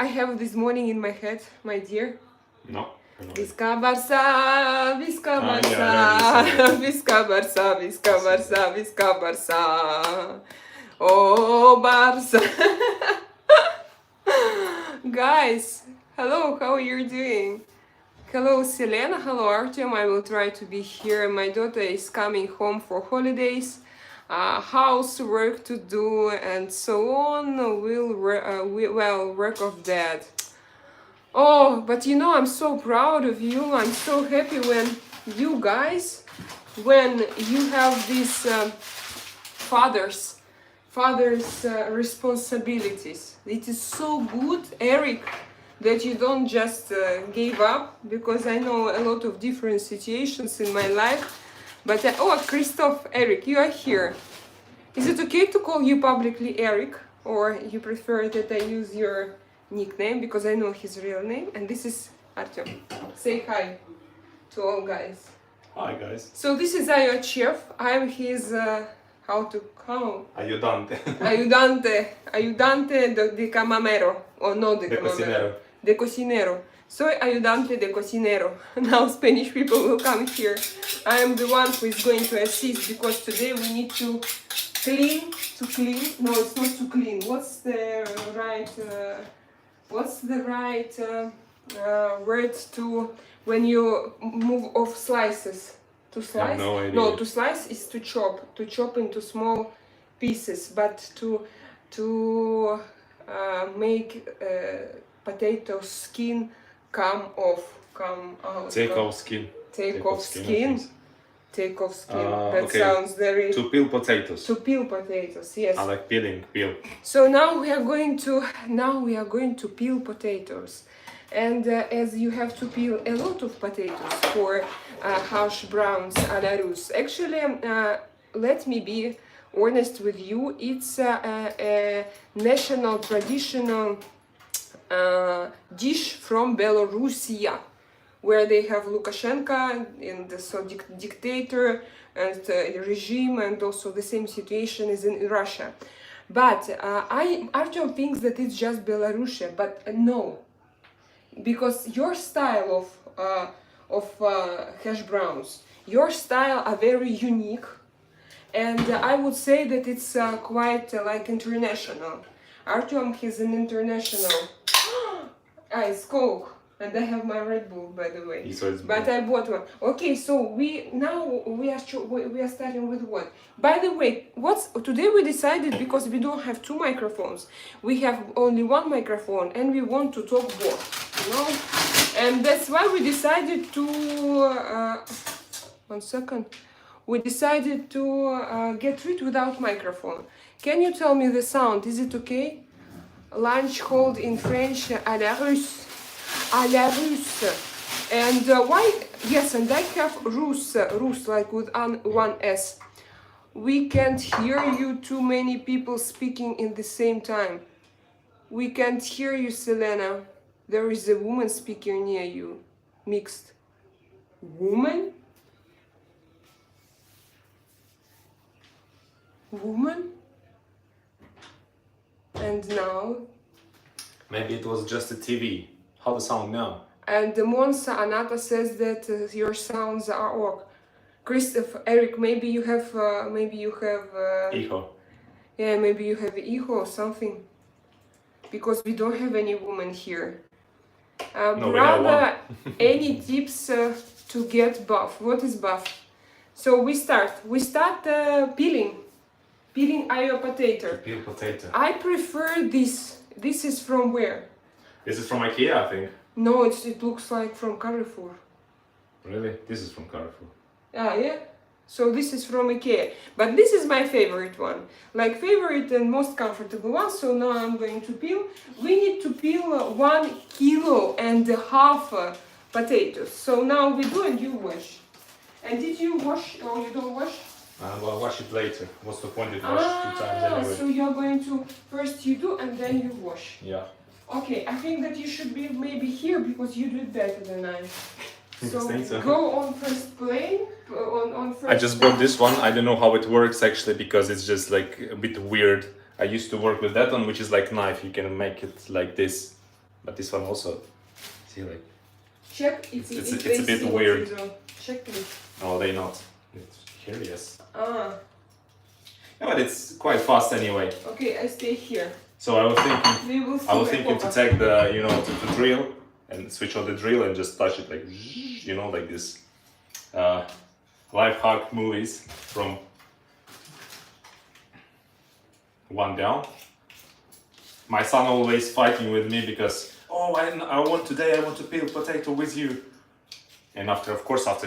I have this morning in my head, my dear. No. Visca Barça, Visca Barça, yeah, Visca Barça, Visca Barça, Visca Barça. Oh, Barça. Guys, hello, how are you doing? Hello, Selena. Hello, Artem. I will try to be here. My daughter is coming home for holidays. Housework to do and so on. Well, work of that. Oh, but you know, I'm so proud of you. I'm so happy when you guys, when you have these father's responsibilities. It is so good, Eric, that you don't just give up, because I know a lot of different situations in my life. But oh, Christoph, Eric, you are here. Is it okay to call you publicly Eric, or you prefer that I use your nickname, because I know his real name? And this is Artem. Say hi to all guys. Hi guys. So this is our chef. I'm his Aiutante. Ayudante de camamero, or no de camamero. Cocinero. De cocinero. Soy ayudante de cocinero. Now Spanish people will come here. I am the one who is going to assist, because today we need to clean. No, it's not to clean. What's the right word to when you move off slices? To slice? I have no idea. No, to slice is to chop. To chop into small pieces, but to make potato skin come out. Take off skin. Take off skin. Take off skin. That okay. sounds very. To peel potatoes. To peel potatoes, yes. I like peeling. Peel. So now we are going to peel potatoes, and as you have to peel a lot of potatoes for hash browns à la Russe. Actually, let me be honest with you. It's a national traditional dish from Belarusia, where they have Lukashenko and the dictator and regime, and also the same situation is in Russia. But Artem thinks that it's just Belarusia, but no, because your style of hash browns, your style are very unique, and I would say that it's quite like international. Artem is an international. It's Coke. And I have my Red Bull, by the way. But I bought one. Okay, so we are starting with what? By the way, today we decided, because we don't have two microphones, we have only one microphone, and we want to talk both, you know. And that's why we decided to 1 second. We decided to get rid without microphone. Can you tell me the sound? Is it okay? Lunch called in French à la Russe. À la Russe. And why? Yes, and I have Russe like with one S. We can't hear you, too many people speaking in the same time. We can't hear you, Selena. There is a woman speaking near you. Mixed. Woman? Woman? And now? Maybe it was just a TV. How the sound now? And the Monsa Anata says that your sounds are ok. Christoph, Eric, maybe you have Echo. Yeah, maybe you have echo or something. Because we don't have any woman here. No, brother, any tips to get buff? What is buff? So we start peeling our potato. Peel potato. I prefer this. This is from where? This is from IKEA, I think. No, it looks like from Carrefour. Really? This is from Carrefour. Ah, yeah? So this is from IKEA. But this is my favorite one. Like favorite and most comfortable one. So now I'm going to peel. We need to peel 1.5 kilos potatoes. So now we do, and you wash. And did you wash or you don't wash? Well, wash it later. What's the point if wash 2 times anyway? So you're going to, first you do and then you wash. Yeah. Okay, I think that you should be maybe here, because you do it better than I. So go on first plane. On first. I just bought this one. I don't know how it works actually, because it's just like a bit weird. I used to work with that one, which is like knife. You can make it like this. But this one also, see, like, Check if It's if a they bit see what weird. you do. Check please. no, they not. It's here, yes. Ah, Yeah, but it's quite fast anyway. okay, I stay here. So I was thinking, We will see I was my thinking to papa. take the, you know, to drill and switch on the drill and just touch it like, you know, like this life hack movies from one down. My son always fighting with me because, oh, I want to peel potato with you. And after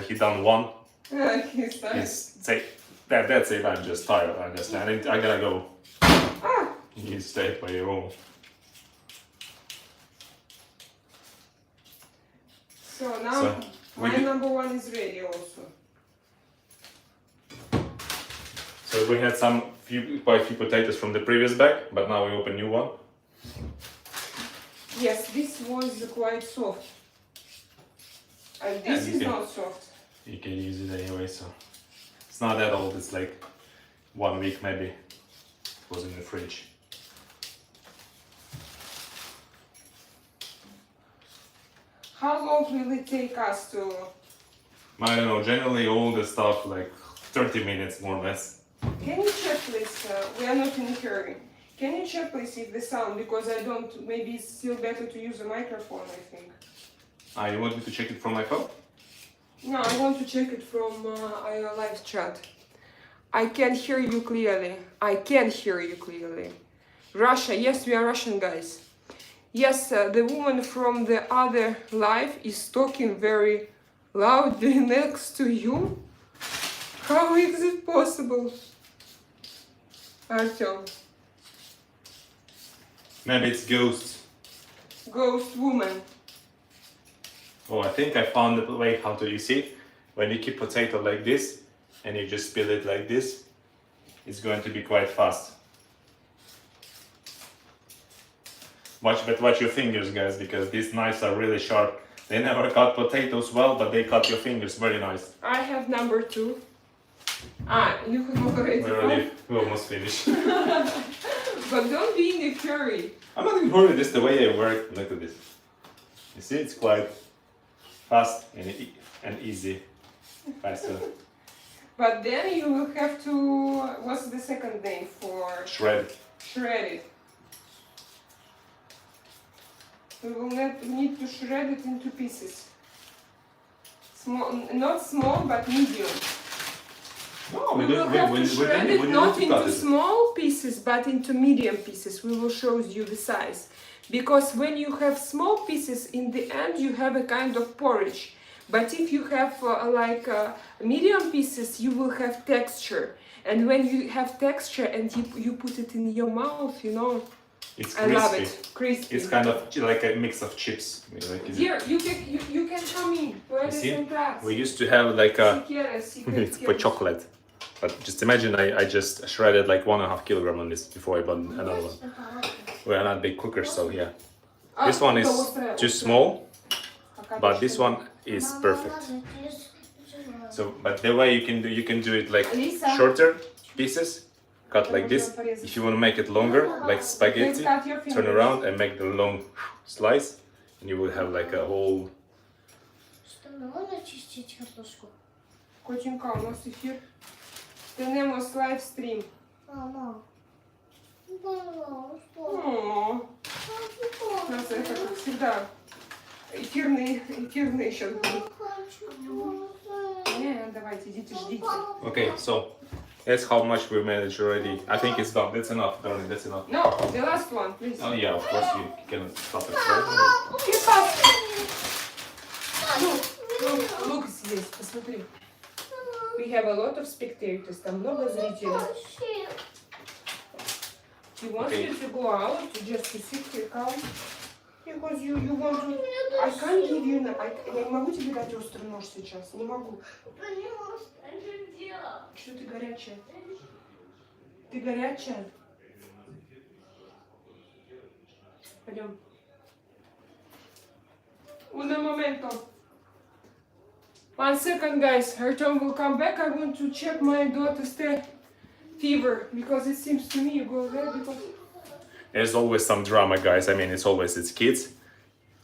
he done one, He's nice. he's say, that's it, I'm just tired, I gotta go. Ah, You stay by your own. so now So, we my did- number one is ready also. So we had quite a few potatoes from the previous bag, but now we open new one. Yes, this was quite soft. And this you is can- not soft. You can use it anyway, so it's not that old. It's like 1 week maybe. It was in the fridge. How long will it take us to... I don't know. Generally, all the stuff like 30 minutes more or less. Can you check please, we are not in a hurry. Can you check please if the sound, because I don't, maybe it's still better to use a microphone, I think. You want me to check it from my phone? No, I want to check it from our live chat. I can hear you clearly. I can hear you clearly. Russia, yes, we are Russian guys. Yes, the woman from the other live is talking very loudly next to you. How is it possible? Artem, Maybe it's ghost. ghost woman. Oh, I think I found the way how to. You see, when you keep potato like this and you just peel it like this, it's going to be quite fast. Watch your fingers, guys, because these knives are really sharp. They never cut potatoes well, but they cut your fingers very nice. I have number 2. You have already We almost finished. But don't be in a hurry. I'm not in a hurry. This is the way I work. Look at this. You see, it's quite fast and easy. Faster. But then you will have to, what's the second name for Shred. shred it? We will need to shred it into pieces. Small, not small, but medium. No, We will have to shred it not into small pieces, but into medium pieces. We will show you the size. Because when you have small pieces, in the end you have a kind of porridge. But if you have medium pieces, you will have texture. And when you have texture and you put it in your mouth, you know, It's I crispy. love it. Crispy. It's kind of like a mix of chips. Like, Here, you can come in. You see? We used to have like a it's for chocolate. But just imagine I just shredded like 1.5 kilogram on this before I bought another one. We're not big cookers, so yeah. This one is too small, but this one is perfect. So, but the way you can do it like shorter pieces, cut like this. If you want to make it longer, like spaghetti, turn around and make the long slice, and you will have like a whole. Котенька, у нас эфир. Tenemos live stream. Мама. О, у нас это, как всегда, эфирные сейчас будут. Не, давайте, идите, ждите. Okay, so that's how much we managed already. I think it's done. That's enough, darling. That's enough. No, the last one, please. Oh yeah, of course you cannot stop it. Right? You stop. Look здесь, посмотри. We have a lot of spectators, там много зрителей. You want you to go out, just to sit here calm? Because you want to... I can't give you... Я не могу тебе дать острый нож сейчас, не могу. Что ты горячая? Ты горячая? Пойдем. Un momento. 1 second, guys. Artem will come back. I want to check my daughter's fever because it seems to me you go there because There's always some drama, guys. I mean, it's kids.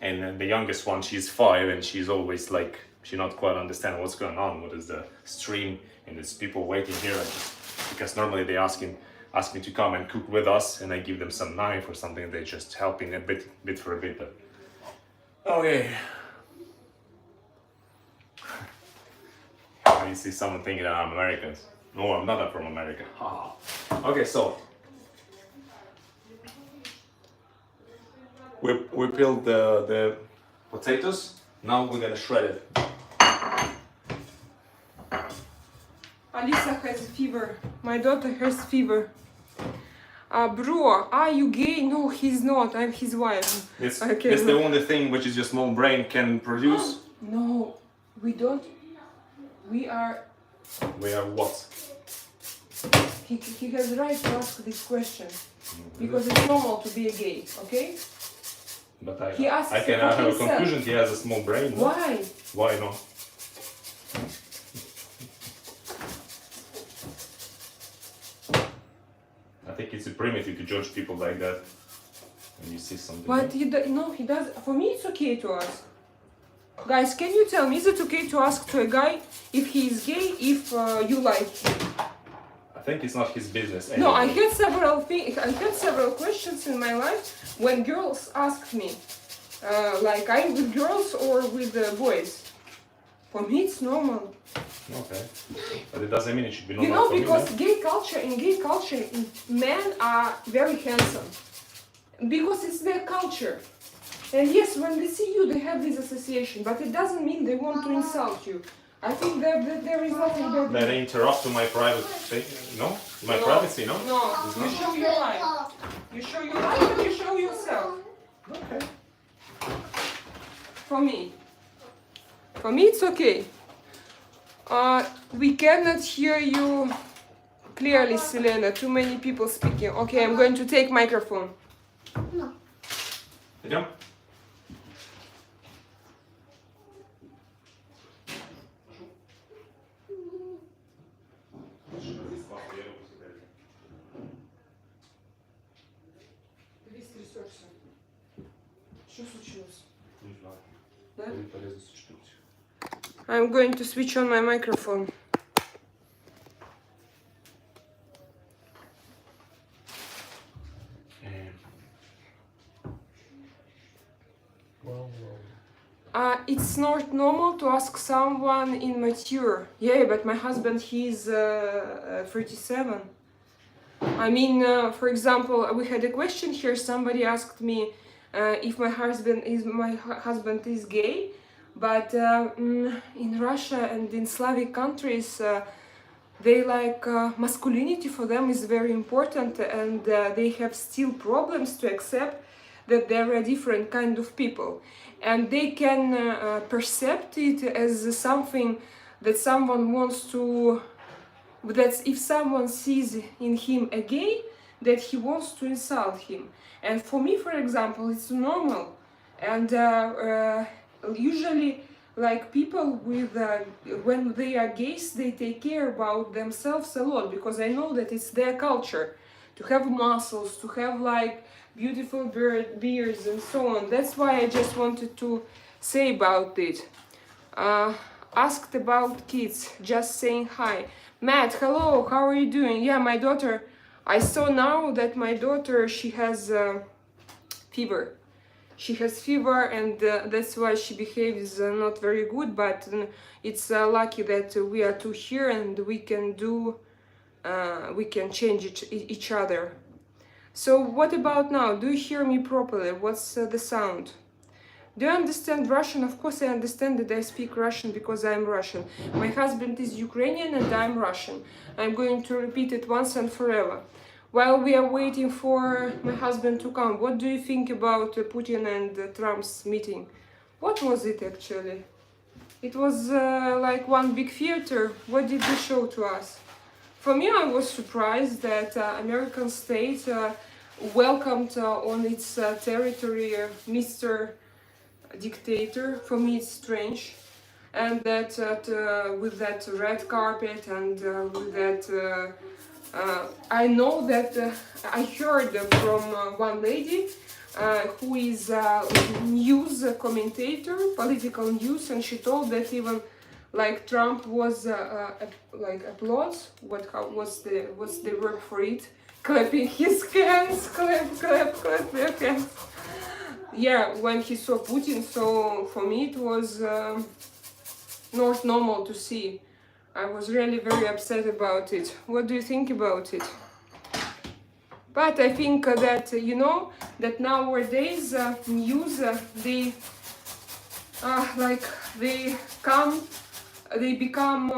and the youngest one, she's 5, and she's always like, she not quite understand what's going on, what is the stream, and there's people waiting here, and because normally they ask me to come and cook with us, and I give them some knife or something, they just helping a bit for a bit, but okay. You see someone thinking that I'm American. No, I'm not from America. Okay, so we peeled the potatoes. Now we're gonna shred it. Alisa has fever. My daughter has fever. Bro, are you gay? No, he's not. I'm his wife. It's Okay, the only thing which is your small brain can produce. No, we don't. We are. We are what? He has right to ask this question because it's normal to be a gay. Okay? But He asks I can for have a himself. conclusion. He has a small brain. No? Why? Why not? I think it's a primitive to judge people like that when you see something. But he does. For me, it's okay to ask. Guys, can you tell me, is it okay to ask to a guy if he is gay, if you like him? I think it's not his business. No, I anyway. had several questions in my life when girls asked me, like I'm with girls or with boys. For me, it's normal. Okay, but it doesn't mean it should be You normal know, for because you, in gay culture, men are very handsome. Because it's their culture. And yes, when they see you, they have this association, but it doesn't mean they want to insult you. I think that there is nothing bad. That interrupt to my private thing, no? My No. privacy, no? No, you show your life. You show your life and you show yourself. Okay. For me, it's okay. We cannot hear you clearly, Selena. Too many people speaking. Okay, I'm going to take microphone. Идем? Что случилось? Не знаю. Да? Полезно сочетать. I'm going to switch on my microphone. It's not normal to ask someone immature. Yeah, but my husband, he's 37. I mean, for example, we had a question here. Somebody asked me if my husband is gay, but in Russia and in Slavic countries, they like masculinity for them is very important, and they have still problems to accept that there are different kind of people, and they can perceive it as something that someone wants to. That if someone sees in him a gay, that he wants to insult him. And for me, for example, it's normal. And usually, like people with when they are gays, they take care about themselves a lot, because I know that it's their culture to have muscles, to have like beautiful beards and so on. That's why I just wanted to say about it. Asked about kids, just saying hi. Matt, hello, how are you doing? Yeah, my daughter, I saw now that my daughter, she has fever. She has fever, and that's why she behaves not very good, but it's lucky that we are two here and we can change each other. So what about now? Do you hear me properly? What's the sound? Do you understand Russian? Of course I understand that I speak Russian because I'm Russian. My husband is Ukrainian and I'm Russian. I'm going to repeat it once and forever. While we are waiting for my husband to come, what do you think about Putin and Trump's meeting? What was it actually? It was like one big theater. What did they show to us? For me, I was surprised that American state welcomed on its territory Mr. Dictator. For me, it's strange, and that with that red carpet and with that, I know that I heard from one lady who is news a commentator, political news, and she told that even like Trump was like applause. What's the word for it? Clapping his hands, clap their hands. Yeah, when he saw Putin. So for me it was not normal to see. I was really very upset about it. What do you think about it? But I think that you know that nowadays news they like they become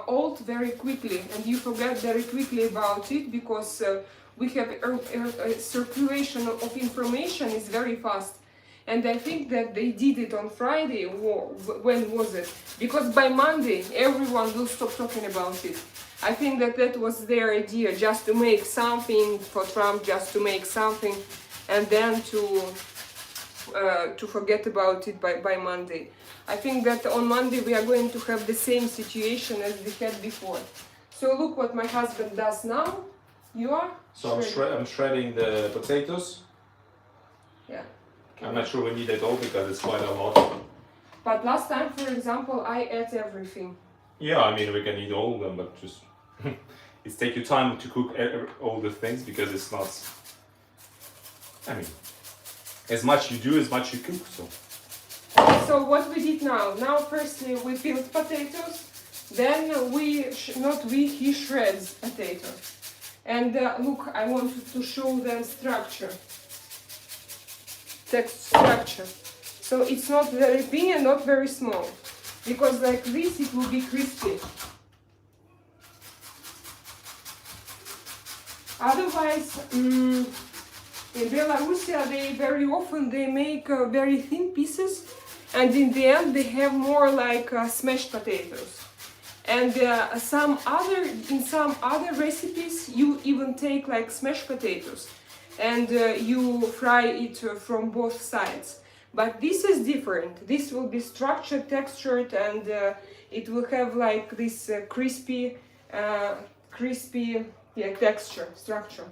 old very quickly, and you forget very quickly about it because we have circulation of information is very fast. And I think that they did it on Friday, or when was it? Because by Monday everyone will stop talking about it. I think that that was their idea, just to make something for Trump, just to make something, and then to forget about it by Monday. I think that on Monday we are going to have the same situation as we had before. So look what my husband does now. You are? So I'm shredding the potatoes. Yeah. Okay. I'm not sure we need it all because it's quite a lot. But last time, for example, I ate everything. Yeah, I mean we can eat all of them, but just it's take you time to cook all the things because it's not. I mean, as much you do, as much you cook. So what we did now? Now, firstly, we peeled potatoes. Then he shreds potatoes. And look, I wanted to show them structure. Text structure. So it's not very big and not very small. Because like this, it will be crispy. Otherwise, in Belarus, they very often they make very thin pieces, and in the end they have more like smashed potatoes. And in some other recipes, you even take like smashed potatoes, and you fry it from both sides. But this is different. This will be structured, textured, and it will have like this crispy texture, structure.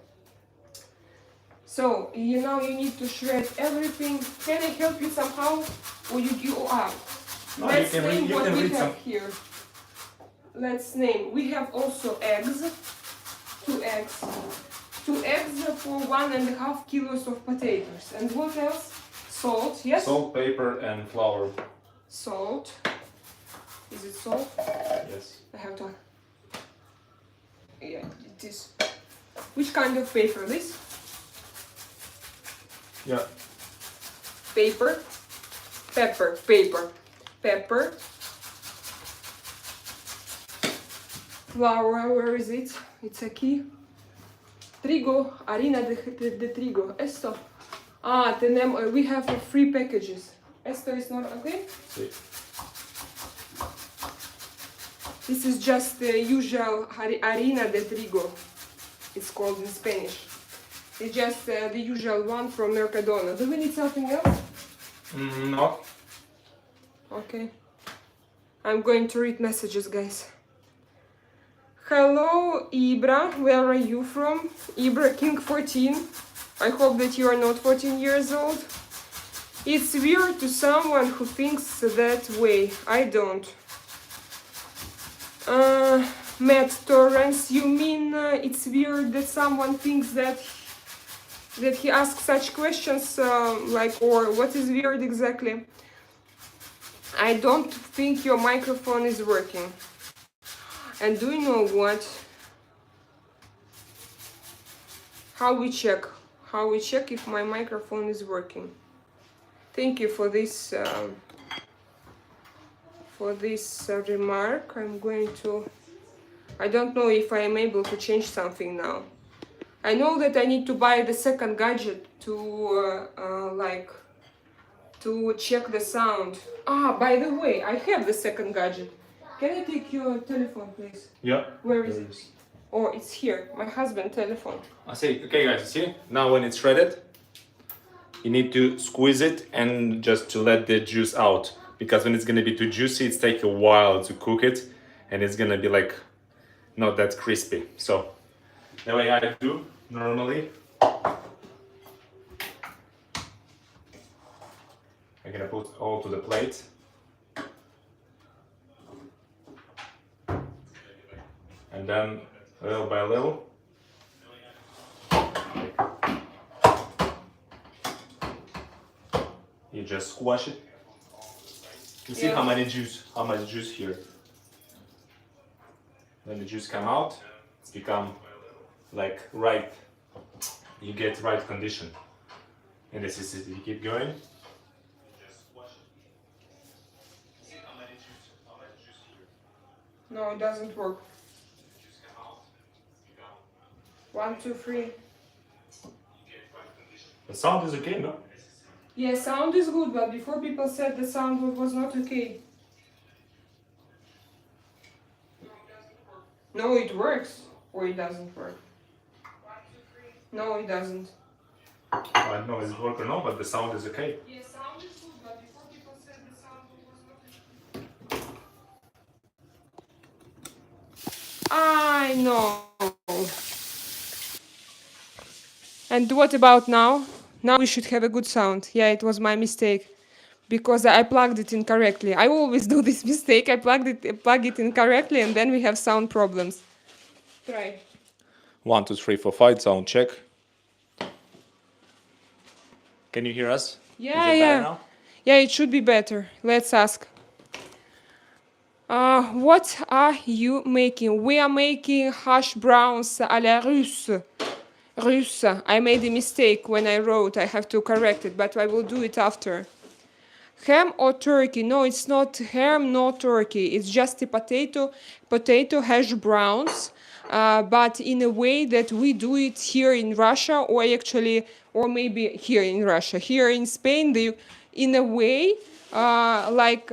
So you know you need to shred everything. Can I help you somehow, or you are? No, Let's you name what we have some. here. Let's name. We have also eggs. 2 eggs. 2 eggs for 1.5 kilos of potatoes. And what else? Salt. Yes. Salt, pepper, and flour. Salt. Is it salt? Yes. I have to. Yeah, it is. Which kind of paper? This? Yeah. Pepper. Flour, where is it? It's a key. Trigo, harina de trigo. Esto. We have 3 packages. Esto is not okay? Sí. This is just the usual harina de trigo. It's called in Spanish. It's just the usual one from Mercadona. Do we need something else? No. Okay. I'm going to read messages, guys. Hello, Ibra. Where are you from? Ibra King 14. I hope that you are not 14 years old. It's weird to someone who thinks that way. I don't. Matt Torrance, you mean it's weird that someone thinks that he asks such questions, or what is weird exactly? I don't think your microphone is working. And do you know what? How we check if my microphone is working? Thank you for this remark. I'm going to. I don't know if I am able to change something now. I know that I need to buy the second gadget to to check the sound. By the way, I have the second gadget. Can I take your telephone, please? Yeah. Where is it? Oh, it's here. My husband's telephone. I see. Okay, guys, see? Now when it's shredded, you need to squeeze it and just to let the juice out. Because when it's gonna be too juicy, it's take a while to cook it, and it's gonna be like not that crispy. So the way I do normally, I I'm gonna put all to the plate. And then little by little, you just squash it. You see how much juice here. When the juice come out, it's become like right. You get right condition. And this is it. You keep going. No, it doesn't work. 1, 2, 3. The sound is okay, no? Yeah, sound is good, but before people said the sound was not okay. No, it works. Or it doesn't work. No, it doesn't. I don't know if it works or not, but the sound is okay. Yeah, sound is good, but before people said the sound was not okay. I know. And what about now? Now we should have a good sound. Yeah, it was my mistake. Because I plugged it incorrectly. I always do this mistake. I plug it incorrectly and then we have sound problems. Try. 1, 2, 3, 4, 5. Sound check. Can you hear us? Yeah, is it yeah. better now? Yeah, it should be better. Let's ask. What are you making? We are making hash browns à la Russe. Russe. I made a mistake when I wrote. I have to correct it, but I will do it after. Ham or turkey? No, it's not ham nor turkey. It's just a potato hash browns, but in a way that we do it here in Russia, or maybe here in Russia. Here in Spain, in a way like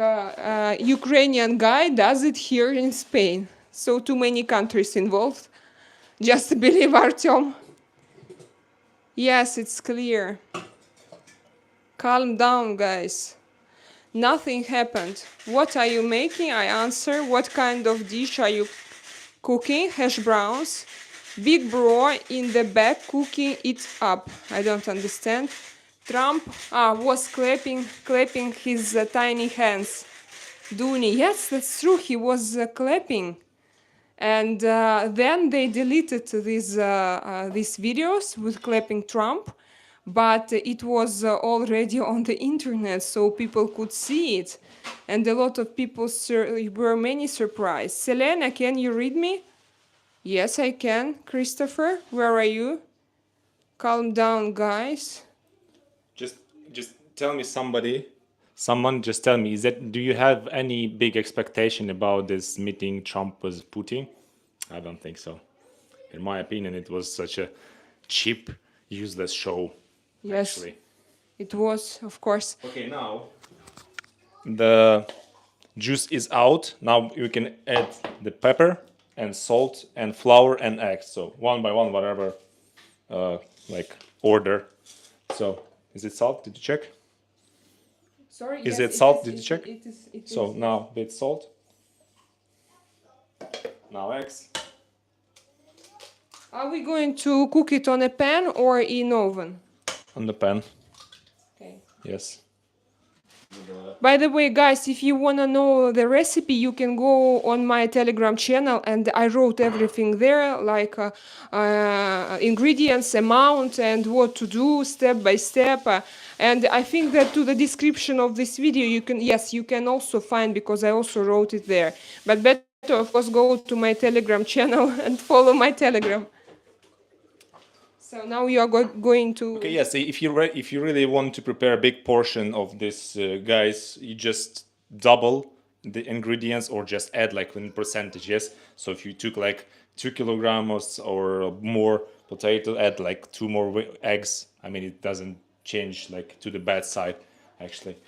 Ukrainian guy does it here in Spain. So too many countries involved. Just believe Artem. Yes, it's clear. Calm down, guys. Nothing happened. What are you making? I answer. What kind of dish are you cooking? Hash browns. Big bro in the back cooking it up. I don't understand. Trump was clapping his tiny hands. Dooney. Yes, that's true. He was clapping. And then they deleted these videos with clapping Trump. But it was already on the internet, so people could see it. And a lot of people were many surprised. Selena, can you read me? Yes, I can. Christopher, where are you? Calm down, guys. Just tell me someone just tell me, do you have any big expectation about this meeting Trump was Putin? I don't think so. In my opinion, it was such a cheap, useless show. Yes, actually. It was, of course. Okay, now the juice is out. Now you can add the pepper and salt and flour and eggs. So one by one, whatever like order. So is it salt? Did you check? Sorry, Is yes, it salt? Did is, you check? It is. So now bit salt. Now eggs. Are we going to cook it on a pan or in oven? On the pan. Okay. Yes. By the way, guys, if you want to know the recipe, you can go on my Telegram channel, and I wrote everything there, like ingredients, amount, and what to do step by step. And I think that to the description of this video, you can also find, because I also wrote it there. But better, of course, go to my Telegram channel and follow my Telegram. So now you are going to... Okay, yes, if you really want to prepare a big portion of this, guys, you just double the ingredients or just add like in percentage, yes? So if you took like 2 kilograms or more potato, add like 2 more eggs. I mean, it doesn't change like to the bad side, actually.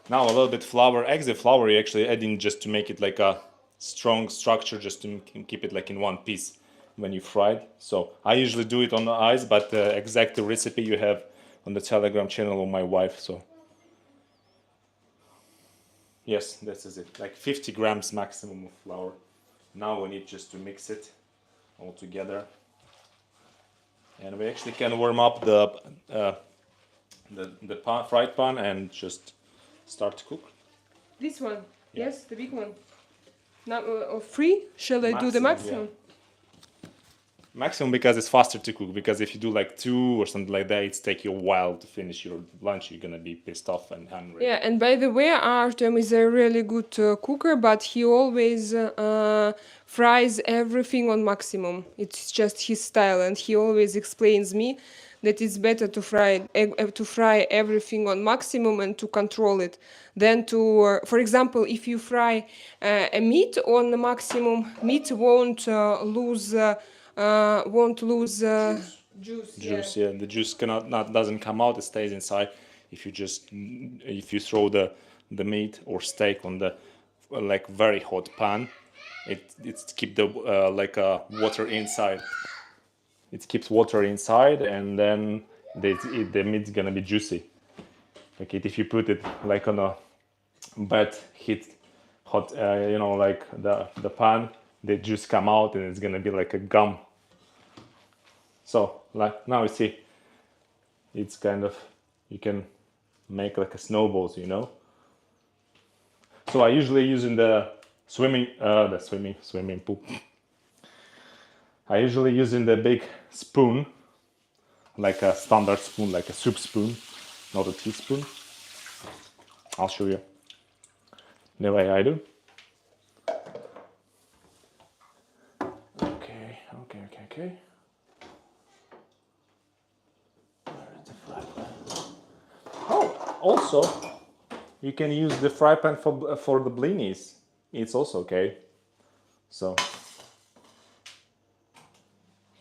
Now a little bit flour. Eggs, the flour you actually add in just to make it like a strong structure, just to keep it like in one piece when you fry it. So I usually do it on the ice, but the exact recipe you have on the Telegram channel of my wife. So yes, this is it, like 50 grams maximum of flour. Now we need just to mix it all together, and we actually can warm up the fried pan and just start to cook. This one, Yeah. yes, the big one. Now, 3? Shall I do the Maximum, maximum? yeah. Maximum because it's faster to cook. Because if you do like 2 or something like that, it's take you a while to finish your lunch. You're gonna be pissed off and hungry. Yeah, and by the way, Artem is a really good cooker, but he always fries everything on maximum. It's just his style, and he always explains me that it's better to fry everything on maximum and to control it than to, for example, if you fry a meat on the maximum, meat won't lose juice. Juice, yeah. The juice doesn't come out. It stays inside. If you throw the meat or steak on the like very hot pan, it keep the water inside. It keeps water inside, and then the meat's gonna be juicy. Like if you put it like on a bad heat, hot, like the pan, the juice come out, and it's gonna be like a gum. So like now you see, it's kind of, you can make like a snowballs, So I usually use in the swimming pool. I usually use in the big spoon, like a standard spoon, like a soup spoon, not a teaspoon. I'll show you the way I do. Okay. Oh, also, you can use the fry pan for the blinis. It's also okay. So,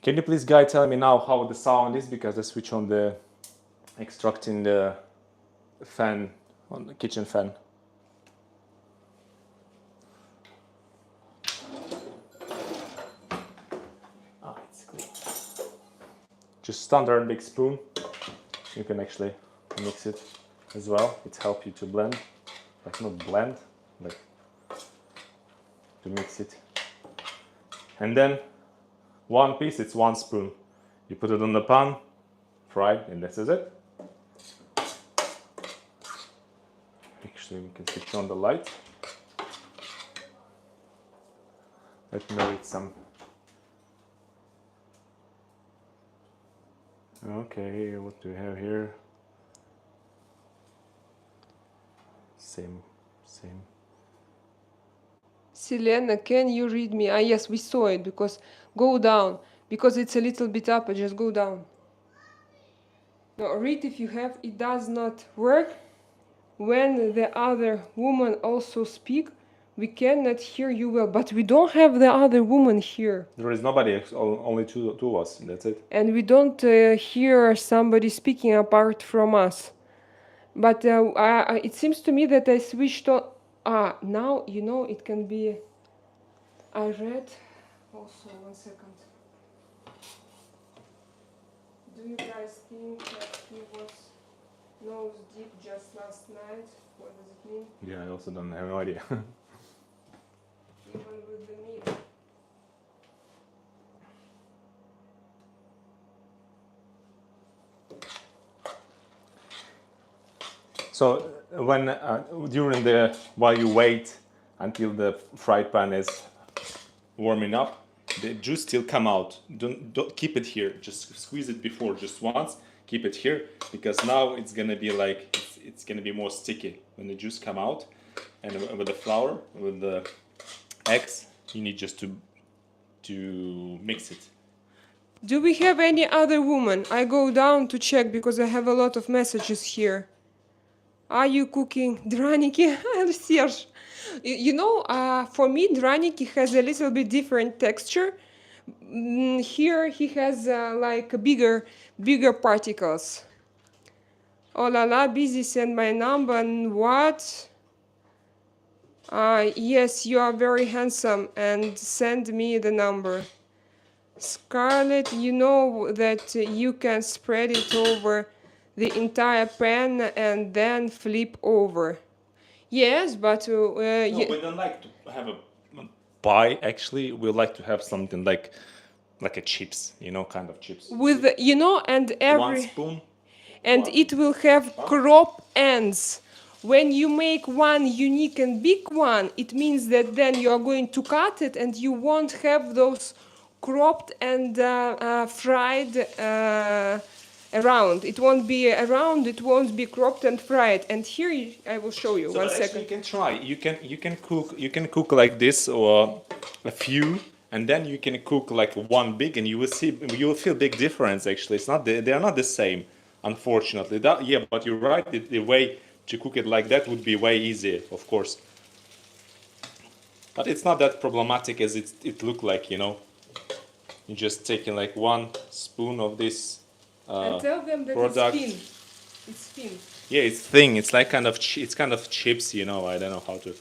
can you please, guys, tell me now how the sound is, because I switch on the extracting the fan on the kitchen fan. It's clean. Just standard big spoon. You can actually mix it as well. It helps you to blend, like not blend, but to mix it. And then one piece, it's 1 spoon. You put it on the pan, fry it, and this is it. Actually, we can switch on the light. Let me know it's some. Okay, what do we have here? Same. Selena, can you read me? Ah, yes, we saw it, because go down. Because it's a little bit up, just go down. No, read if you have. It does not work when the other woman also speak. We cannot hear you well, but we don't have the other woman here. There is nobody, only two of us, that's it. And we don't hear somebody speaking apart from us. But it seems to me that I switched on. Now, it can be. I read. Also, 1 second. Do you guys think that he was nose deep just last night? What does it mean? Yeah, I also don't have no idea. Even with the meat. So when while you wait until the fried pan is warming up, the juice still come out. Don't keep it here. Just squeeze it before, just once. Keep it here, because now it's gonna be like it's gonna be more sticky when the juice come out. And with the flour, with the eggs, you need just to mix it. Do we have any other woman? I go down to check because I have a lot of messages here. Are you cooking draniki? Serge. For me, draniki has a little bit different texture. Here he has like bigger particles. Oh la la, busy, send my number. And what? Yes, you are very handsome, and send me the number. Scarlett, you know that you can spread it over the entire pan and then flip over. Yes, but No, we don't like to have a pie. Actually, we like to have something like a chips, kind of chips. With and every 1 spoon. and it will have crop ends When you make one unique and big one, it means that then you are going to cut it and you won't have those cropped and fried around. It won't be around, it won't be cropped and fried. And here I will show you. So One actually second. you can try. You can cook like this or a few, and then you can cook like one big, and you will feel big difference. Actually, it's not they are not the same, unfortunately. Yeah, but you're right. The way to cook it like that would be way easier, of course. But it's not that problematic as it looked like, you know. You're just taking like 1 spoon of this And tell them that product. it's thin. It's thin. Yeah, it's thin. It's like it's kind of chips, you know. I don't know how to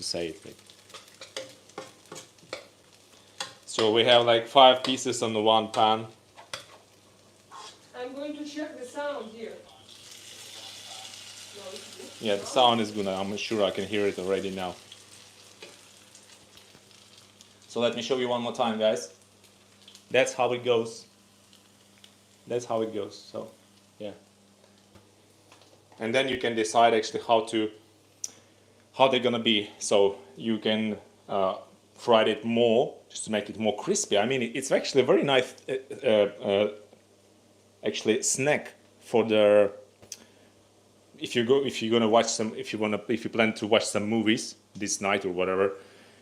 say it. Like. So we have like 5 pieces on the one pan. I'm going to check the sound here. No, it's good. Yeah, the sound is good. I'm sure I can hear it already now. So let me show you one more time, guys. That's how it goes. That's how it goes. So, yeah. And then you can decide actually how they're gonna be. So you can fry it more just to make it more crispy. I mean, it's actually a very nice actually snack for the if you're gonna watch some if you plan to watch some movies this night or whatever.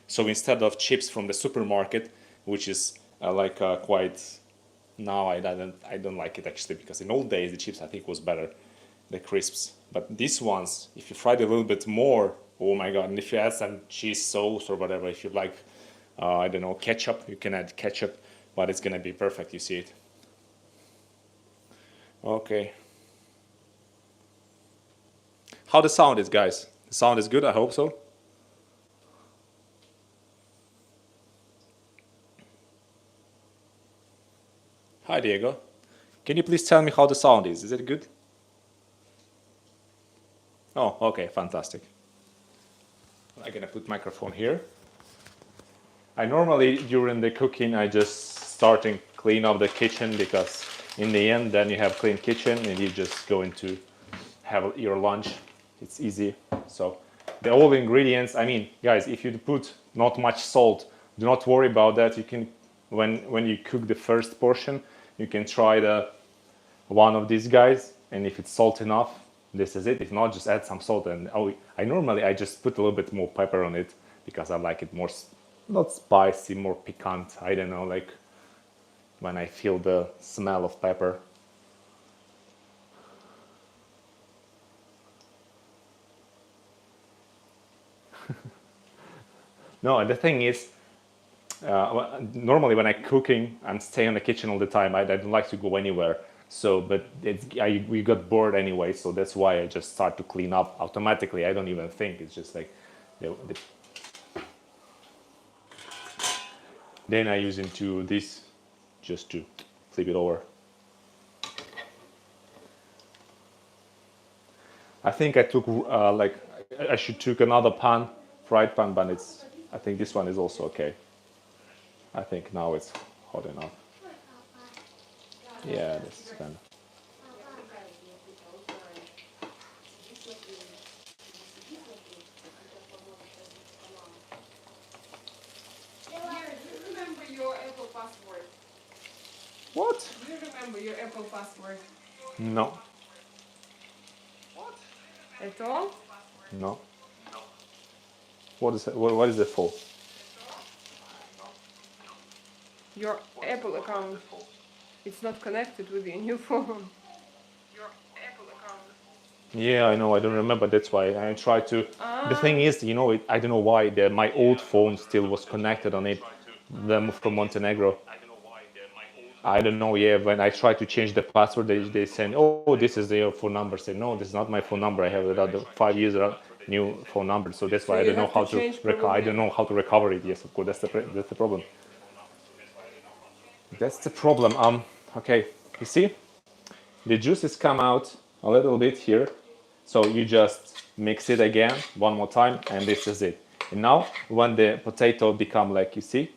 So instead of chips from the supermarket, which is quite now I don't like it actually, because in old days the chips I think was better, the crisps. But these ones, if you fry it a little bit more, oh my god! And if you add some cheese sauce or whatever, if you like, I don't know, ketchup, you can add ketchup, but it's gonna be perfect. You see it? Okay. How the sound is, guys? The sound is good. I hope so. Hi, Diego. Can you please tell me how the sound is? Is it good? Oh, okay, fantastic. I'm gonna put microphone here. I normally, during the cooking, I just start and clean up the kitchen, because in the end, then you have clean kitchen and you just go into have your lunch. It's easy. So the all ingredients, I mean, guys, if you put not much salt, do not worry about that. You can, when you cook the first portion, you can try one of these guys, and if it's salt enough, this is it. If not, just add some salt. And I just put a little bit more pepper on it, because I like it more, not spicy, more piquant. I don't know, like when I feel the smell of pepper. No, the thing is, normally when I'm cooking, I'm staying in the kitchen all the time. I don't like to go anywhere. So, but we got bored anyway, so that's why I just start to clean up automatically. I don't even think. It's just like, then I use into this just to flip it over. I think I took I should took another pan, fried pan, but I think this one is also okay. I think now it's hot enough. Yeah, this is kind of. Remember your Apple password. What? Do you remember your Apple password? No. What? At all? No. What is it? What is it for? Your Apple account. It's not connected with your new phone. Your Apple account. Yeah, I know. I don't remember. That's why I tried to. The thing is, you know, I don't know why my old phone still was connected on it. Them from Montenegro. I don't know. Yeah, when I tried to change the password, they said, "Oh, this is your phone number." I said, "No, this is not my phone number. I have another 5 years new phone number." So that's why So I you don't know have how to to. change I don't know how to recover it. Yes, of course. That's the problem. That's the problem. Okay. You see, the juices come out a little bit here. So you just mix it again one more time, and this is it. And now, when the potato become like, you see,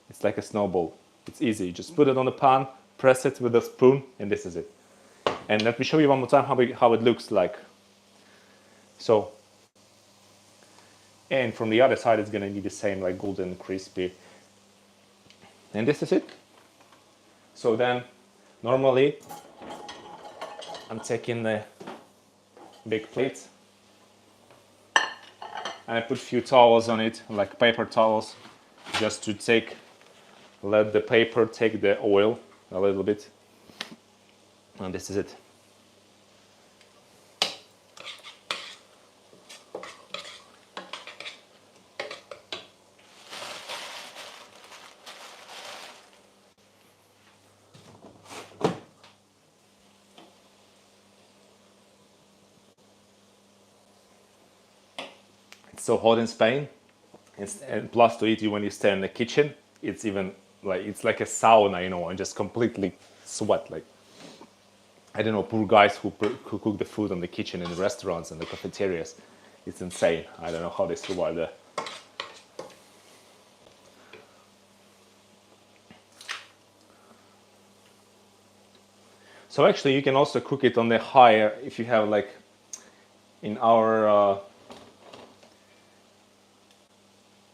it's like a snowball. It's easy. You just put it on the pan, press it with a spoon, and this is it. And let me show you one more time how it looks like. So, and from the other side it's gonna be the same, like golden crispy. And this is it. So then, normally, I'm taking the big plate and I put a few towels on it, like paper towels, just to let the paper take the oil a little bit. And this is it. It's so hot in Spain, and plus to eat, when you stay in the kitchen, it's even like it's like a sauna, you know, and just completely sweat. Like, I don't know, poor guys who cook the food in the kitchen in the restaurants and the cafeterias. It's insane. I don't know how they survive that. So actually, you can also cook it on the higher if you have, like, in our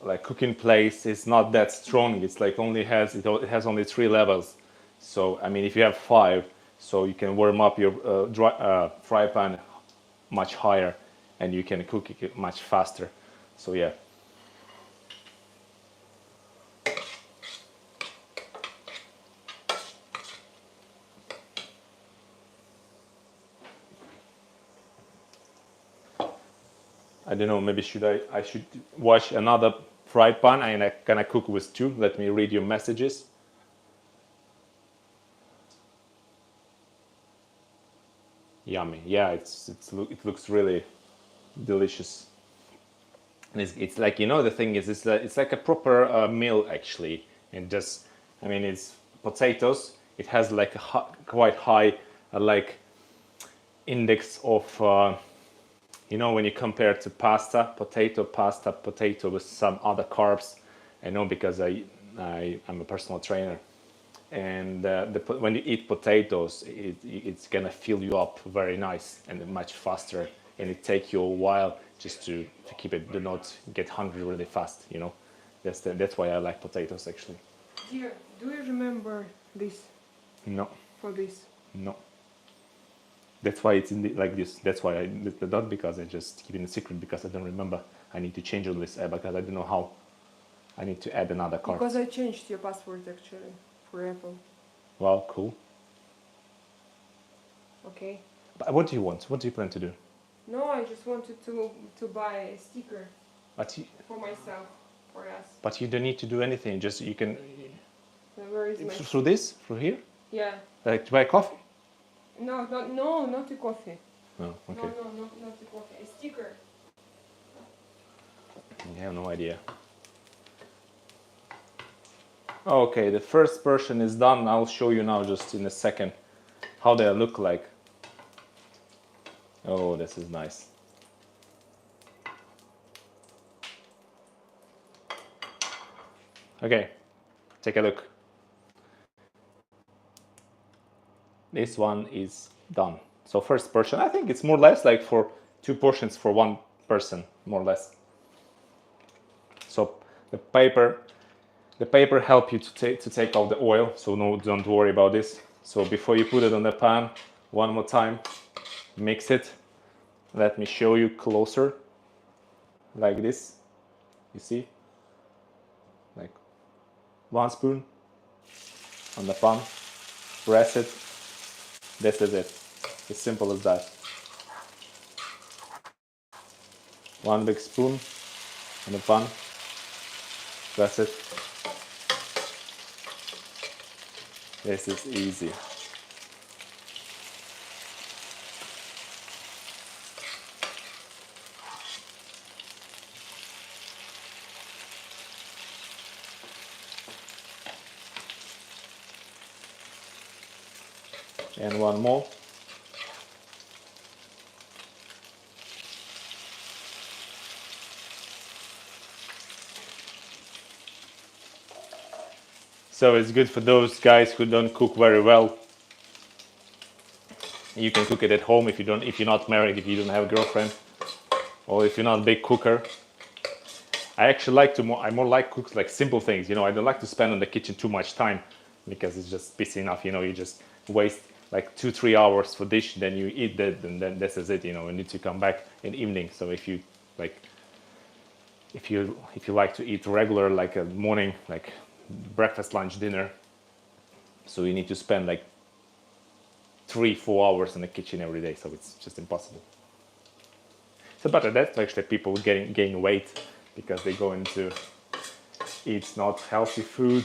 like cooking place, it's not that strong. It's like it has only 3 levels. So I mean, if you have 5, so you can warm up your fry pan much higher, and you can cook it much faster. So yeah. I don't know, maybe I should wash another fry pan, and can I cook with 2? Let me read your messages. Yummy. Yeah, it looks really delicious. And it's like, you know, the thing is, it's like a proper meal actually. And just, I mean, it's potatoes. It has like a quite high like index of you know, when you compare to pasta potato with some other carbs. I know, because I'm a personal trainer, and when you eat potatoes, it's gonna fill you up very nice and much faster, and it takes you a while just to keep it, do not get hungry really fast, you know. That's why I like potatoes actually. Dear, do you remember this? No. For this? No. That's why it's like this. That's why not because I just keep it a secret, because I don't remember. I need to change all this because I don't know how. I need to add another card. Because I changed your password actually for Apple. Well, cool. Okay. But what do you want? What do you plan to do? No, I just wanted to buy a sticker for myself, for us. But you don't need to do anything. Just you can. Where is my Through this? Through here? Yeah. Like to buy coffee? No, not a coffee. Oh, okay. No, not a coffee. A sticker. I have no idea. Okay, the first version is done. I'll show you now, just in a second, how they look like. Oh, this is nice. Okay, take a look. This one is done. So first portion, I think it's more or less like for 2 portions for 1 person, more or less. So the paper help you to take out the oil, so no, don't worry about this. So before you put it on the pan, one more time, mix it. Let me show you closer, like this. You see, like 1 spoon on the pan, press it. This is it. As simple as that. 1 big spoon on the pan, press it. This is easy. And 1 more. So it's good for those guys who don't cook very well. You can cook it at home if you're not married, if you don't have a girlfriend. or if you're not a big cooker. I actually like to I more like cooks like simple things, you know. I don't like to spend on the kitchen too much time because it's just busy enough, you know. You just waste like 2-3 hours for dish, then you eat that, and then this is it, you know. You need to come back in the evening. So if you like, if you like to eat regular, like a morning, like breakfast, lunch, dinner, so you need to spend like 3-4 hours in the kitchen every day. So it's just impossible. So better that actually people gain weight because they go into eat not healthy food,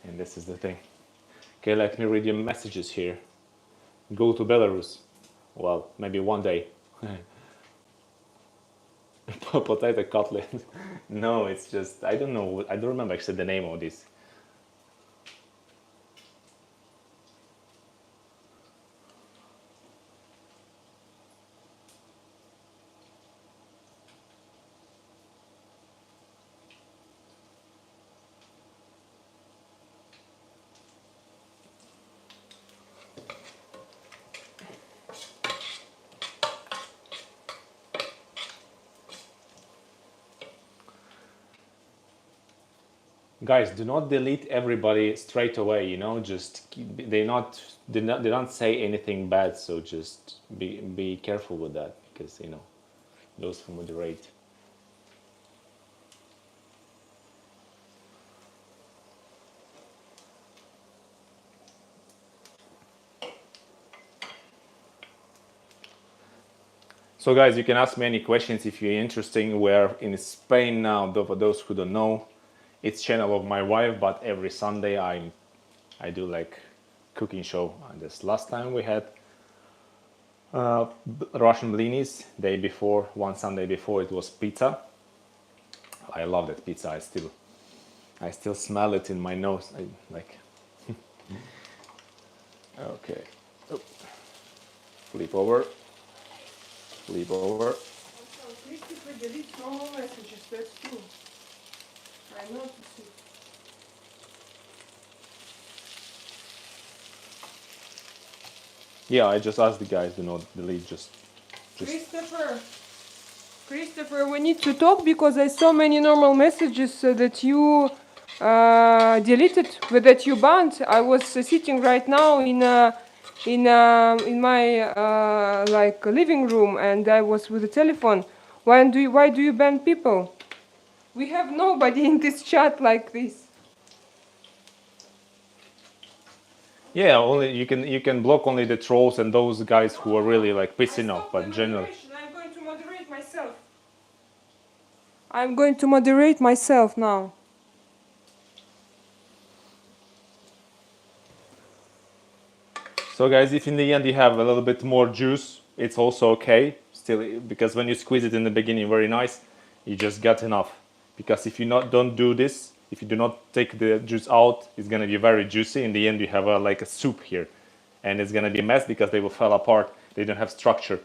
and this is the thing. Okay, let me read your messages here. Go to Belarus. Well, maybe one day. Potato cutlet. No, it's just I don't know. I don't remember actually the name of this. Guys, do not delete everybody straight away. You know, just they don't say anything bad. So just be careful with that because you know those who moderate. So guys, you can ask me any questions if you're interested. We're in Spain now, though, for those who don't know. It's channel of my wife, but every Sunday I do like cooking show. And this last time we had Russian blinis. Day before, one Sunday before, it was pizza. I love that pizza. I still smell it in my nose. I like. Okay. Oh. Flip over. Flip over. Christopher deletes normal messages, that's true. I noticed it. Yeah, I just asked the guys to not delete. Just. Christopher, we need to talk because I saw many normal messages that you deleted, that you banned. I was sitting right now in my like living room, and I was with the telephone. Why do you ban people? We have nobody in this chat like this. Yeah, only you can block only the trolls and those guys who are really like pissing off. But generally, I'm going to moderate myself. I'm going to moderate myself now. so guys, if in the end you have a little bit more juice, it's also okay. Still, because when you squeeze it in the beginning, very nice, you just got enough. Because if you don't do this, if you do not take the juice out, it's gonna be very juicy. In the end, you have like a soup here, and it's gonna be a mess because they will fall apart. They don't have structure.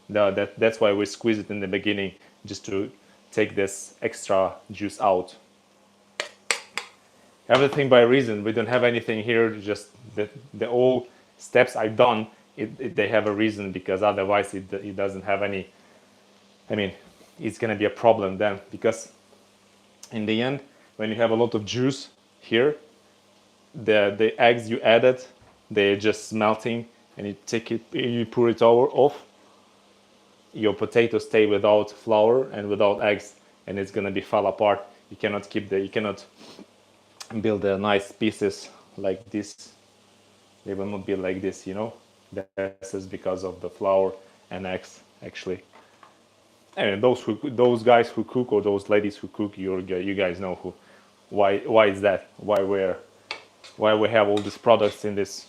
That's why we squeeze it in the beginning, just to take this extra juice out. Everything by reason. We don't have anything here. Just the all steps I've done. They have a reason, because otherwise it doesn't have any. I mean, it's gonna be a problem then, because in the end, when you have a lot of juice here, the eggs you added, they're just melting, and you take it, you pour it off. Your potatoes stay without flour and without eggs, and it's gonna be fall apart. You cannot build the nice pieces like this. They will not be like this, you know. This is because of the flour and eggs, actually. And those guys who cook, or those ladies who cook, you guys know why is that? Why we have all these products in this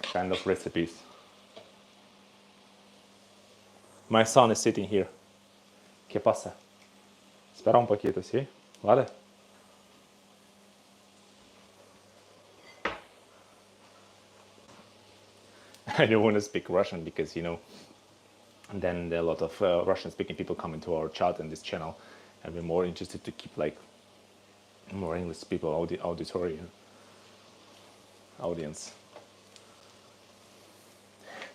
kind of recipes. My son is sitting here. ¿Qué pasa? Espera un poquito, ¿sí? Vale. I don't want to speak Russian because, you know, and then a lot of Russian-speaking people come into our chat and this channel, and we're more interested to keep like more English people audience.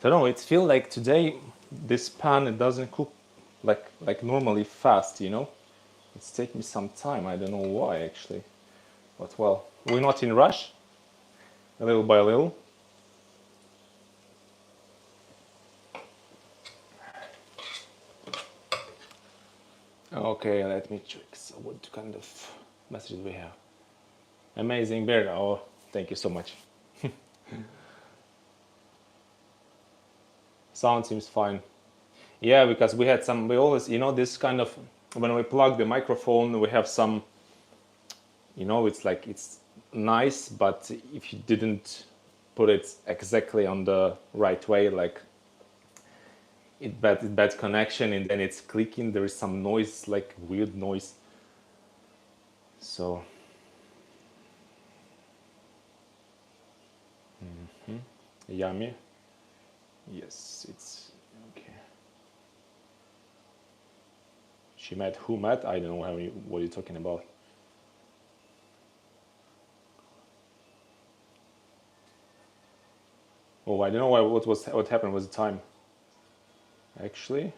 So no, it feels like today this pan, it doesn't cook like normally fast, you know. It's taking me some time. I don't know why actually, but well, we're not in rush. A little by little. Okay, let me check. So what kind of messages we have? Amazing bear. Oh, thank you so much. Sound seems fine. Yeah, because we had some, we always, you know, this kind of, when we plug the microphone, we have some, you know, it's like, it's nice, but if you didn't put it exactly on the right way, like it bad connection, and then it's clicking, there is some noise, like weird noise. So, yummy. Yes, it's okay. She met who met? I don't know what you're talking about. Oh, I don't know what happened was the time. Actually,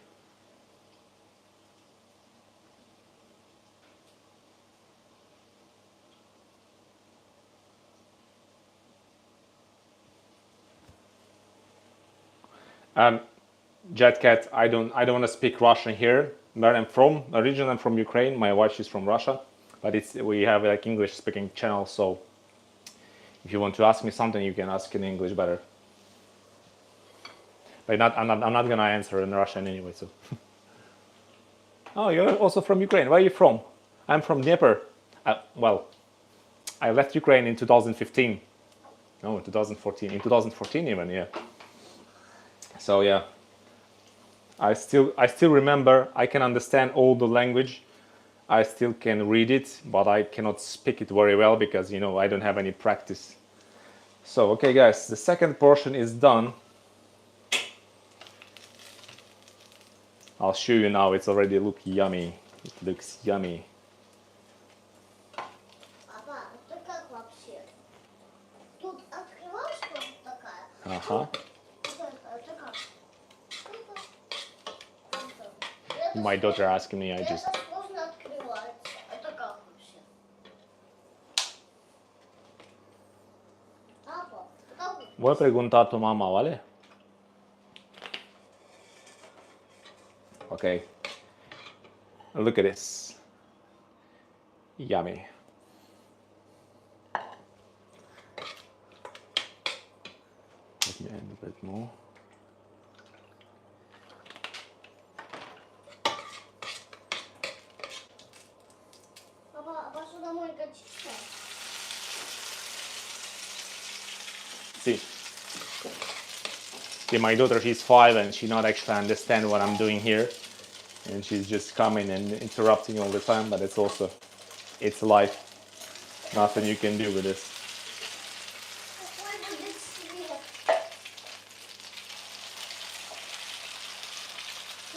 Jetcat, I don't want to speak Russian here. Where I'm from, originally I'm from Ukraine. My wife is from Russia, but we have like English speaking channel. So if you want to ask me something, you can ask in English better. But I'm not gonna answer in Russian anyway. So. Oh, you're also from Ukraine. Where are you from? I'm from Dnieper. Well, I left Ukraine in 2015. No, 2014. In 2014 even, yeah. So yeah. I still remember. I can understand all the language. I still can read it, but I cannot speak it very well because, you know, I don't have any practice. So okay, guys, the second portion is done. I'll show you now. It's already look yummy. It looks yummy. Папа, это как вообще? Тут открывашка вот такая. Uh-huh. Это как? My daughter asking me, I just... Это сложно открывается. Это как вообще? Папа, как? Voi preguntar tu mama, vale? Okay. Look at this. Yummy. Let me add a bit more. Папа, а посудомойка чистая? See, my daughter, she's 5 and she not actually understand what I'm doing here. And she's just coming and interrupting all the time, but it's also, it's life. Nothing you can do with this. Какой будет свет?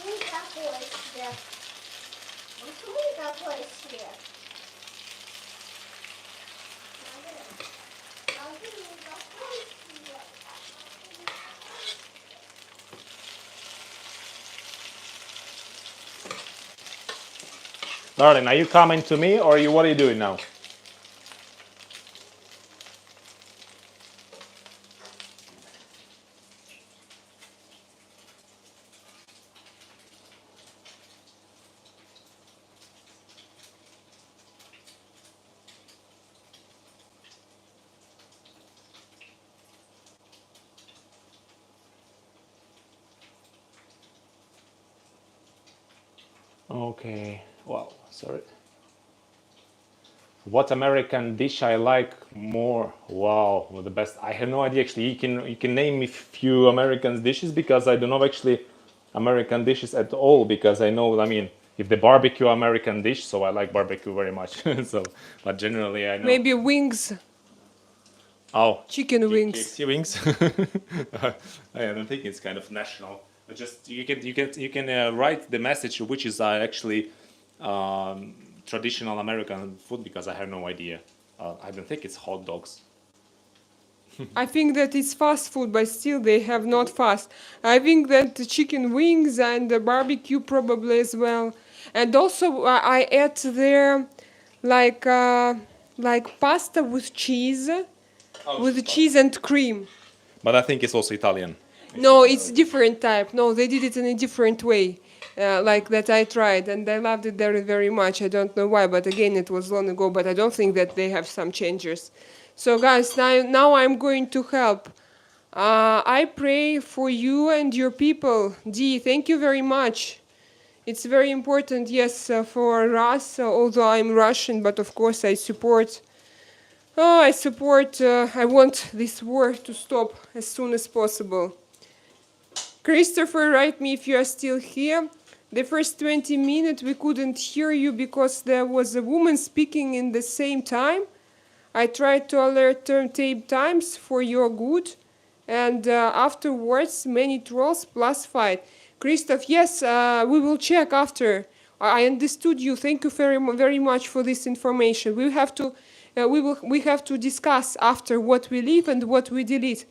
Никакой свет. Никакой свет. Darling, are you coming to me or what are you doing now? Okay, wow, sorry. What American dish I like more? Wow, well, the best. I have no idea actually. You can name me few American dishes because I don't know actually American dishes at all because I know, I mean, if the barbecue American dish, so I like barbecue very much. So, but generally I know. Maybe wings, Oh, chicken wings. KFC wings. I don't think it's kind of national. But just you can write the message which is actually traditional American food because I have no idea. I don't think it's hot dogs. I think that it's fast food, but still they have not fast. I think that the chicken wings and the barbecue probably as well. And also I ate there like pasta with cheese, with cheese and cream. But I think it's also Italian. No, it's different type. No, they did it in a different way. Like that I tried and I loved it very, very much. I don't know why, but again, it was long ago, but I don't think that they have some changes. So guys, now I'm going to help. I pray for you and your people. Dee, thank you very much. It's very important, yes, for Russ, although I'm Russian, but of course I support. I want this war to stop as soon as possible. Christopher, write me if you are still here. The first 20 minutes we couldn't hear you because there was a woman speaking in the same time. I tried to alert tape times for your good. And afterwards, many trolls plus fight. Christoph, yes, we will check after. I understood you. Thank you very much for this information. We have to discuss after what we leave and what we delete.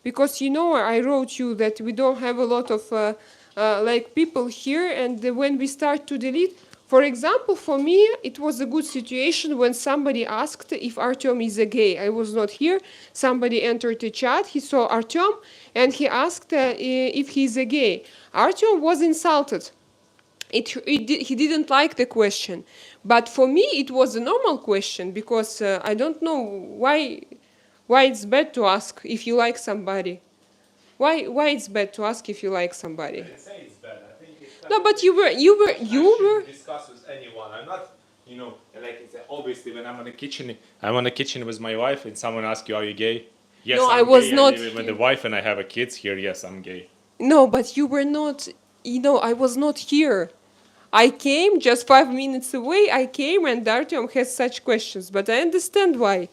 Because you know, I wrote you that we don't have a lot of like people here, and when we start to delete, for example, for me, it was a good situation when somebody asked if Artem is a gay. I was not here. Somebody entered the chat. He saw Artem, and he asked if he's a gay. Artem was insulted. He didn't like the question. But for me, it was a normal question because I don't know why it's bad to ask if you like somebody. Why it's bad to ask if you like somebody? I didn't say it's bad. I think it's No, but you were. discuss with anyone. I'm not, like it's obviously when I'm in the kitchen with my wife, and someone asks you, "Are you gay?" Yes, No, I'm I was gay. not I live with the wife, and I have a kids here. Yes, I'm gay. No, but you were not. I was not here. I came just 5 minutes away. I came, and Artem has such questions. But I understand why,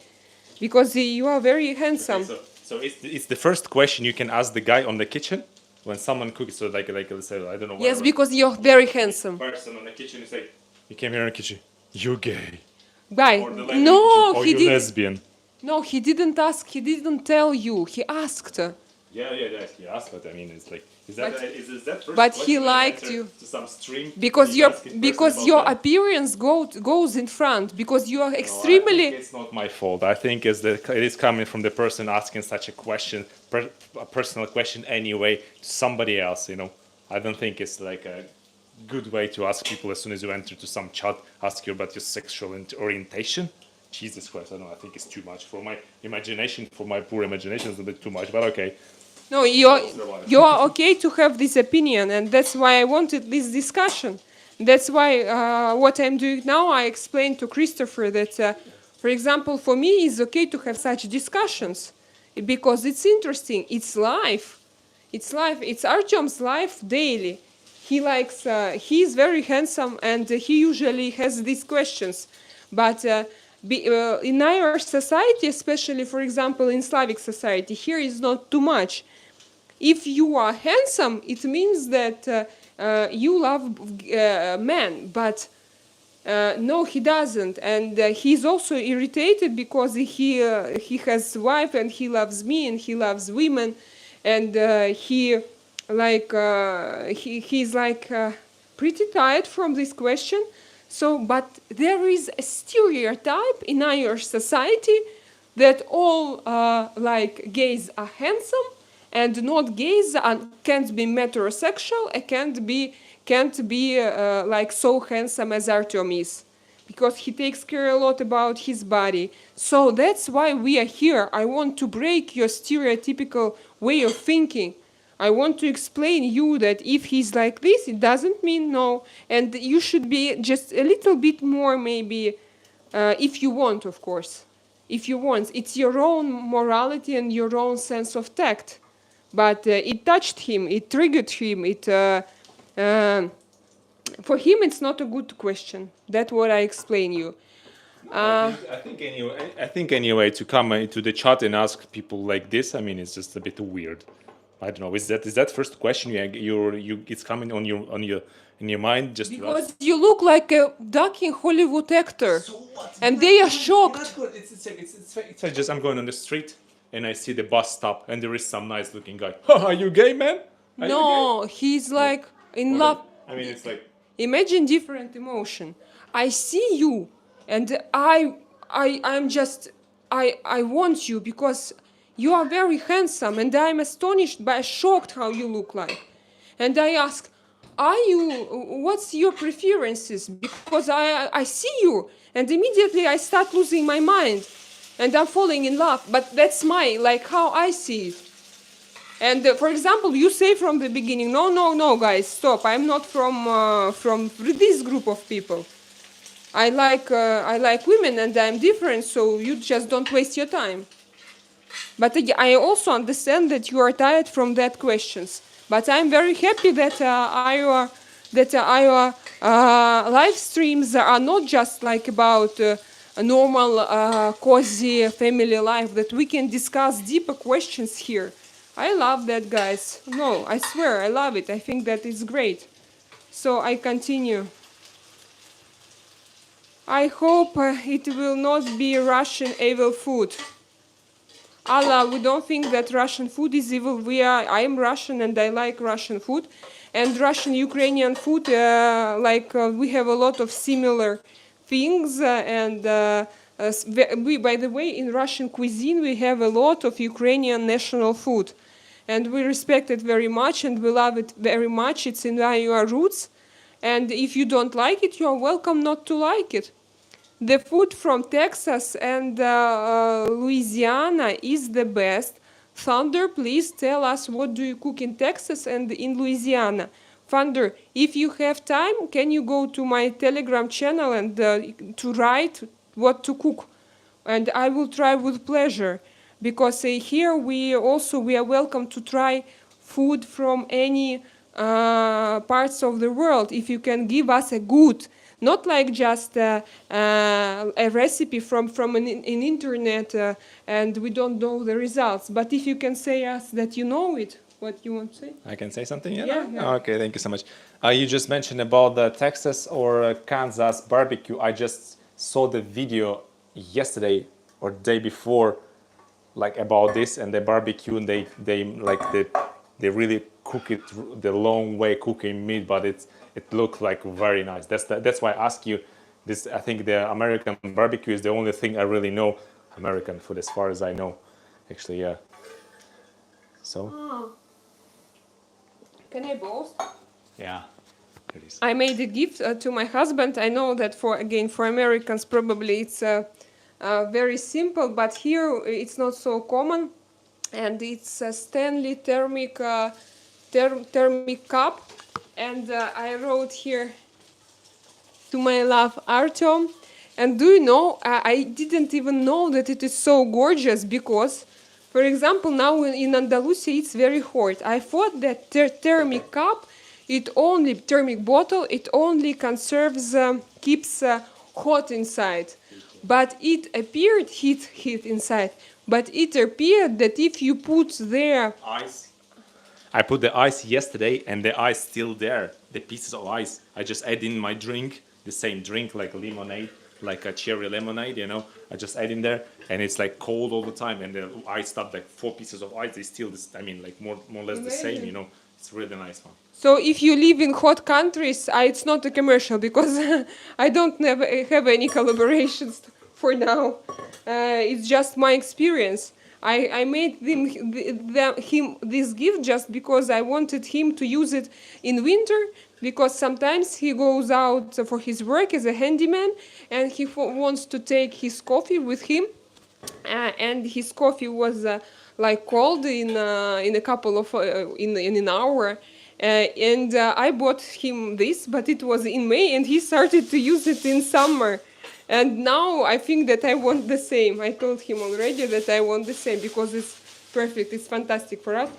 because you are very handsome. Okay, so it's the first question you can ask the guy on the kitchen when someone cooks. So like let's say I don't know. Yes, whatever. because you're very handsome. Person on the kitchen is like, you came here in the kitchen. You gay? Guy, Or the lady in the no, kitchen, or he you didn't. lesbian? No, he didn't ask. He didn't tell you. He asked. Yeah, he asked, but I mean, it's like, is that first but he question liked answer you. to some stream? Because He's your asking because person your about that? appearance goes in front. Because you are No, I extremely. think it's not my fault. I think it is coming from the person asking such a question, a personal question anyway, to somebody else. I don't think it's like a good way to ask people as soon as you enter to some chat, ask you about your sexual orientation. Jesus Christ, I don't know. I think it's too much for my imagination. For my poor imagination, it's a bit too much. But okay. No, you're okay to have this opinion, and that's why I wanted this discussion. That's why what I'm doing now, I explained to Christopher that, for example, for me, it's okay to have such discussions because it's interesting. It's life. It's life. It's Artem's life daily. He's very handsome, and he usually has these questions. But in our society, especially, for example, in Slavic society, here is not too much. If you are handsome, it means that you love men, but no, he doesn't, and he's also irritated because he has a wife and he loves me and he loves women, and he's pretty tired from this question. So, but there is a stereotype in our society that all gays are handsome. And not gays can't be heterosexual and can't be like so handsome as Artem is, because he takes care a lot about his body. So that's why we are here. I want to break your stereotypical way of thinking. I want to explain you that if he's like this, it doesn't mean no, and you should be just a little bit more maybe, if you want, of course. If you want, it's your own morality and your own sense of tact. But it touched him, it triggered him. For him, it's not a good question. That's what I explain you. I think anyway to come into the chat and ask people like this, I mean, it's just a bit weird. I don't know. Is that first question it's coming on in your mind just because you look like a ducking Hollywood actor, so and they are shocked. It's just I'm going on the street. and I see the bus stop, and there is some nice looking guy. Are you gay, man? Are you No, he's like in gay? love. I mean, it's like, Imagine different emotion. I see you, and I'm just, I want you because you are very handsome, and I'm astonished by shocked how you look like. And I ask, what's your preferences? Because I see you, and immediately I start losing my mind, and I'm falling in love. But that's like how I see it. And for example, you say from the beginning, no, guys, stop. I'm not from this group of people. I like women, and I'm different. So you just don't waste your time. But I also understand that you are tired from that questions. But I'm very happy that our live streams are not just like about a normal, cozy family life. That we can discuss deeper questions here. I love that, guys. No, I swear, I love it. I think that it's great. So I continue. I hope it will not be Russian evil food. Allah, we don't think that Russian food is evil. I am Russian and I like Russian food. And Russian Ukrainian food, we have a lot of similar things. By the way, in Russian cuisine, we have a lot of Ukrainian national food. And we respect it very much and we love it very much. It's in our roots. And if you don't like it, you are welcome not to like it. The food from Texas and Louisiana is the best. Thunder, please tell us what do you cook in Texas and in Louisiana. Thunder, if you have time, can you go to my Telegram channel and to write what to cook? And I will try with pleasure. Because here we are welcome to try food from any parts of the world. If you can give us a good, not like just a recipe from an internet and we don't know the results. But if you can say us that you know it, what you want to say? I can say something? Yeah. Okay, thank you so much. You just mentioned about the Texas or Kansas barbecue. I just saw the video yesterday or day before, like about this and the barbecue, and they really cook it the long way, cooking meat, but it looked like very nice. That's why I ask you this. I think the American barbecue is the only thing I really know, American food as far as I know, actually. Yeah. So. Can I boast? Yeah. It is. I made a gift to my husband. I know that for Americans probably it's very simple, but here it's not so common, and it's a Stanley thermic cup, and I wrote here to my love Artem. And do you know, I didn't even know that it is so gorgeous because, for example, now in Andalusia it's very hot. I thought that thermic cup, thermic bottle, it only conserves, keeps hot inside. But it appeared heat inside. But it appeared that if you put there Ice. I put the ice yesterday, and the ice still there. The pieces of ice. I just add in my drink, the same drink like lemonade, like a cherry lemonade. I just add in there, and it's like cold all the time. And the ice stopped, like 4 pieces of ice. They still, like more or less the same. It's really nice one. So if you live in hot countries, it's not a commercial because I don't have any collaborations for now. It's just my experience. I made him this gift just because I wanted him to use it in winter, because sometimes he goes out for his work as a handyman and he wants to take his coffee with him, and his coffee was like cold in a couple of in an hour. And I bought him this, but it was in May, and he started to use it in summer. And now I think that I want the same. I told him already that I want the same because it's perfect. It's fantastic for us.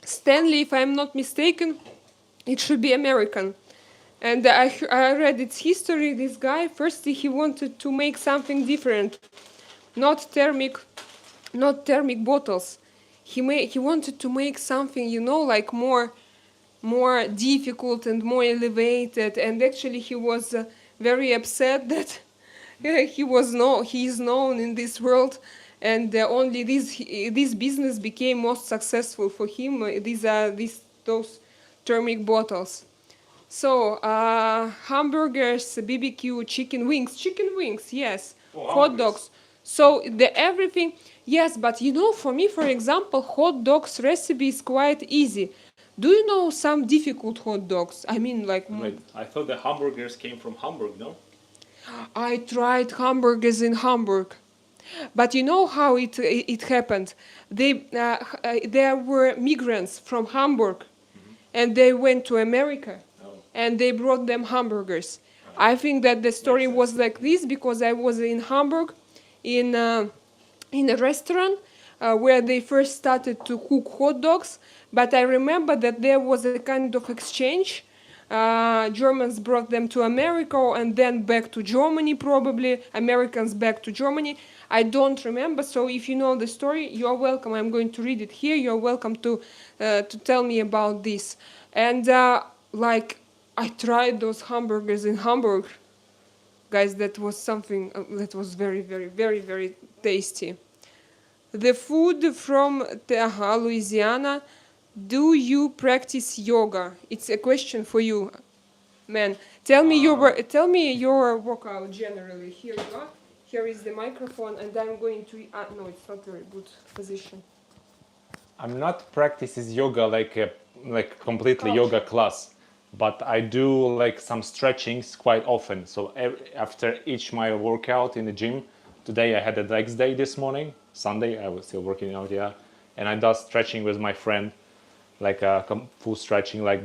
Stanley, if I'm not mistaken, it should be American. And I read its history. This guy, firstly, he wanted to make something different, not thermic bottles. He wanted to make something, like more difficult and more elevated. And actually, he was very upset He is known in this world, and only this business became most successful for him. These are those thermic bottles. So hamburgers, BBQ, chicken wings, yes, Oh, hot hamburgers. dogs. So the everything, yes, but you know, for me, for example, hot dogs recipe is quite easy. Do you know some difficult hot dogs? I mean, like Wait, I thought the hamburgers came from Hamburg, no? I tried hamburgers in Hamburg, but you know how it happened? There were migrants from Hamburg, and they went to America, Oh. and they brought them hamburgers. I think that the story was like this because I was in Hamburg, in in a restaurant where they first started to cook hot dogs. But I remember that there was a kind of exchange. Germans brought them to America and then back to Germany, probably. Americans back to Germany. I don't remember. So if you know the story, you're welcome. I'm going to read it here. You're welcome to tell me about this. And like I tried those hamburgers in Hamburg, guys. That was something that was very, very, very, very tasty. The food from Louisiana. Do you practice yoga? It's a question for you, man. Tell me your workout generally. Here you are. Here is the microphone, and I'm going to. No, it's not very good position. I'm not practicing yoga like completely Culture. yoga class, but I do like some stretchings quite often. So after each my workout in the gym, today I had a legs day this morning. Sunday I was still working out, yeah, and I do stretching with my friend, like a full stretching, like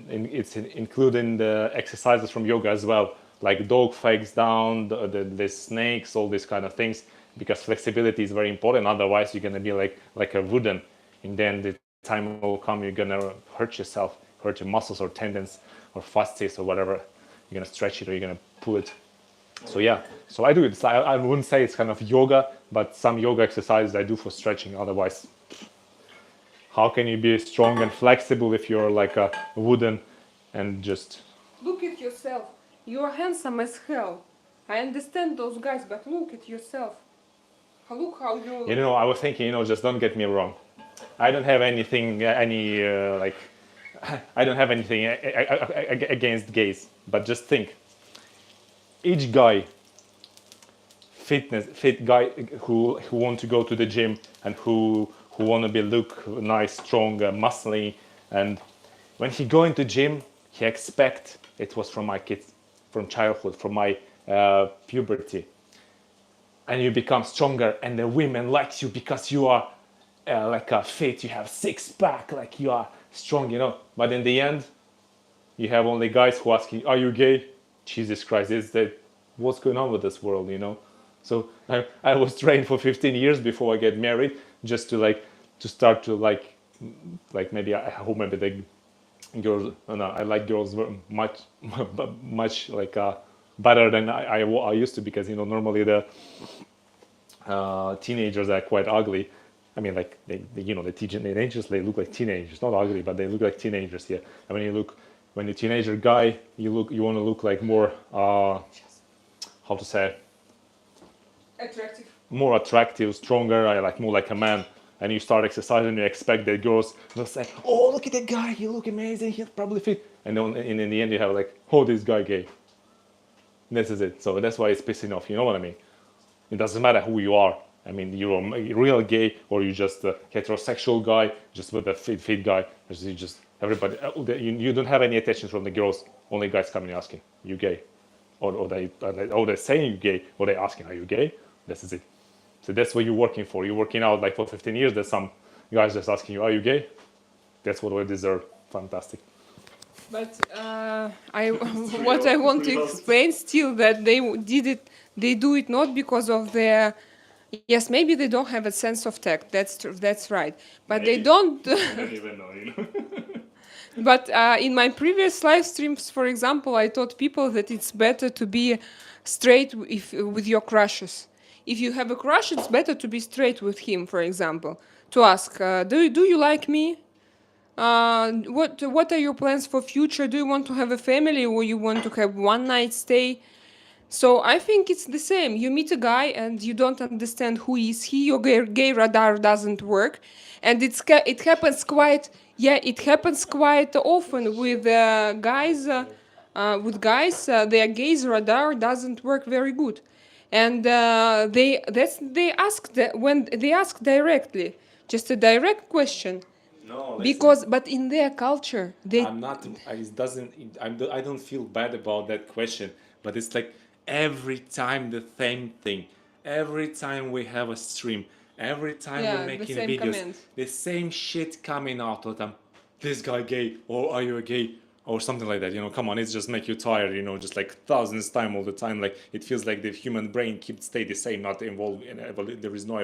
it's including the exercises from yoga as well, like dog face down, the snakes, all these kind of things, because flexibility is very important. Otherwise, you're gonna be like a wooden, and then the time will come you're gonna hurt yourself, hurt your muscles or tendons or fascias or whatever. You're gonna stretch it or you're gonna pull it. So yeah, so I do it. I wouldn't say it's kind of yoga, but some yoga exercises I do for stretching. Otherwise, how can you be strong and flexible if you're like a wooden and just... Look at yourself. You're handsome as hell. I understand those guys, but look at yourself. Look how you. You know, I was thinking, just don't get me wrong. I don't have anything, I don't have anything against gays, but just think. Each guy, fit guy who want to go to the gym and who want to look nice, strong, muscly, and when he go into gym, he expect it was from my kids, from childhood, from my puberty, and you become stronger, and the women likes you because you are like a fit, you have six pack, like you are strong, But in the end, you have only guys who ask you, "Are you gay?" Jesus Christ, what's going on with this world, So I was trained for 15 years before I get married, just to start to maybe I hope maybe the girls. No, I like girls much better than I used to, because normally the teenagers are quite ugly. I mean, like the teenagers, they look like teenagers, not ugly, but they look like teenagers. Yeah, and when you're a teenager guy, you want to look like more how to say, Attractive. more attractive, stronger, like more like a man. And you start exercising, you expect that girls will say, "Oh, look at that guy, he look amazing, he's probably fit." And then in the end you have like, "Oh, this guy gay." This is it. So that's why it's pissing off, you know what I mean? It doesn't matter who you are. I mean, you're a real gay or you're just a heterosexual guy, just with a fit guy. You just, everybody, you don't have any attention from the girls. Only guys coming and asking, "You gay?" Or they're saying you're gay, or they're asking, "Are you gay?" This is it. So that's what you're working for. You're working out like for 15 years. There's some guys just asking you, "Are you gay?" That's what we deserve. Fantastic. But what I want to explain still that they do it not because of their. Yes, maybe they don't have a sense of tact. That's right. But they don't. I don't even know, But in my previous live streams, for example, I taught people that it's better to be straight with your crushes. If you have a crush, it's better to be straight with him, for example. To ask, do you like me? What are your plans for future? Do you want to have a family, or you want to have one night stay? So I think it's the same. You meet a guy and you don't understand who is he. Your gay radar doesn't work, and it happens quite it happens quite often with guys. Their gaze radar doesn't work very good, and they ask when they ask directly, just a direct question. No, listen. Because but in their culture they I'm not. It doesn't. I don't feel bad about that question, but it's like every time the same thing. Every time we have a stream, every time Yeah, we're the making same videos, comment. the same shit coming out of them. This guy gay, or are you a gay, or something like that. You know, come on, it's just make you tired. You know, just like thousands time all the time. Like it feels like the human brain keeps stay the same, not involved in there is no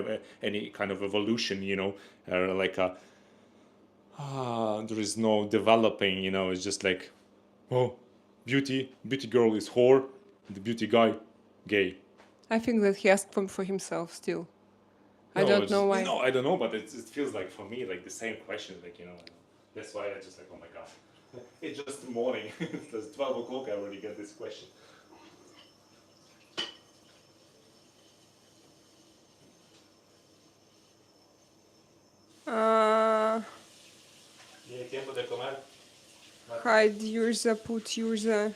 any kind of evolution. You know, like a. There is no developing, you know, it's just like, oh, beauty girl is whore, the beauty guy, gay. I think that he asked for himself still. I No, don't it's- know why. No, I don't know, but it feels like for me, like the same question, like, you know, that's why I just like, oh my god. It's just morning, it's 12 o'clock, I already get this question. Tiempo de comer. Hide user, put user,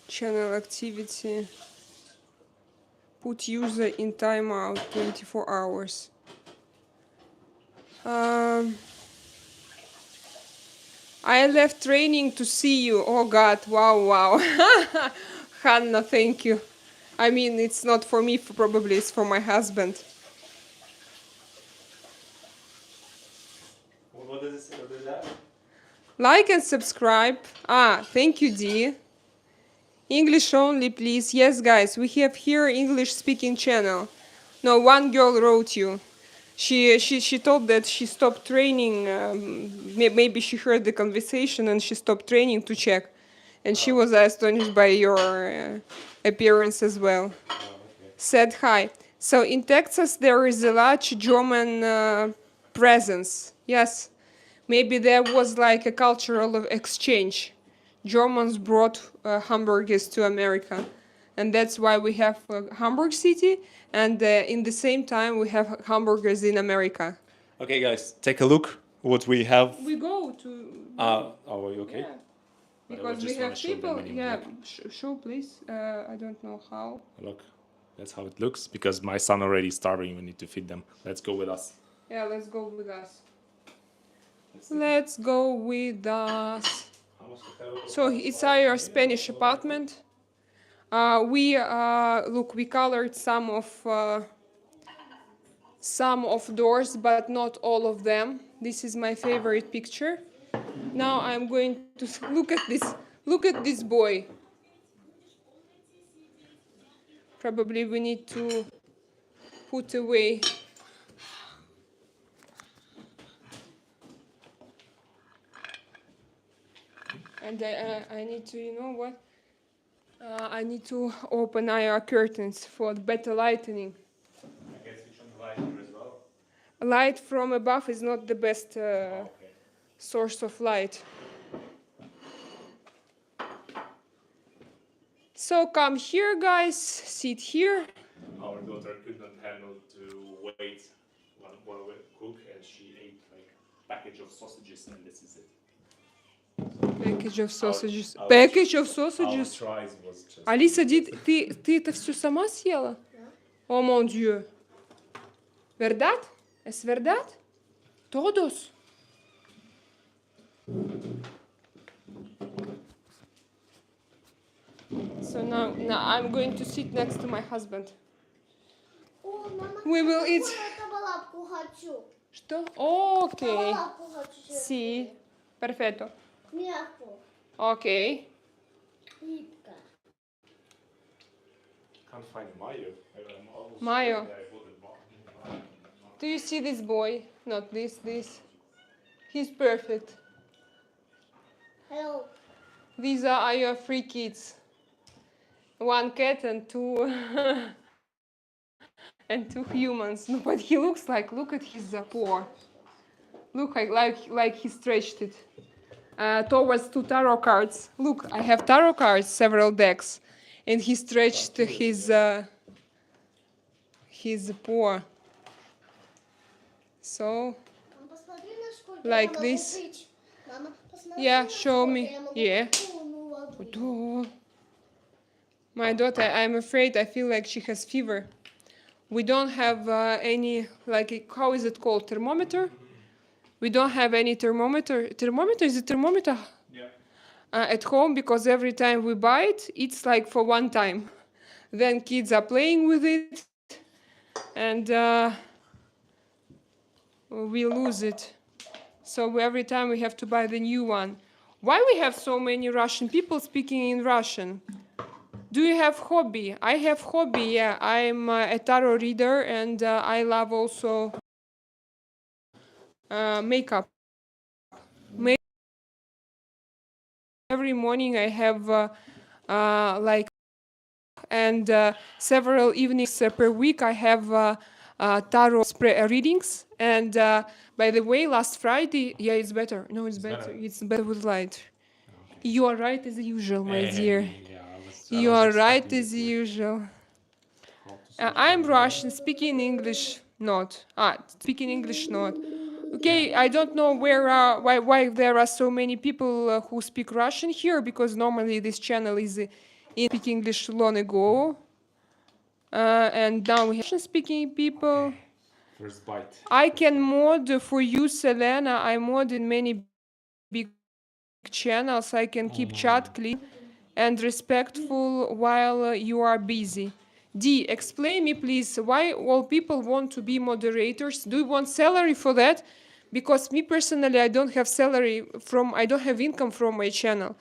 channel activity, put user in timeout 24 hours. I left training to see you. Oh God, wow. Hannah, thank you. I mean, it's not for me, probably it's for my husband. What does it say? What is that? Like and subscribe. Thank you, Dee. English only, please. Yes, guys, we have here English speaking channel. No, one girl wrote you. She told that she stopped training. Maybe she heard the conversation and she stopped training to check. And she was astonished by your appearance as well. Said hi. So in Texas there is a large German presence. Yes. Maybe there was like a cultural exchange. Germans brought hamburgers to America, and that's why we have Hamburg City, and in the same time we have hamburgers in America. Okay, guys, take a look what we have. We go to Are you okay? yeah, I because we just wanna have show them people. anyway, Yeah, look. show please. I don't know how. Look, that's how it looks because my son already starving. We need to feed them. Let's go with us. Yeah, let's go with us. Let's go with us. So it's our Spanish apartment. We colored some of doors, but not all of them. This is my favorite picture. Now I'm going to look at this. Look at this boy. Probably we need to put away. And I need to, you know what? I need to open our curtains for better lighting. I guess switch on the lighter as well. Light from above is not the best source of light. So come here, guys. Sit here. Our daughter could not handle to wait while we cook, and she ate like a package of sausages, and this is it. Package of sausages. Our Package of Our sausages. tries was just. Алиса, ты это все сама съела? О, mon Dieu. Verdad? Es verdad? Todos? So now I'm going to sit next to my husband. О, мама, We will eat. табалапку хочу. Что? Окей. Табалапку хочу. Sí. Perfecto. Мягкую. Okay. Липкая. Can't find Mayo. Mayo. Do you see this boy? Not this. He's perfect. Hello. These are your 3 kids. 1 cat and 2 and 2 humans. No, but he looks like, look at his paw. Look like he stretched it towards 2 tarot cards. Look, I have tarot cards, several decks, and he stretched his paw. So, Мама, посмотри, насколько Like я могу this. пить. Мама, посмотри, yeah, show насколько me. я могу Yeah. пить полную воду. Oh. My daughter, I'm afraid, I feel like she has fever. We don't have any, like, how is it called? Thermometer? We don't have any thermometer. Thermometer? Is it thermometer? Yeah. At home, because every time we buy it, it's like for one time. Then kids are playing with it, and we lose it. So every time we have to buy the new one. Why we have so many Russian people speaking in Russian? Do you have hobby? I have hobby, yeah. I'm a tarot reader, and I love also makeup. Every morning I have like, and several evenings per week I have tarot readings. And by the way, last Friday, yeah, it's better. No, it's better. It's better with light. Okay. You are right as usual, my dear. Yeah, You are right as usual. I'm Russian, speaking English not. Speaking English not. Okay, I don't know why there are so many people who speak Russian here, because normally this channel is in speak English long ago. And now we have Russian speaking people. First bite. I can mod for you, Selena. I mod in many big channels. I can keep chat clean and respectful while you are busy. D, explain me please why all people want to be moderators. Do you want salary for that? Because me personally, I don't have salary I don't have income from my channel.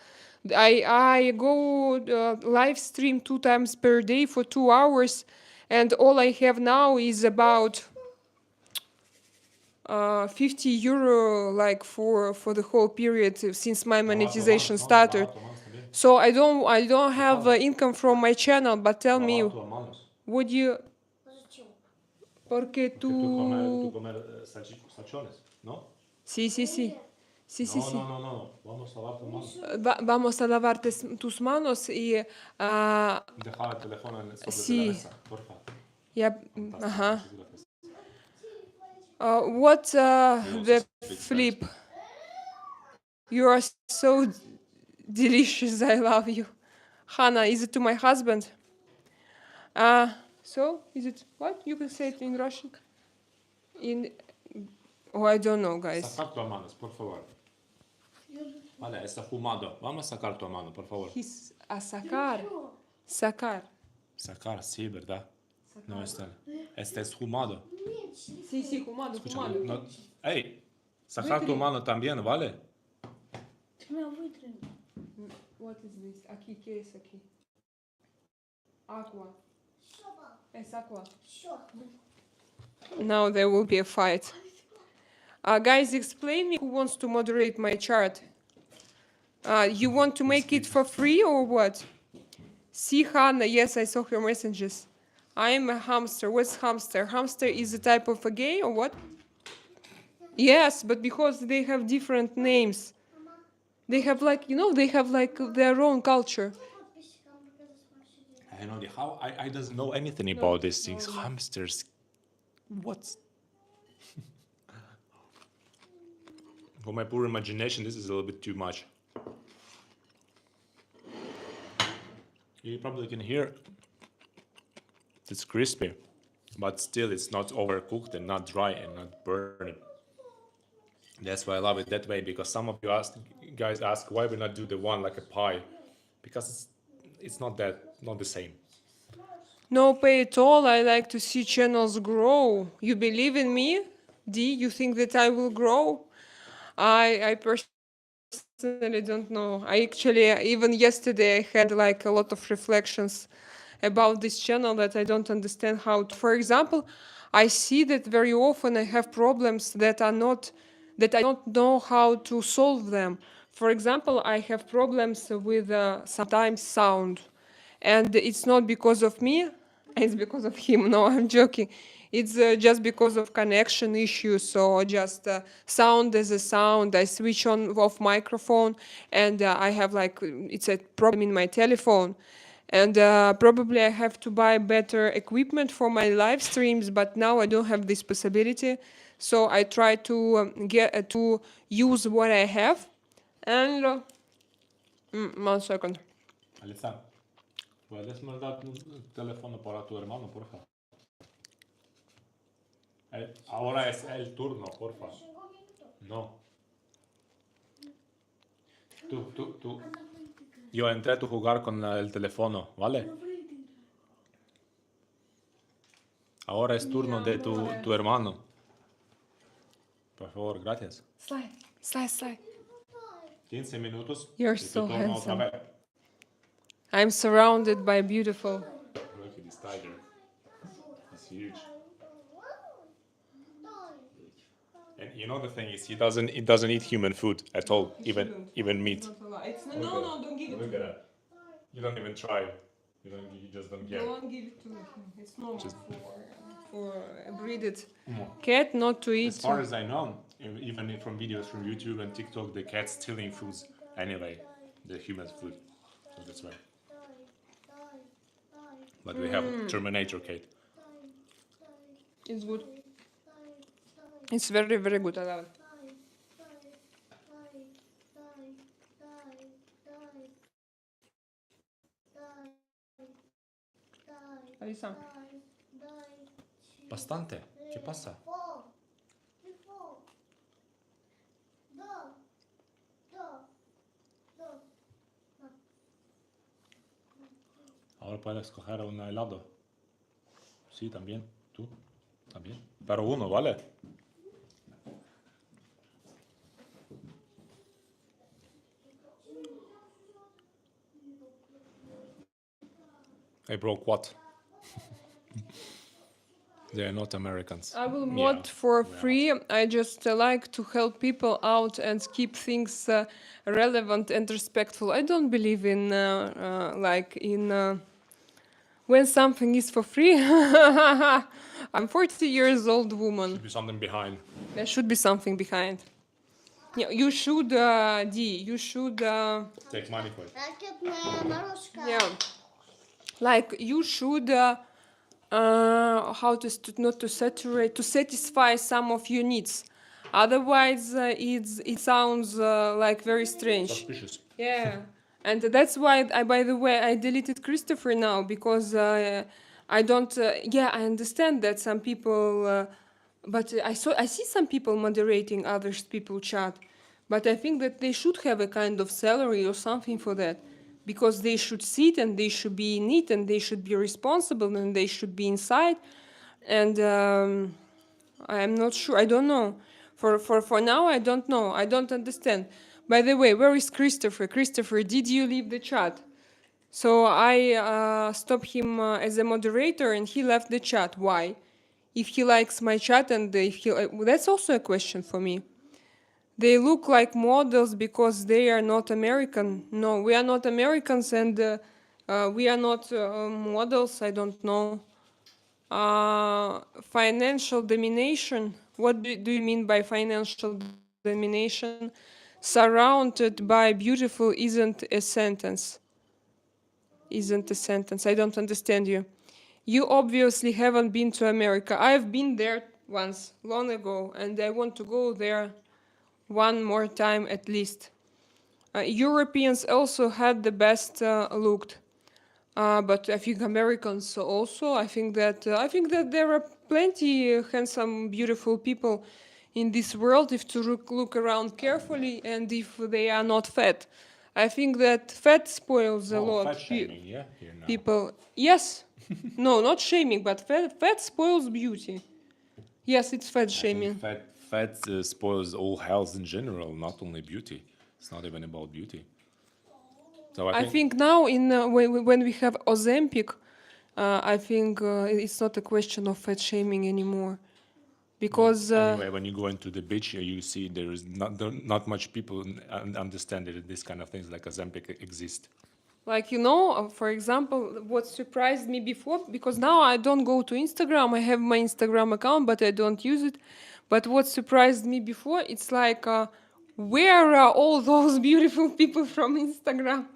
I go live stream 2 times per day for 2 hours, and all I have now is about 50 euro, like for the whole period since my monetization started. So I don't have income from my channel. But tell me, would you? Зачем? Porque Tu tu. comer salchones, ¿no? Sí, sí, sí. Sí, sí, sí. No. Vamos a lavar tus manos. Vamos a lavar tus manos y Deja el teléfono sobre Sí. la mesa, porfa. я, Fantástico, ага. muchas gracias. What also the speak flip? You are so delicious. I love you. Hannah, is it to my husband? So is it what? You can say it in Russian. I don't know, guys. Sacar tus manos, por favor. Vale, está fumado. Vamos a sacar tu mano, por favor. Sacar. Sacar. Sacar, sí, ¿verdad? No está. Este es fumado. Sí, sí, fumado, fumado. No, ey, sacar tu mano también, ¿vale? Ты меня вытряни. What is this? Aqui, que é isso aqui? Aqua. Es aqua. Всё. Now there will be a fight. Guys, explain me who wants to moderate my chart. You want to make it for free or what? See, Hannah, yes, I saw her messages. I am a hamster. What's hamster? Hamster is a type of a gay or what? Yes, but because they have different names. They have like, they have like their own culture. I know how I don't know anything about these things. Hamsters. What? For my poor imagination, this is a little bit too much. You probably can hear it's crispy, but still it's not overcooked and not dry and not burning. That's why I love it that way, because some of you guys ask why we not do the one like a pie, because it's not the same. No pay at all. I like to see channels grow. You believe in me, D? You think that I will grow? I personally don't know. I actually, even yesterday, I had like a lot of reflections about this channel that I don't understand how to. For example, I see that very often I have problems that I don't know how to solve them. For example, I have problems with sometimes sound. And it's not because of me, it's because of him. No, I'm joking. It's just because of connection issues. So just sound as a sound. I switch on off microphone, and I have like it's a problem in my telephone, And probably I have to buy better equipment for my live streams, but now I don't have this possibility. So I try to get to use what I have. And 1 second. Alisa, ¿puedes mandar tu teléfono para tu hermano, porfa? Ahora es el turno, porfa. No. Tú. Yo entré a jugar con el teléfono, ¿vale? Ahora es turno de tu hermano. Por favor, gracias. Slide. 15 minutos. You're y tu so turno otra handsome. vez. I'm surrounded by beautiful. Look at this tiger. He's huge. And you know the thing is, he doesn't eat human food at all, even meat. No, don't give it Look at that. You don't even try. You just don't get. Don't give it to him. It's normal for a breeded cat not to eat. As far as I know, even from videos from YouTube and TikTok, the cat's stealing foods anyway, the human food. So that's why. But we have Terminator cat. It's good. It's very, very good. I love it. Alisa. Bastante. ¿Qué pasa? Ahora puedes escoger un helado. Sí, también. Tú. También. Pero uno, ¿vale? I broke what? They are not Americans. I will mod for free. I just like to help people out and keep things relevant and respectful. I don't believe in when something is for free. I'm 40 years old woman. Should be something behind. There should be something behind. Yeah, you should, you should... Take money for it. Yeah. Like, you should... not to saturate, to satisfy some of your needs. Otherwise, it sounds like very strange. Suspicious. Yeah, and that's why by the way, I deleted Christopher now because I don't. I understand that some people, but I see some people moderating others people chat, but I think that they should have a kind of salary or something for that. Because they should sit and they should be neat and they should be responsible and they should be inside. And I'm not sure. I don't know. For now, I don't know. I don't understand. By the way, where is Christopher? Christopher, did you leave the chat? So I stopped him as a moderator and he left the chat. Why? If he likes my chat and if he... that's also a question for me. They look like models because they are not American. No, we are not Americans and we are not models, I don't know. Financial domination. What do you mean by financial domination? Surrounded by beautiful isn't a sentence. Isn't a sentence. I don't understand you. You obviously haven't been to America. I've been there once, long ago, and I want to go there one more time at least. Europeans also had the best looked, but I think Americans also. I think that there are plenty handsome, beautiful people in this world if to look around carefully and if they are not fat. I think that fat spoils a lot. Fat shaming, yeah? People, yes, no, not shaming, but fat spoils beauty. Yes, it's fat shaming. Fat spoils all health in general, not only beauty. It's not even about beauty. So I think now when we have Ozempic, I think it's not a question of fat shaming anymore, because anyway, when you go into the beach, you see there is not much people understand that this kind of things like Ozempic exist. Like, for example, what surprised me before, because now I don't go to Instagram, I have my Instagram account, but I don't use it. But what surprised me before, it's like, where are all those beautiful people from Instagram?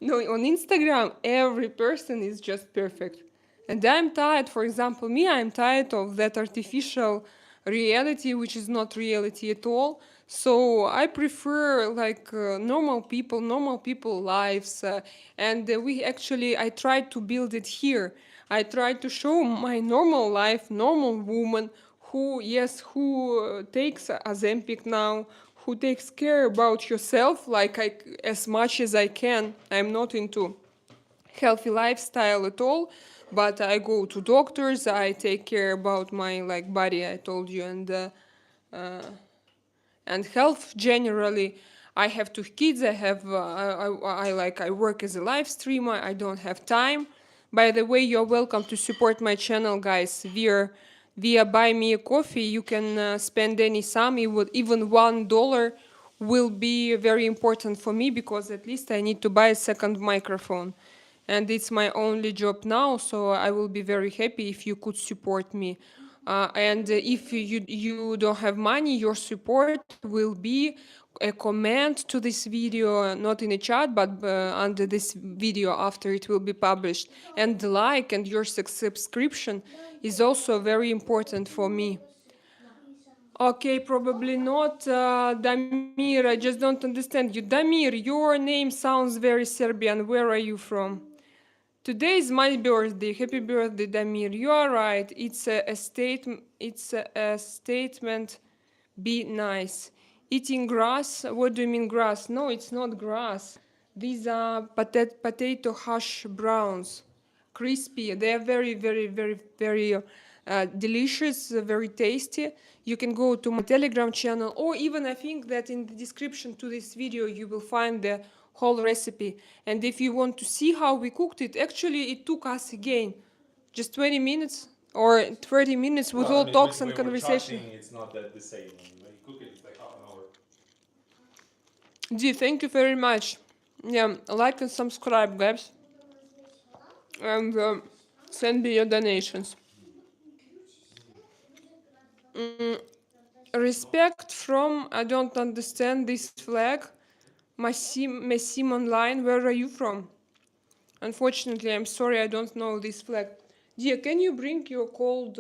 No, on Instagram, every person is just perfect. And I'm tired, for example, me, I'm tired of that artificial reality, which is not reality at all. So I prefer like normal people lives. I tried to build it here. I tried to show my normal life, normal woman who takes Ozempic now, who takes care about yourself as much as I can. I'm not into healthy lifestyle at all, but I go to doctors. I take care about my like body. I told you, uh, and health generally. I have two kids. I work as a live streamer. I don't have time. By the way, you're welcome to support my channel, guys, via buy me a coffee. You can spend any sum, even $1 will be very important for me, because at least I need to buy a second microphone, and it's my only job now, so I will be very happy if you could support me. And if you don't have money, your support will be a comment to this video, not in a chat, but under this video after it will be published. And the like and your subscription is also very important for me. Okay, probably not. Damir, I just don't understand you. Damir, your name sounds very Serbian. Where are you from? Today is my birthday. Happy birthday, Damir. You are right. It's a statement. It's a statement. Be nice. Eating grass. What do you mean grass? No, it's not grass. These are potato hash browns, crispy. They are very delicious, very tasty. You can go to my Telegram channel, or even I think that in the description to this video you will find the whole recipe. And if you want to see how we cooked it, actually it took us again just 20 minutes or 30 minutes with all talks and conversation. It's not that the same. When you cook it, it's like half an hour. Dee, thank you very much. Yeah, like and subscribe, guys. And send me your donations. Respect from, I don't understand this flag. Messim online, where are you from? Unfortunately, I'm sorry, I don't know this flag. Dia, can you bring your cold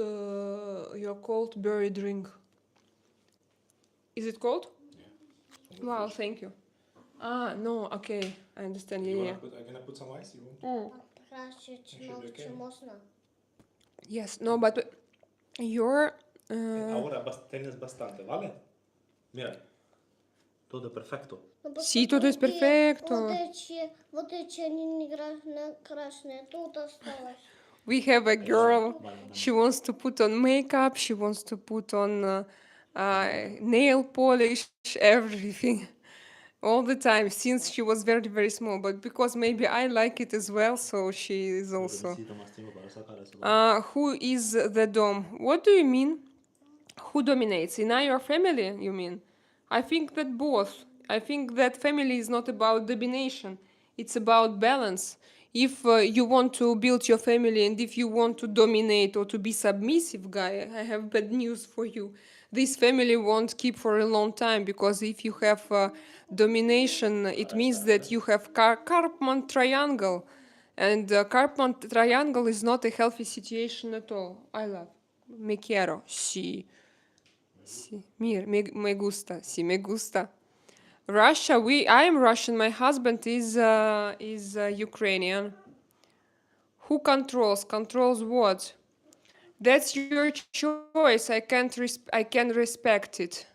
berry drink? Is it cold? Yeah. Wow, thank you. Ah, no, okay, I understand. Yeah. I'm gonna put some ice. You want? Yes, no, but your. Ahora tienes bastante, ¿vale? Mira, todo perfecto. Sí, todo es perfecto. Вот эти они не красные, тут осталось. We have a girl, she wants to put on makeup, she wants to put on nail polish, everything, all the time, since she was very small. But because maybe I like it as well, so she is also. Who is the dom? What do you mean? Who dominates? In your family, you mean? I think that both. I think that family is not about domination. It's about balance. If you want to build your family and if you want to dominate or to be submissive guy, I have bad news for you. This family won't keep for a long time, because if you have domination, it means that you have Karpman triangle. And Karpman triangle is not a healthy situation at all. I love. Me quiero. Sí. Sí. Me gusta. Sí, me gusta. Russia, I am Russian. My husband is Ukrainian. Who controls? Controls what? That's your choice. I can respect it.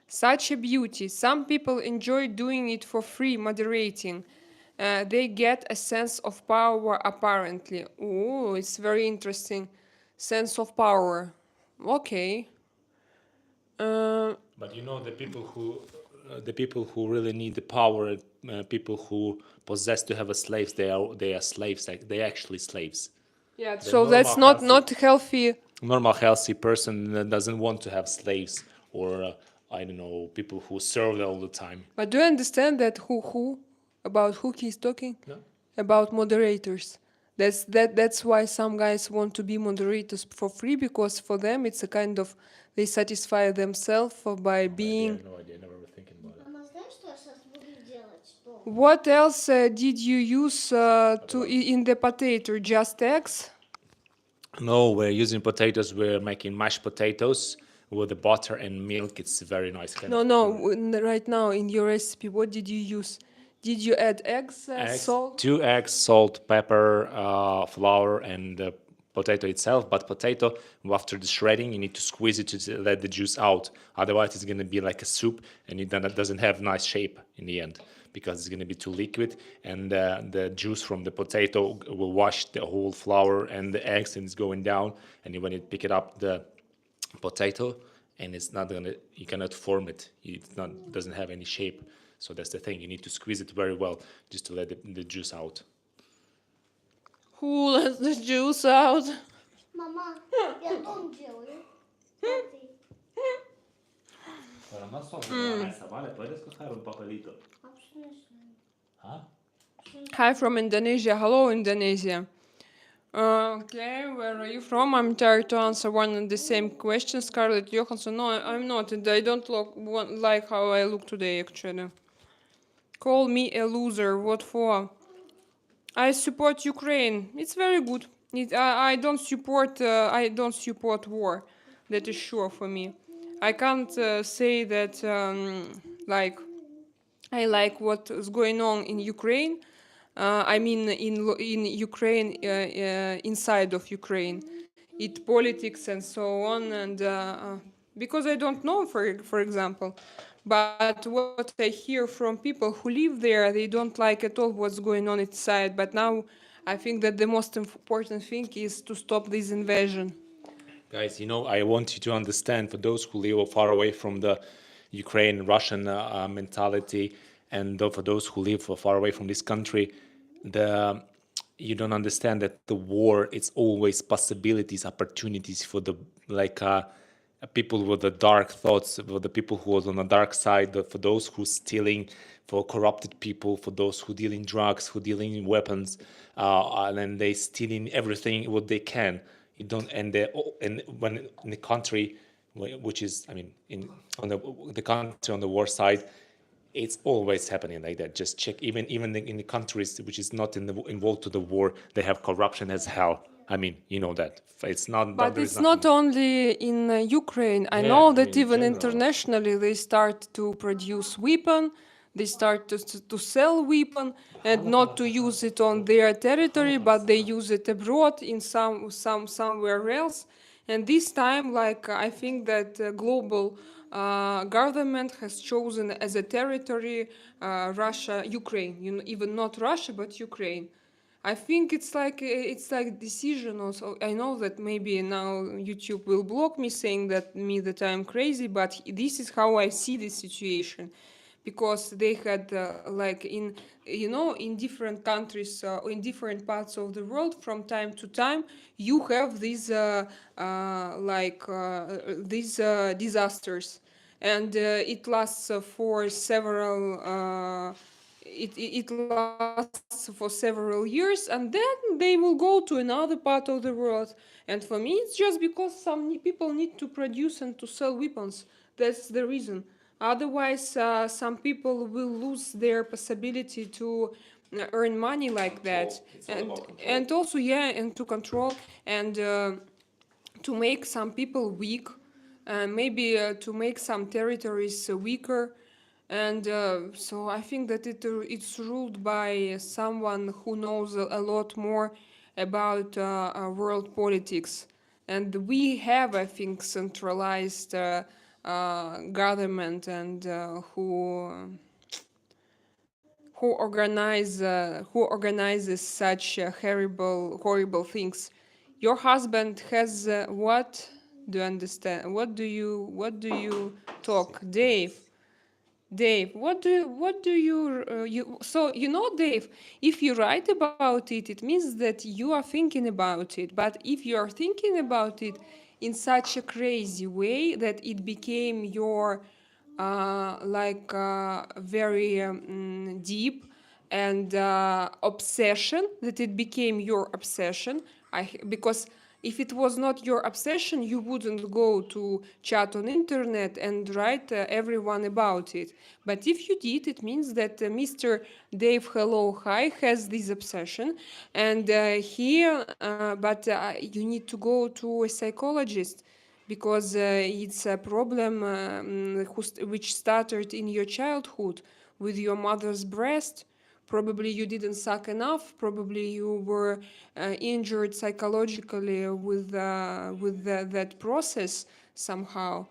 Such a beauty. Some people enjoy doing it for free, moderating. They get a sense of power, apparently. Oh, it's very interesting. Sense of power. Okay. But you know, the people who really need the power, people who possess to have a slaves, they are slaves. Like they actually slaves. Yeah. The So that's not healthy. Normal healthy person doesn't want to have slaves or I don't know, people who serve all the time. But do you understand that about who he's talking? No. About moderators. That's why some guys want to be moderators for free, because for them it's a kind of, they satisfy themselves by being. I have no idea. I never been thinking about it. Мама, знаешь, что я сейчас буду делать? Что? What else did you use in the potato? Just eggs? No, we're using potatoes. We're making mashed potatoes with the butter and milk. It's very nice. Kind No, of no. Right now in your recipe, what did you use? Did you add eggs, eggs, salt? 2 eggs, salt, pepper, flour, and the potato itself. But potato, after the shredding, you need to squeeze it to let the juice out. Otherwise, it's going to be like a soup, and it doesn't have nice shape in the end because it's going to be too liquid, and the juice from the potato will wash the whole flour and the eggs, and it's going down. And when you pick it up, the potato, and it's not gonna, you cannot form it. It's not, doesn't have any shape. So that's the thing. You need to squeeze it very well just to let the juice out. Who let the juice out? Мама, я дом делаю. Смотри. Hi from Indonesia. Hello, Indonesia. Okay, where are you from? I'm tired to answer one and the same question. Scarlett Johansson. No, I'm not. And I don't like how I look today, actually. Call me a loser. What for? I support Ukraine. It's very good. I don't support. I don't support war. That is sure for me. I can't say that like I like what is going on in Ukraine. I mean, in Ukraine, inside of Ukraine, it politics and so on, and because I don't know, for example, but what I hear from people who live there, they don't like at all what's going on inside. But now, I think that the most important thing is to stop this invasion. Guys, I want you to understand, for those who live far away from the Ukraine Russian mentality, and for those who live far away from this country, you don't understand that the war, it's always possibilities, opportunities for the people with the dark thoughts, for the people who are on the dark side, for those who stealing, for corrupted people, for those who dealing drugs, who dealing in weapons, and then they stealing everything what they can. You don't, and when in the country, which is, I mean, on the country on the war side, it's always happening like that. Just check, even in the countries which is not involved to the war, they have corruption as hell. I mean, you know that it's not. But there is it's not only in Ukraine. I Yeah, know I that mean, in even general. internationally they start to produce weapon, they start to sell weapon, and not to use it on their territory, but they use it abroad in somewhere else. And this time, like I think that global government has chosen as a territory Russia, Ukraine. Even not Russia, but Ukraine. I think it's like decision also. I know that maybe now YouTube will block me saying that I'm crazy, but this is how I see the situation, because they had like in different countries in different parts of the world, from time to time you have these disasters, and it lasts for several. It lasts for several years, and then they will go to another part of the world. And for me, it's just because some people need to produce and to sell weapons. That's the reason. Otherwise, some people will lose their possibility to earn money like that, and also and to control, and to make some people weak, maybe to make some territories weaker. And so I think that it's ruled by someone who knows a lot more about world politics. And we have, I think, centralized government, and who organizes such horrible things. Your husband has what? Do you understand? What do you talk, Dave? Dave, so Dave, if you write about it, it means that you are thinking about it. But if you are thinking about it in such a crazy way that it became your very deep and obsession, that it became your obsession, because If it was not your obsession, you wouldn't go to chat on internet and write everyone about it. But if you did, it means that Mr. Dave Hello Hi has this obsession, and you need to go to a psychologist because it's a problem which started in your childhood with your mother's breast. Probably you didn't suck enough. Probably you were injured psychologically with that process somehow.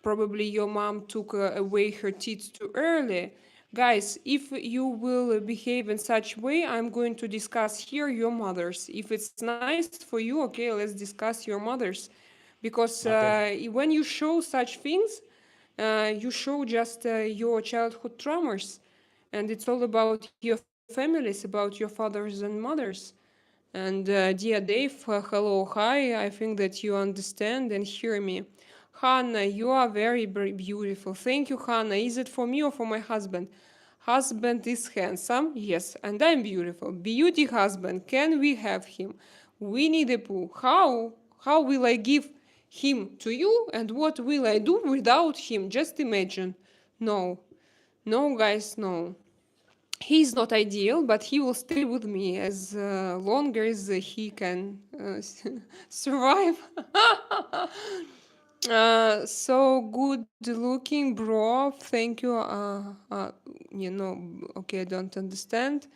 Probably your mom took away her teeth too early. Guys, if you will behave in such way, I'm going to discuss here your mothers. If it's nice for you, okay, let's discuss your mothers. Because when you show such things, you show just your childhood traumas. And it's all about your families, about your fathers and mothers. And dear Dave, hello, hi. I think that you understand and hear me. Hannah, you are very beautiful. Thank you, Hannah. Is it for me or for my husband? Husband is handsome, yes, and I'm beautiful. Beauty husband, can we have him? Winnie the Pooh, how? How will I give him to you? And what will I do without him? Just imagine. No. No, guys, no. He's not ideal, but he will stay with me as long as he can survive. So good looking, bro. Thank you. Okay, I don't understand.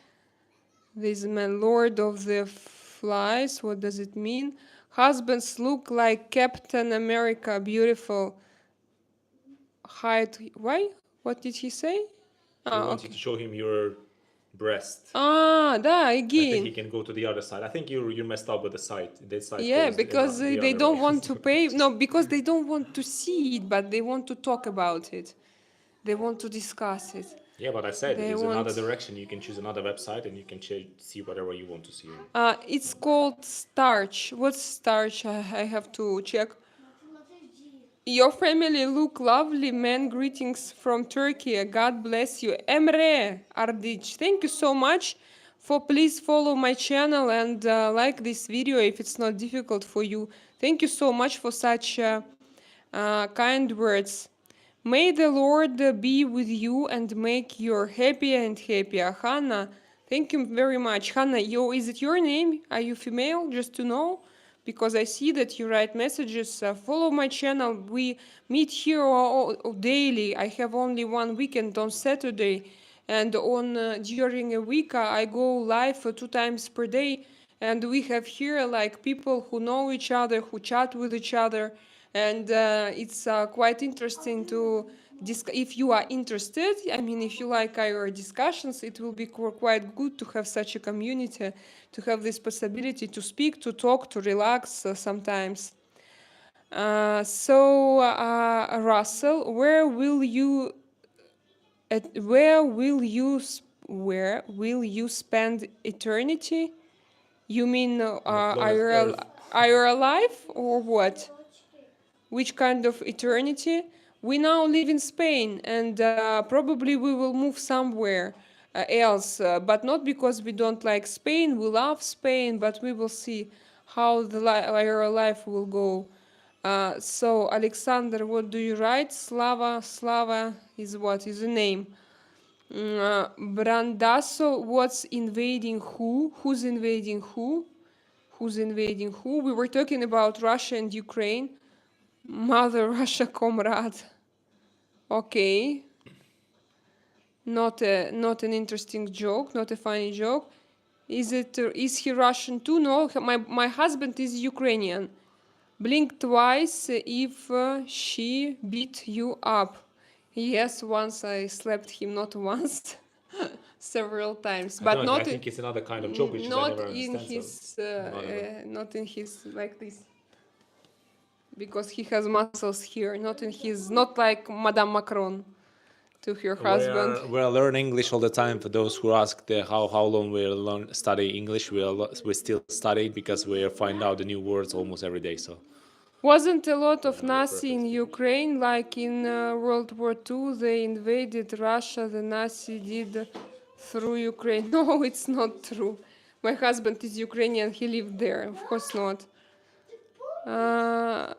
This man, Lord of the Flies. What does it mean? Husbands look like Captain America. Beautiful. Height. Why? What did he say? You want you to show him your breast. Да, I think he again. can go to the other side. I think you messed up with the side. That side Yeah, goes because the they other don't way. want to pay. No, because they don't want to see it, but they want to talk about it. They want to discuss it. Yeah, but I said They there's another want. direction. You can choose another website and you can see whatever you want to see. It's called starch. What's starch? I have to check. Your family look lovely, man. Greetings from Turkey. God bless you. Emre Ardic. Thank you so much for please follow my channel and like this video if it's not difficult for you. Thank you so much for such kind words. May the Lord be with you and make you happier and happier. Hannah, thank you very much. Hannah, is it your name? Are you female? Just to know. Because I see that you write messages. Follow my channel. We meet here daily. I have only one weekend on Saturday. And on during a week, I go live 2 times per day. And we have here like people who know each other, who chat with each other, and it's quite interesting to if you are interested. I mean, if you like our discussions, it will be quite good to have such a community, to have this possibility to speak, to talk, to relax sometimes. Russell, where will you spend eternity? You mean Earth. are you alive or what? Which kind of eternity? We now live in Spain, and probably we will move somewhere else, but not because we don't like Spain. We love Spain, but we will see how our life will go. So, Alexander, what do you write? Slava is what? Is a name. Brandaso, what's invading who? Who's invading who? Who's invading who? We were talking about Russia and Ukraine. Mother Russia comrade. Okay. Not an interesting joke, not a funny joke. Is he Russian too? No, my husband is Ukrainian. Blink twice if she beat you up. Yes, once I slapped him, not once, several times, but not. I think it's another kind of joke which I never understand. Not in his like this. Because he has muscles here, not like Madame Macron to her husband. We learn English all the time. For those who ask how long we study English, we still study because we find out the new words almost every day. So wasn't a lot of Nazi in Ukraine like in World War II. They invaded Russia. The Nazi did through Ukraine. No, it's not true. My husband is Ukrainian. He lived there. Of course not. Uh,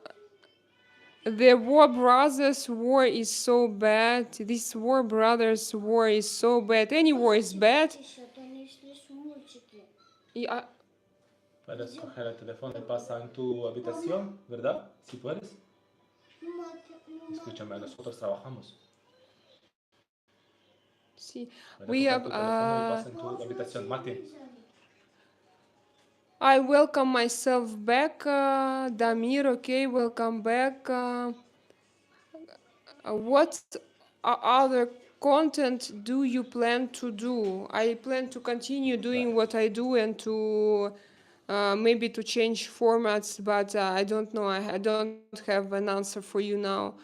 the War Brothers war is so bad. This War Brothers war is so bad. Any war is bad. Еще то не шли мультики. Yeah, Puedes coger el teléfono y pasa en tu habitación, ¿verdad? Si puedes. Escúchame, nosotros trabajamos. see, Puedes we coger have. tu teléfono y pasa en tu habitación, Martin. I welcome myself back, Damir. Okay, welcome back. What other content do you plan to do? I plan to continue doing what I do and to maybe to change formats, but I don't know. I don't have an answer for you now.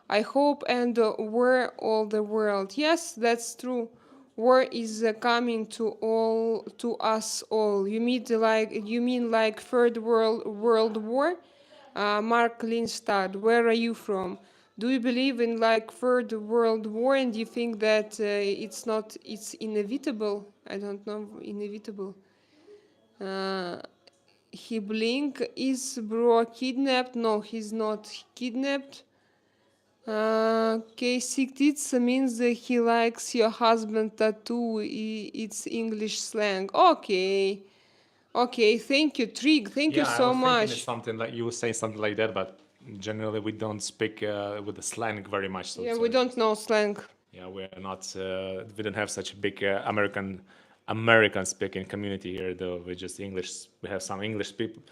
I hope and where all the world. Yes, that's true. War is coming to us all. You mean like Third World War? Mark Lindstad, where are you from? Do you believe in like Third World War and do you think that it's inevitable? I don't know, inevitable. Uh, he blink, is bro kidnapped? No, he's not kidnapped. K6 means that he likes your husband tattoo. It's English slang. Okay. Okay, thank you, Trig. Thank you Yeah, I so was thinking it's much. something like you would say something like that, but generally we don't speak with the slang very much. So Yeah, it's, we don't know slang. yeah, we're not. We don't have such a big American speaking community here, though. We just English. We have some English people.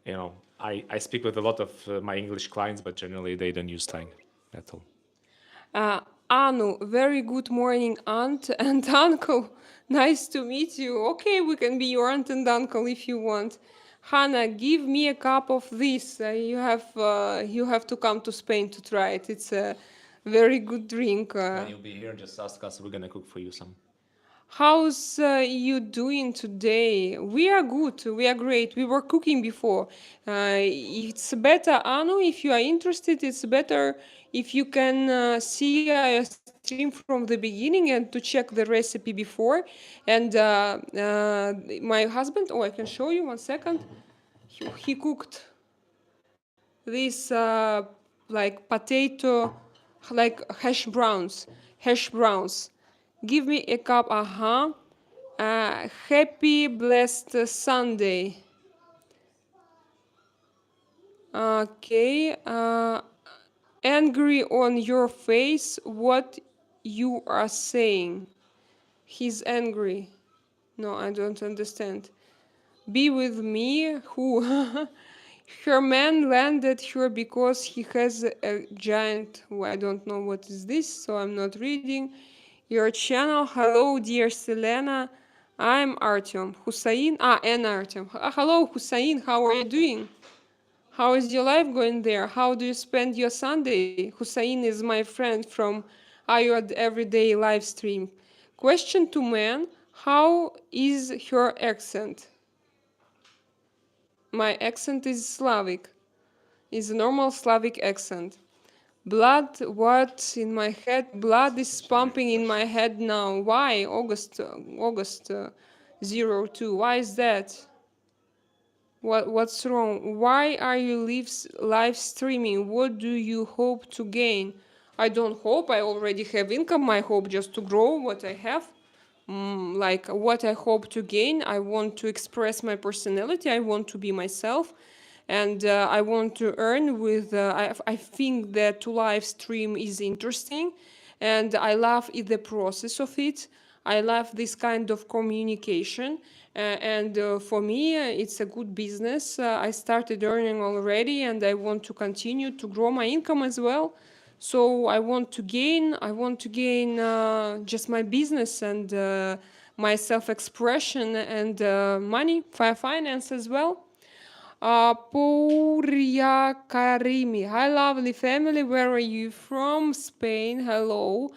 You know, I speak with a lot of my English clients, but generally they don't use slang at all. Anu, very good morning, aunt and uncle. Nice to meet you. Okay, we can be your aunt and uncle if you want. Hannah, give me a cup of this. You have to come to Spain to try it. It's a very good drink. When you'll be here, just ask us. We're gonna cook for you some. How's you doing today? We are good. We are great. We were cooking before. It's better, Anu, if you are interested, it's better if you can see a stream from the beginning and to check the recipe before. And my husband, oh, I can show you 1 second. He cooked this like potato, like hash browns. Hash browns. Give me a cup. Happy blessed Sunday. Okay. Angry on your face. What you are saying? He's angry. No, I don't understand. Be with me. Who? Her man landed her because he has a giant. I don't know what is this, so I'm not reading your channel. Hello, dear Selena. I'm Artem. Hussein. And Artem. Hello, Hussein. How are you doing? How is your life going there? How do you spend your Sunday? Hussein is my friend from our everyday live stream. Question to man. How is her accent? My accent is Slavic. It's a normal Slavic accent. Blood, what in my head? Blood is pumping in my head now. Why? August 02. Why is that? What's wrong? Why are you live streaming? What do you hope to gain? I don't hope. I already have income. I hope just to grow what I have. Like what I hope to gain. I want to express my personality. I want to be myself. And I want to earn with, I think that to live stream is interesting. And I love the process of it. I love this kind of communication. And for me, it's a good business. I started earning already and I want to continue to grow my income as well. So I want to gain just my business and my self-expression and money, finance as well. Pouria Karimi. Hi, lovely family. Where are you from? Spain. Hello.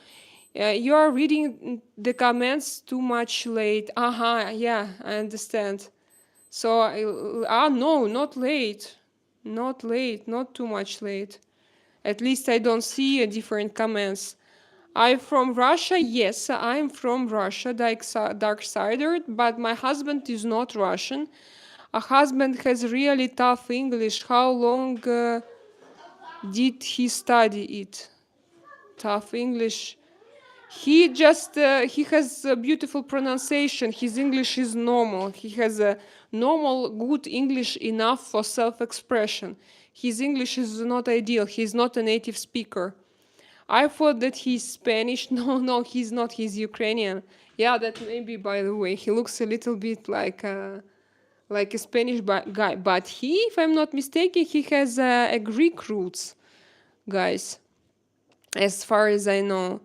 You are reading the comments too much late. Yeah, I understand. So, no, not late. Not late, not too much late. At least I don't see different comments. I'm from Russia. Yes, I'm from Russia, dark sider, but my husband is not Russian. A husband has really tough English. How long did he study it? Tough English. He just he has a beautiful pronunciation. His English is normal. He has a normal, good English enough for self-expression. His English is not ideal. He's not a native speaker. I thought that he's Spanish. No, he's not. He's Ukrainian. Yeah, that maybe, by the way. He looks a little bit like a Spanish guy. But he, if I'm not mistaken, he has a Greek roots, guys, as far as I know.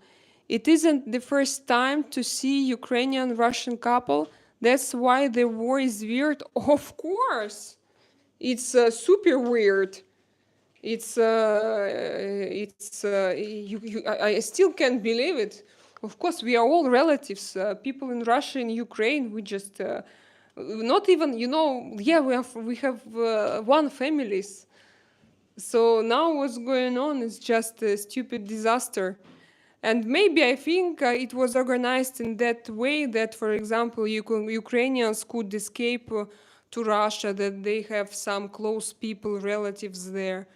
It isn't the first time to see Ukrainian-Russian couple. That's why the war is weird. Of course, it's super weird. I still can't believe it. Of course, we are all relatives. People in Russia and Ukraine, we just not even, yeah, we have one families. So now what's going on is just a stupid disaster. And maybe I think it was organized in that way that, for example, Ukrainians could escape to Russia, that they have some close people, relatives there.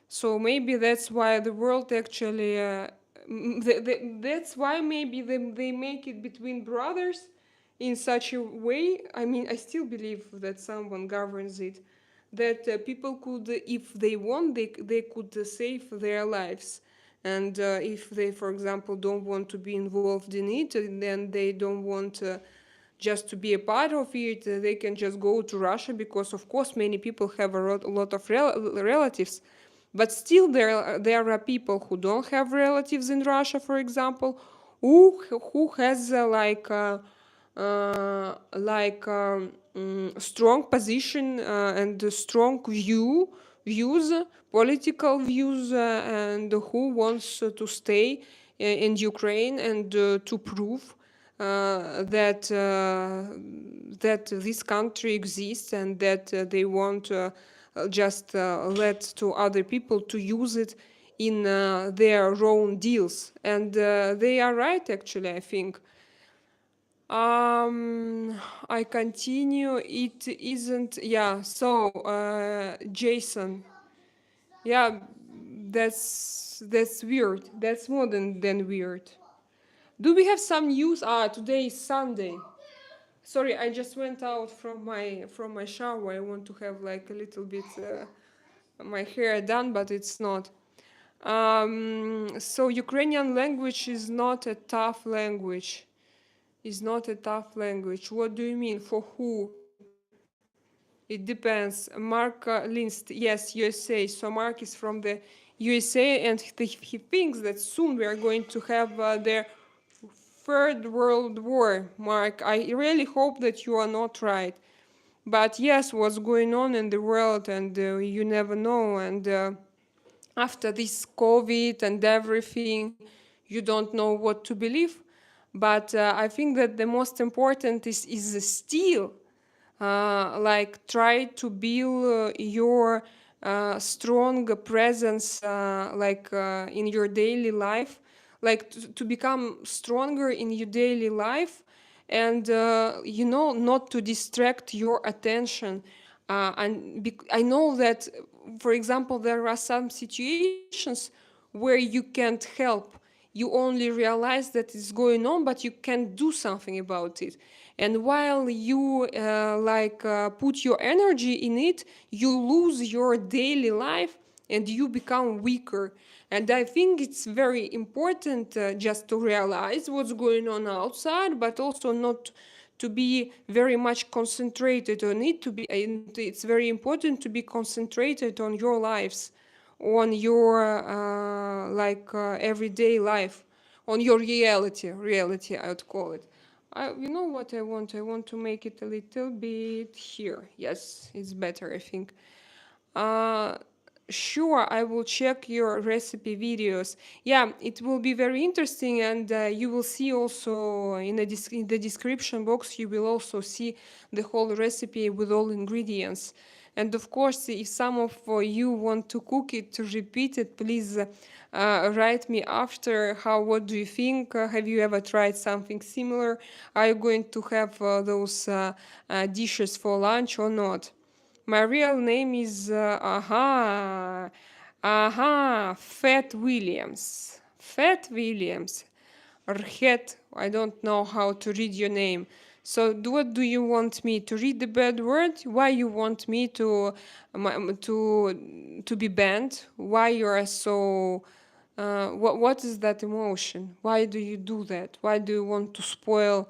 So maybe that's why the world actually, that's why maybe they make it between brothers in such a way. I mean, I still believe that someone governs it, that people could, if they want, they could save their lives. And if they, for example, don't want to be involved in it, then they don't want just to be a part of it, they can just go to Russia, because, of course, many people have a lot of relatives. But still, there are people who don't have relatives in Russia, for example, who has strong position and strong views, political views, and who wants to stay in Ukraine and to prove that this country exists, and that they want just let to other people to use it in their own deals. And they are right, actually, I think. I continue. It isn't. Yeah. So, Jason. Yeah, that's weird. That's more than weird. Do we have some news? Today is Sunday. Sorry, I just went out from my shower. I want to have like a little bit my hair done, but it's not. So Ukrainian language is not a tough language. Is not a tough language. What do you mean? For who? It depends. Mark Linst, yes, USA. So Mark is from the USA, and he thinks that soon we are going to have the Third World War. Mark, I really hope that you are not right. But yes, what's going on in the world, and you never know. And after this COVID and everything, you don't know what to believe. But I think that the most important is still like try to build your strong presence in your daily life, like to become stronger in your daily life, and not to distract your attention. I know that, for example, there are some situations where you can't help. You only realize that it's going on, but you can't do something about it. And while you put your energy in it, you lose your daily life and you become weaker. And I think it's very important just to realize what's going on outside, but also not to be very much concentrated on it. It's very important to be concentrated on your lives, on your everyday life, on your reality I would call it. You know what I want? I want to make it a little bit here. Yes, it's better, I think. Sure, I will check your recipe videos. Yeah, it will be very interesting, and you will see also in the description box, you will also see the whole recipe with all ingredients. And of course, if some of you want to cook it, to repeat it, please write me after. What do you think? Have you ever tried something similar? Are you going to have those dishes for lunch or not? My real name is Fat Williams. Fat Williams. Rhet. I don't know how to read your name. So, what do you want me to read the bad word? Why you want me to be banned? Why you are so? What is that emotion? Why do you do that? Why do you want to spoil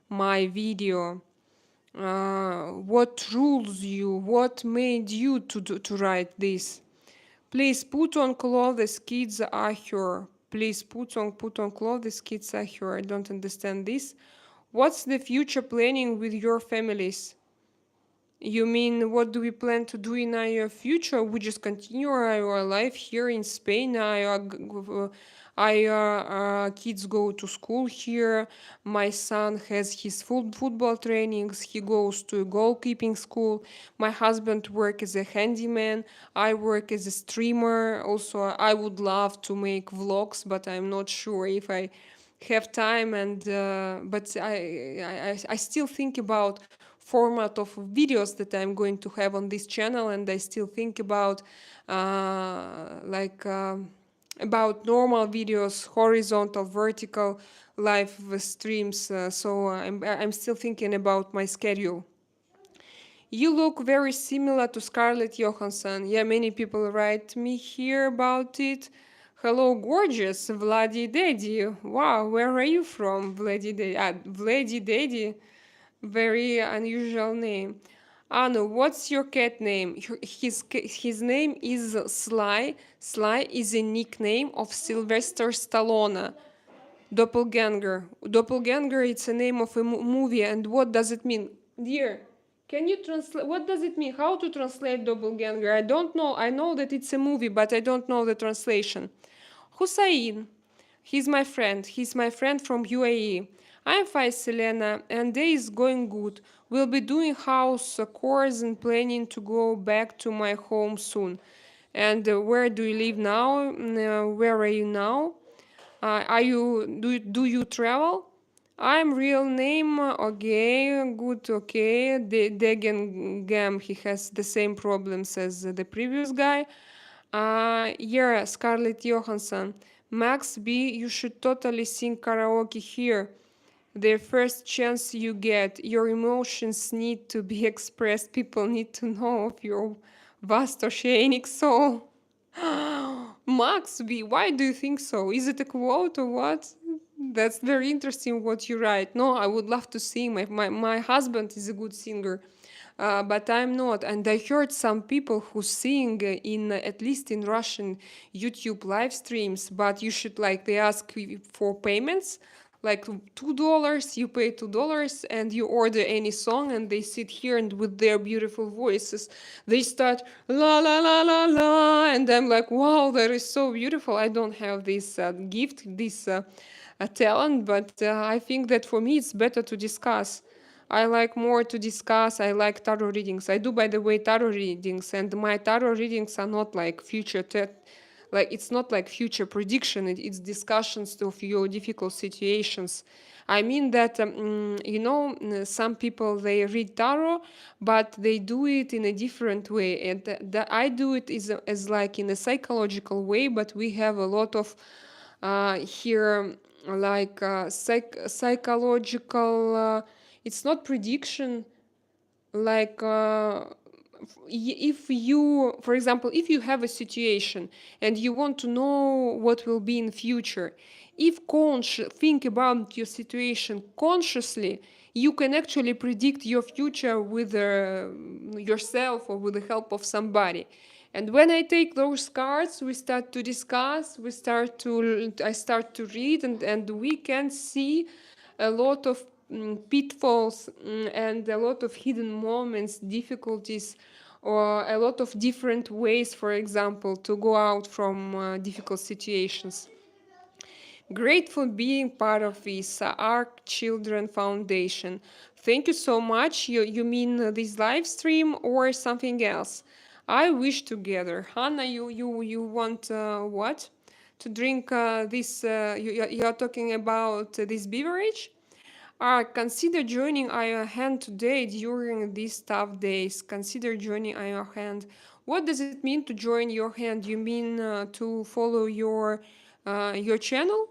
my video? What rules you? What made you to write this? Please put on clothes, kids are here. Please put on clothes, kids are here. I don't understand this. What's the future planning with your families? You mean what do we plan to do in our future? We just continue our life here in Spain. Our kids go to school here. My son has his football trainings. He goes to a goalkeeping school. My husband works as a handyman. I work as a streamer. Also, I would love to make vlogs, but I'm not sure if I have time. And but I still think about format of videos that I'm going to have on this channel, and I still think about about normal videos, horizontal, vertical, live streams. So I'm still thinking about my schedule. You look very similar to Scarlett Johansson. Yeah, many people write me here about it. Hello, gorgeous Vladdy Daddy. Wow, where are you from, Vladdy Daddy? Vladdy Daddy. Very unusual name. Anu, what's your cat name? His name is Sly. Sly is a nickname of Sylvester Stallone. Doppelganger. Doppelganger, it's a name of a movie. And what does it mean? Dear, can you translate? What does it mean? How to translate doppelganger? I don't know. I know that it's a movie, but I don't know the translation. Hussein. He's my friend. He's my friend from UAE. I'm fine, Selena, and day is going good. We'll be doing house chores and planning to go back to my home soon. And where do you live now? Where are you now? Do you travel? I'm real name. Okay, good. Okay, Degen Gam. He has the same problems as the previous guy. Yeah, Scarlett Johansson. Max B, you should totally sing karaoke here. The first chance you get, your emotions need to be expressed. People need to know of your vast oceanic soul. Max B, why do you think so? Is it a quote or what? That's very interesting what you write. No, I would love to sing. My husband is a good singer. But I'm not. And I heard some people who sing in at least in Russian YouTube live streams, but you should like they ask you for payments, like $2. You pay $2 and you order any song, and they sit here and with their beautiful voices they start la la la la la, and I'm like, wow, that is so beautiful. I don't have this gift, this talent, but I think that for me it's better to discuss. I like more to discuss. I like tarot readings. I do, by the way, tarot readings, and my tarot readings are not like like it's not like future prediction. It's discussions of your difficult situations. I mean that some people they read tarot, but they do it in a different way, and I do it as like in a psychological way. But we have a lot of here like psychological. It's not prediction, like if you, for example, if you have a situation and you want to know what will be in future, if think about your situation consciously, you can actually predict your future with yourself or with the help of somebody. And when I take those cards, we start to discuss, I start to read, and we can see a lot of pitfalls and a lot of hidden moments, difficulties, or a lot of different ways, for example, to go out from difficult situations. Grateful being part of this ARC Children Foundation. Thank you so much. You mean this live stream or something else? I wish together. Hannah, you want what? To drink this? You are talking about this beverage? Consider joining our hand today during these tough days. Consider joining our hand. What does it mean to join your hand? You mean to follow your channel?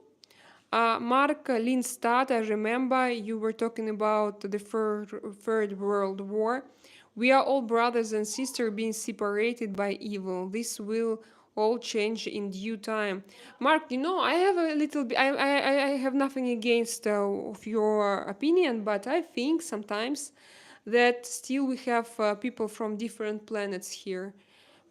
Mark Lindstad, I remember you were talking about the Third World War. We are all brothers and sisters being separated by evil. This will all change in due time. Mark, I have a little bit. I have nothing against of your opinion, but I think sometimes that still we have people from different planets here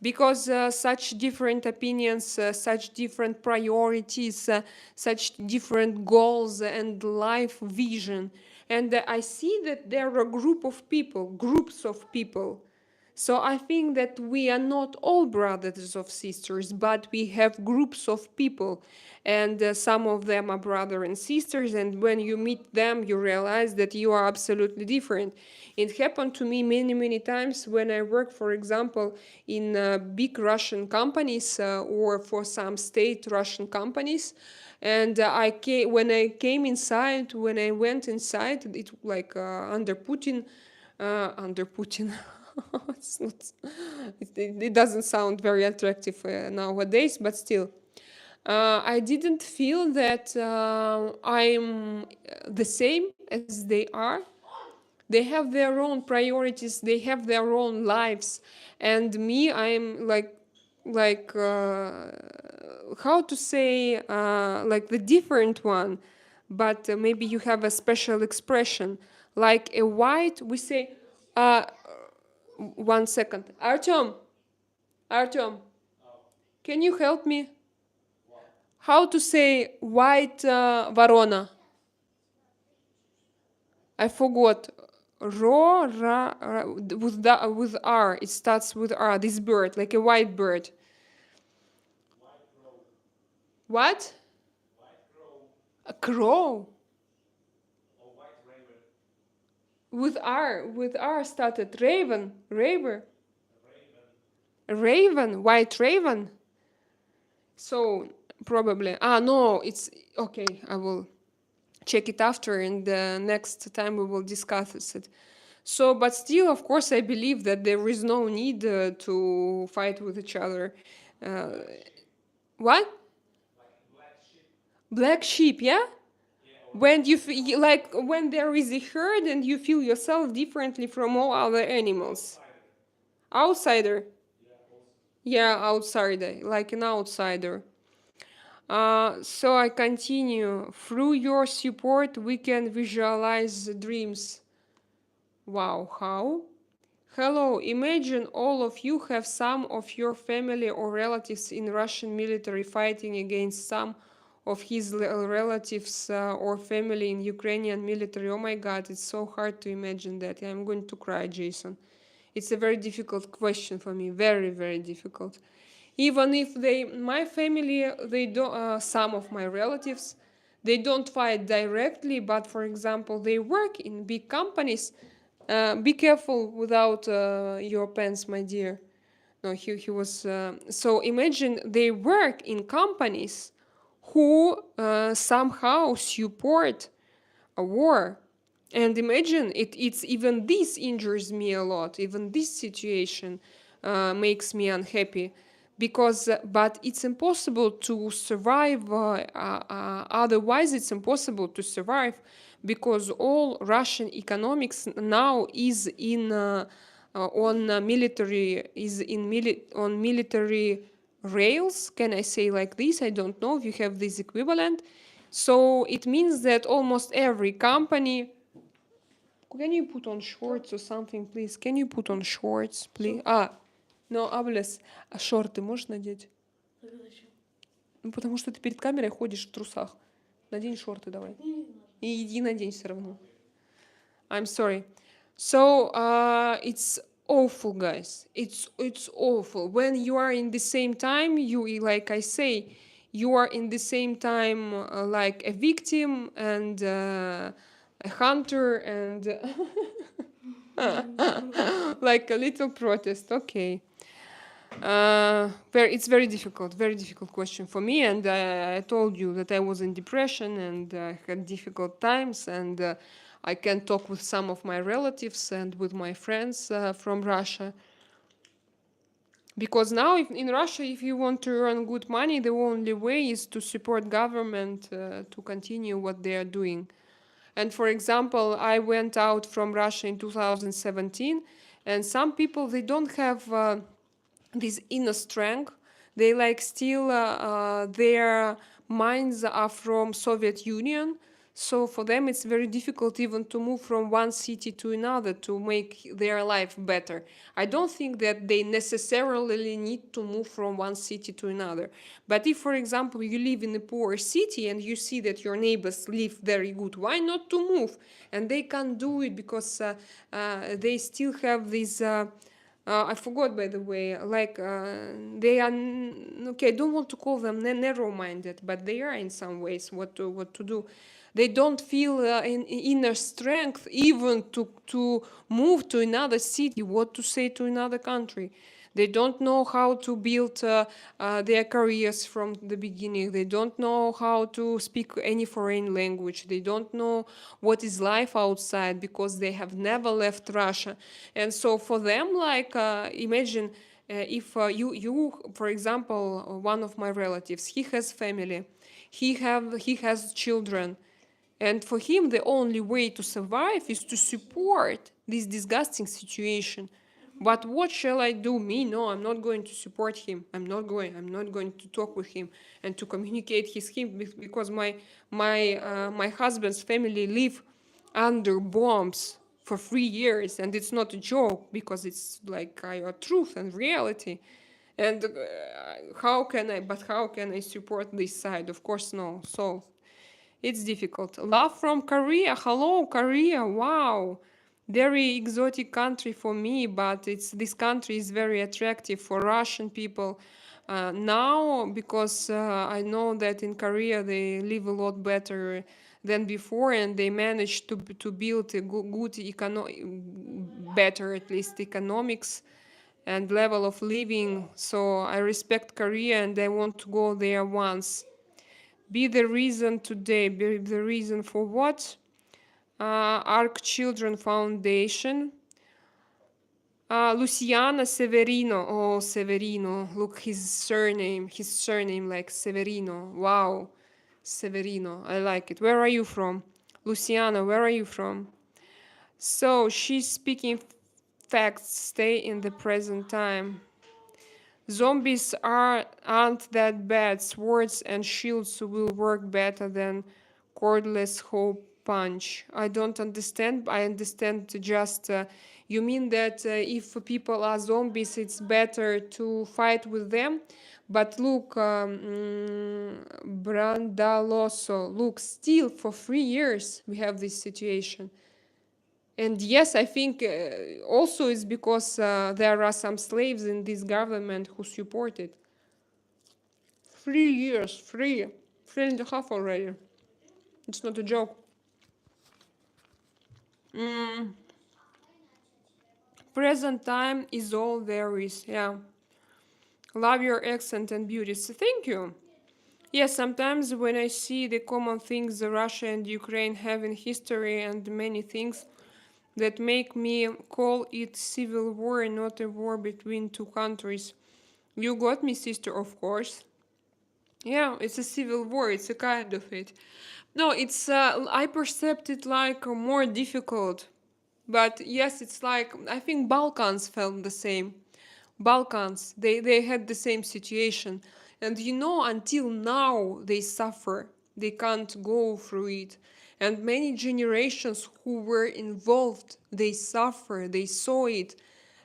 because such different opinions, such different priorities, such different goals and life vision. And I see that there are a groups of people. So I think that we are not all brothers or sisters, but we have groups of people, and some of them are brothers and sisters. And when you meet them, you realize that you are absolutely different. It happened to me many times when I work, for example, in big Russian companies or for some state Russian companies. And when I went inside, it like under Putin. It's not, it doesn't sound very attractive nowadays, but still. I didn't feel that I'm the same as they are. They have their own priorities, they have their own lives, and me, I'm like how to say, like the different one, but maybe you have a special expression, like a white. We say, 1 second, Artem, can you help me? How to say white ворона? I forgot. With R. It starts with R. This bird, like a white bird. What? A crow. With R started. Raven, white raven. So probably. No, it's okay. I will check it after, and next time we will discuss it. So, but still, of course, I believe that there is no need to fight with each other. What? Black sheep, yeah? When like when there is a herd and you feel yourself differently from all other animals. Outsider. Yeah, outsider, like an outsider. So I continue. Through your support, we can visualize dreams. Wow, how? Hello, imagine all of you have some of your family or relatives in Russian military fighting against some of his relatives or family in Ukrainian military. Oh my God, it's so hard to imagine that. I'm going to cry, Jason. It's a very difficult question for me, very difficult. Even if my family, they don't, some of my relatives, they don't fight directly, but for example, they work in big companies. Be careful without your pens, my dear. No, he was. So imagine they work in companies who somehow support a war. And imagine it's even this injures me a lot. Even this situation makes me unhappy, because but it's impossible to survive. Otherwise, it's impossible to survive, because all Russian economics now is on military rails. Can I say like this? I don't know if you have this equivalent. So it means that almost every company. Can you put on shorts or something, please? Can you put on shorts, please? No, hables. А шорты можешь надеть? Ну, потому что ты перед камерой ходишь в трусах. Надень шорты давай. И иди надень все равно. I'm sorry. So, it's awful, guys. It's awful. When you are in the same time, like I say, you are in the same time like a victim and a hunter and like a little protest. Okay. It's very difficult question for me, and I told you that I was in depression and had difficult times, and I can talk with some of my relatives and with my friends from Russia. Because now in Russia, if you want to earn good money, the only way is to support government to continue what they are doing. And for example, I went out from Russia in 2017, and some people, they don't have this inner strength. They like still their minds are from Soviet Union. So for them, it's very difficult even to move from one city to another to make their life better. I don't think that they necessarily need to move from one city to another. But if, for example, you live in a poor city and you see that your neighbors live very good, why not to move? And they can't do it because they still have this. I forgot, by the way, like they are okay. I don't want to call them narrow-minded, but they are in some ways what to do. They don't feel inner strength even to move to another city, what to say to another country. They don't know how to build their careers from the beginning. They don't know how to speak any foreign language. They don't know what is life outside because they have never left Russia. And so for them, like, imagine if you, for example, one of my relatives, he has family, he has children. And for him, the only way to survive is to support this disgusting situation. But what shall I do? Me? No, I'm not going to support him. I'm not going to talk with him and to communicate with him because my husband's family live under bombs for 3 years, and it's not a joke because it's like a truth and reality. And how can I support this side? Of course, no. So it's difficult. Love from Korea. Hello, Korea. Wow. Very exotic country for me, but this country is very attractive for Russian people now because I know that in Korea they live a lot better than before, and they managed to build a good better at least economics and level of living. So I respect Korea and I want to go there once. Be the reason today. Be the reason for what? Arc Children Foundation. Luciana Severino. Oh, Severino. Look, his surname like Severino. Wow. Severino. I like it. Where are you from? Luciana, where are you from? So, she's speaking facts. Stay in the present time. Zombies aren't that bad. Swords and shields will work better than cordless hole punch. I don't understand. I understand just you mean that if people are zombies, it's better to fight with them. But look, Brandaloso, look, still for 3 years we have this situation. And yes, I think also it's because there are some slaves in this government who support it. 3 years, 3.5 already. It's not a joke. Present time is all there is, yeah. Love your accent and beauty. So thank you. Yes, sometimes when I see the common things Russia and Ukraine have in history and many things that make me call it civil war and not a war between two countries. You got me, sister, of course. Yeah, it's a civil war. It's a kind of it. No, it's I perceived it like more difficult. But yes, it's like I think Balkans felt the same. Balkans, they had the same situation. And until now they suffer. They can't go through it. And many generations who were involved, they suffer, they saw it.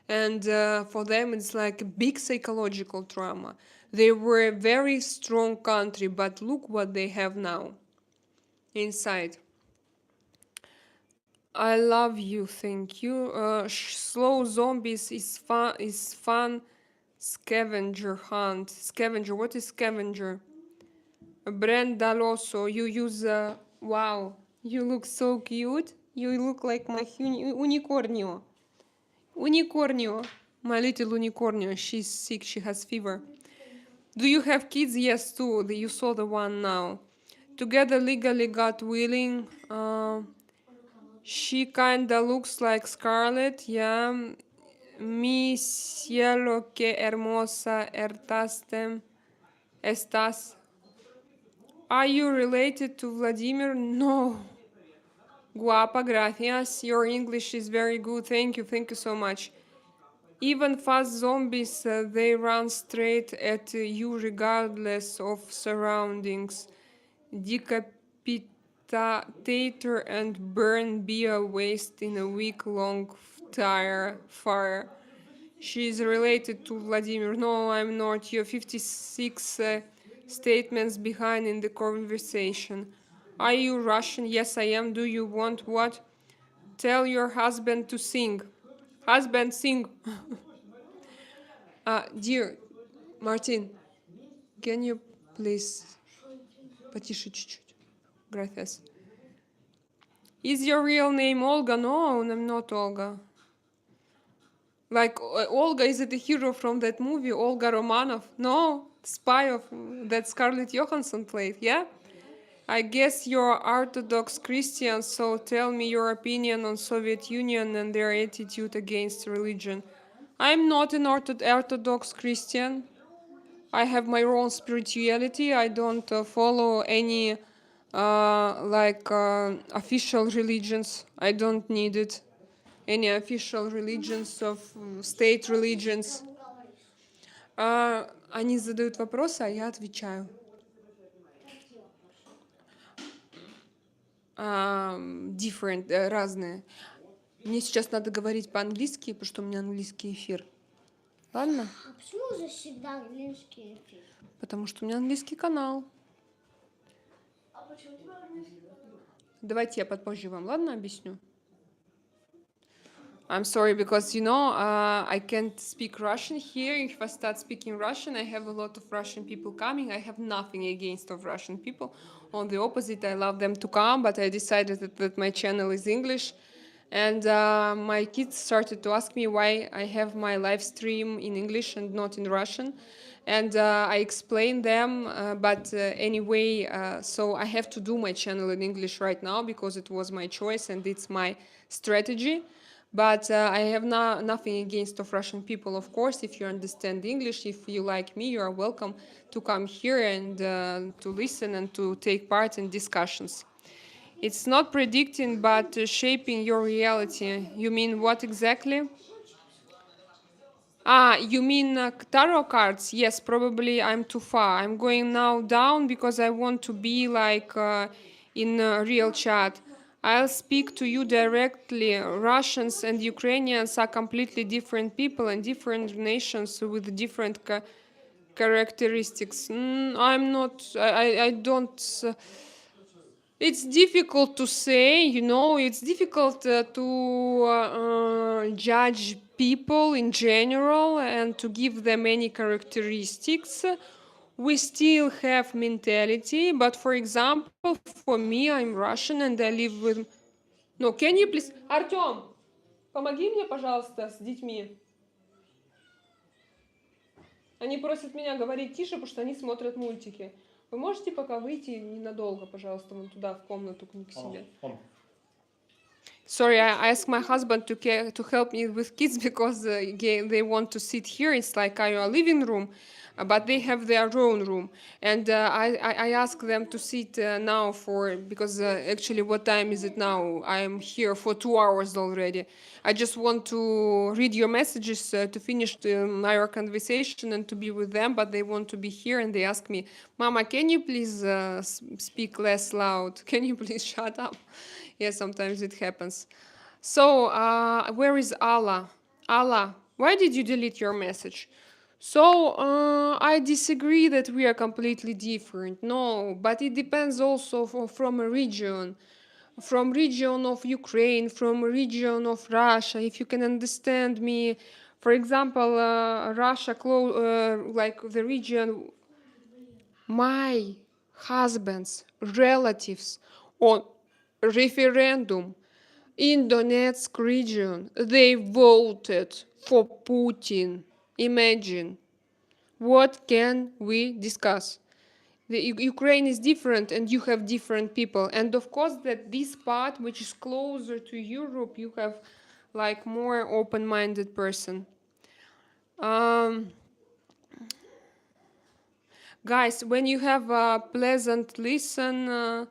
And for them, it's like a big psychological trauma. They were a very strong country, but look what they have now inside. I love you, thank you. Slow zombies is fun. Scavenger hunt. Scavenger, what is scavenger? Brand Daloso, you use wow, you look so cute. You look like my unicornio. Unicornio. My little unicornio. She's sick, she has fever. Do you have kids? Yes, too. You saw the one now. Together legally got willing. She kinda looks like Scarlett, yeah. Mi cielo, que hermosa estás. Are you related to Vladimir? No. Guapa, gracias. Your English is very good. Thank you so much. Even fast zombies, they run straight at you regardless of surroundings. Decapitator and burn beer waste in a week-long fire. She's related to Vladimir. No, I'm not. You're 56 statements behind in the conversation. Are you Russian? Yes, I am. Do you want what? Tell your husband to sing. Husband, sing. Dear Martin, can you please... Потише чуть-чуть. Gracias. Is your real name Olga? No, I'm not Olga. Like, Olga, is it a hero from that movie, Olga Romanov? No, spy of that Scarlett Johansson played, yeah? I guess you're Orthodox Christian, so tell me your opinion on Soviet Union and their attitude against religion. I'm not an Orthodox Christian. I have my own spirituality. I don't follow any official religions. I don't need it. Any official religions of state religions. Они задают вопросы, а я отвечаю. Different, разные. Мне сейчас надо говорить по-английски, потому что у меня английский эфир. Ладно? А почему же всегда английский эфир? Потому что у меня английский канал. А почему у тебя английский канал? Давайте я попозже вам, ладно, объясню? I'm sorry, because, I can't speak Russian here. If I start speaking Russian, I have a lot of Russian people coming. I have nothing against of Russian people. On the opposite, I love them to come, but I decided that my channel is English. And my kids started to ask me why I have my live stream in English and not in Russian. And I explained them, but anyway, so I have to do my channel in English right now because it was my choice and it's my strategy. But I have nothing against of Russian people, of course. If you understand English, if you like me, you are welcome to come here and to listen and to take part in discussions. It's not predicting, but shaping your reality. You mean what exactly? You mean tarot cards? Yes, probably I'm too far. I'm going now down because I want to be like in a real chat. I'll speak to you directly. Russians and Ukrainians are completely different people and different nations with different characteristics. I'm not, I don't... It's difficult to say, it's difficult to judge people in general and to give them any characteristics. We still have mentality, but for example, for me, I'm Russian and I live with... No, can you please... Artem, помоги мне, пожалуйста, с детьми. Они просят меня говорить тише, потому что они смотрят мультики. Вы можете пока выйти ненадолго, пожалуйста, вон туда, в комнату, к себе? Sorry, I asked my husband to help me with kids because they want to sit here. It's like our living room, but they have their own room. And I asked them to sit now because actually what time is it now? I'm here for 2 hours already. I just want to read your messages to finish our conversation and to be with them, but they want to be here and they ask me, Mama, can you please speak less loud? Can you please shut up? Yeah, sometimes it happens. So, where is Allah? Allah, why did you delete your message? So, I disagree that we are completely different. No, but it depends also from a region. From region of Ukraine, from region of Russia, if you can understand me. For example, Russia, like the region, my husband's relatives on referendum in Donetsk region, they voted for Putin. Imagine. What can we discuss? Ukraine is different, and you have different people. And of course, that this part, which is closer to Europe, you have like more open-minded person. Guys, when you have a pleasant listen,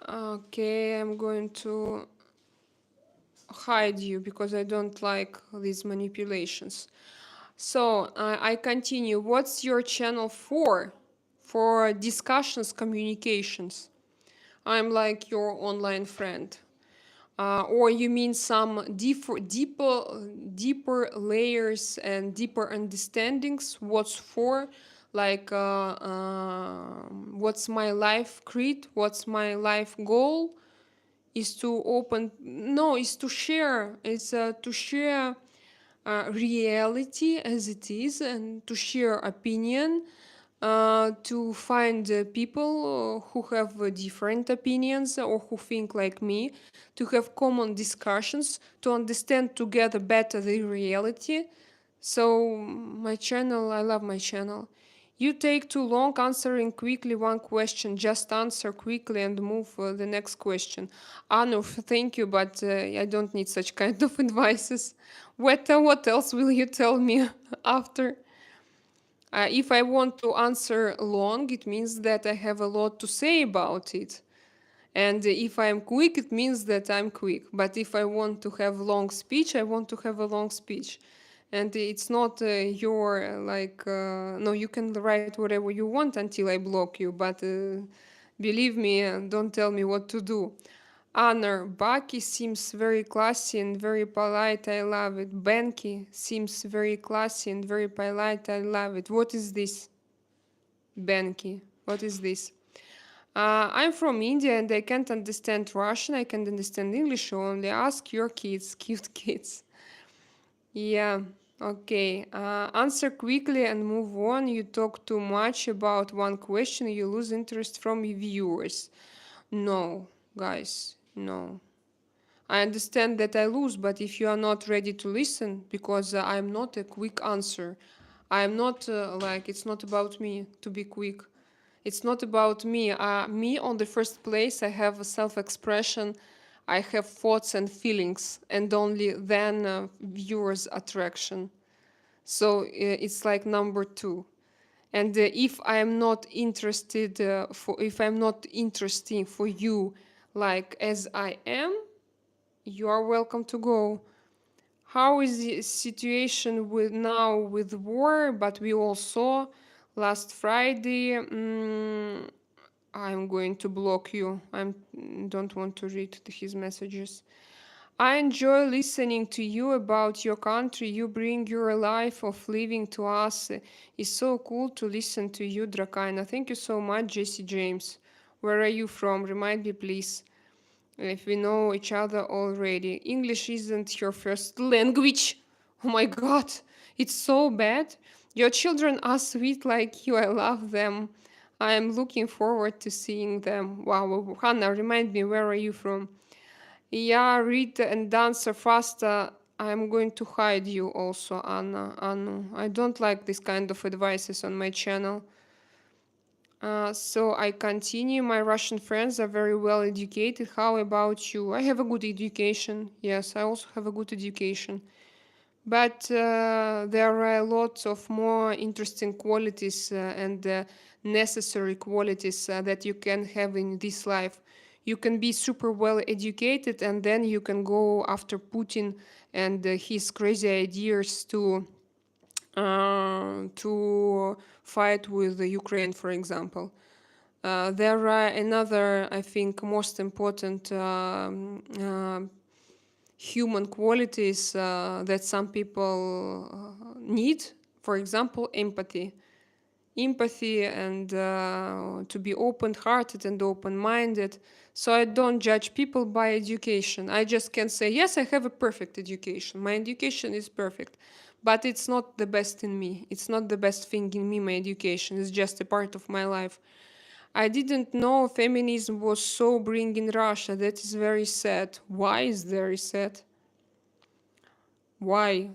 okay, I'm going to hide you because I don't like these manipulations. So I continue. What's your channel for? For discussions, communications. I'm like your online friend. Or you mean some deeper layers and deeper understandings? What's for? Like, what's my life creed? What's my life goal? Is to open? No, is to share. It's to share reality as it is, and to share opinion, to find people who have different opinions or who think like me, to have common discussions, to understand together better the reality. So my channel, I love my channel. You take too long answering quickly one question. Just answer quickly and move the next question. Anu, thank you, but I don't need such kind of advices. What else will you tell me after? If I want to answer long, it means that I have a lot to say about it. And if I'm quick, it means that I'm quick. But if I want to have long speech, I want to have a long speech. And it's not your, no, you can write whatever you want until I block you. But believe me, don't tell me what to do. Honor, Baki seems very classy and very polite. I love it. Benki seems very classy and very polite. I love it. What is this? Benki. What is this? I'm from India and I can't understand Russian. I can understand English only. Ask your kids, cute kids. Yeah, okay. Answer quickly and move on. You talk too much about one question, you lose interest from viewers. No, guys, no. I understand that I lose, but if you are not ready to listen, because I'm not a quick answer, I'm not it's not about me to be quick. It's not about me. Me on the first place, I have a self-expression, I have thoughts and feelings, and only then viewers attraction. So it's like number two. And if I'm not interested, if I'm not interesting for you, like as I am, you are welcome to go. How is the situation with now with war? But we all saw last Friday. I'm going to block you. I don't want to read his messages. I enjoy listening to you about your country. You bring your life of living to us. It's so cool to listen to you, Drakaina. Thank you so much, Jesse James. Where are you from? Remind me, please. If we know each other already. English isn't your first language. Oh my god, it's so bad. Your children are sweet like you. I love them. I am looking forward to seeing them. Wow, Hannah, remind me, where are you from? Yeah, read and answer faster. I'm going to hide you also, Anna. Anu. I don't like this kind of advices on my channel. So I continue. My Russian friends are very well educated. How about you? I have a good education. Yes, I also have a good education. But there are lots of more interesting qualities and necessary qualities that you can have in this life. You can be super well educated, and then you can go after Putin and his crazy ideas to fight with Ukraine, for example. There are another, I think, most important human qualities that some people need. For example, empathy. Empathy and to be open-hearted and open-minded. So I don't judge people by education. I just can say, yes, I have a perfect education. My education is perfect. But it's not the best in me. It's not the best thing in me, my education. It's just a part of my life. I didn't know feminism was so big in Russia. That is very sad. Why is very sad? Why?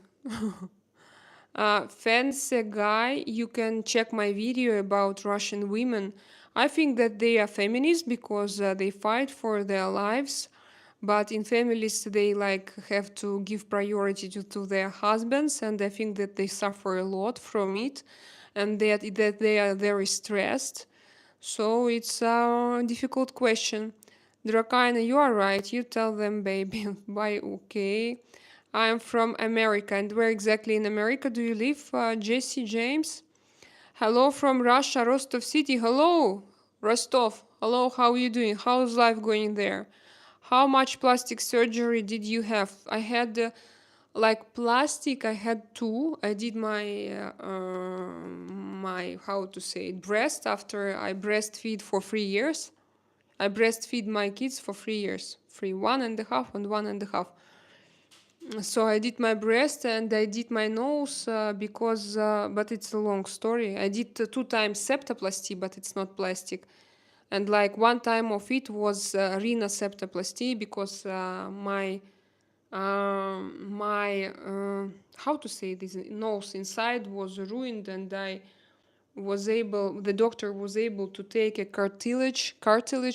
Fancy guy, you can check my video about Russian women. I think that they are feminists because they fight for their lives, but in families they like have to give priority to their husbands, and I think that they suffer a lot from it, and that they are very stressed. So it's a difficult question. Drakaina, you are right. You tell them, baby. Bye. Okay. I'm from America. And where exactly in America do you live, Jesse James? Hello from Russia, Rostov City. Hello, Rostov. Hello, how are you doing? How's life going there? How much plastic surgery did you have? I had like plastic. I had two. I did my how to say it, breast after I breastfeed for 3 years. I breastfeed my kids for 3 years, 1.5 and 1.5. So I did my breast and I did my nose because, but it's a long story. I did 2 times septoplasty, but it's not plastic. And like one time of it was rhinoseptoplasty because my how to say this, nose inside was ruined, and the doctor was able to take a cartilage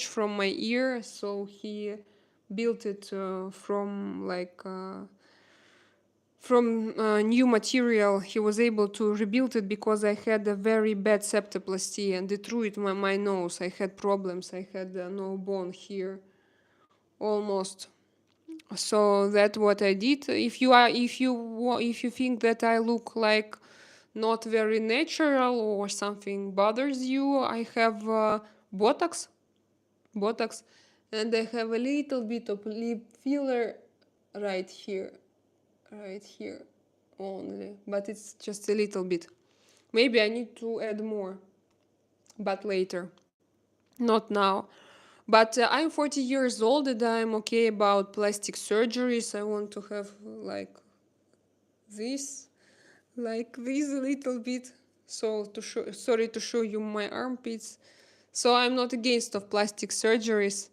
from my ear, so he built it from new material. He was able to rebuild it because I had a very bad septoplasty and it ruined my nose. I had problems. I had no bone here almost. So that's what I did. If you think that I look like not very natural or something bothers you, I have Botox, and I have a little bit of lip filler right here only, but it's just a little bit. Maybe I need to add more, but later, not now. But I'm 40 years old and I'm okay about plastic surgeries. I want to have this a little bit. So sorry to show you my armpits. So I'm not against of plastic surgeries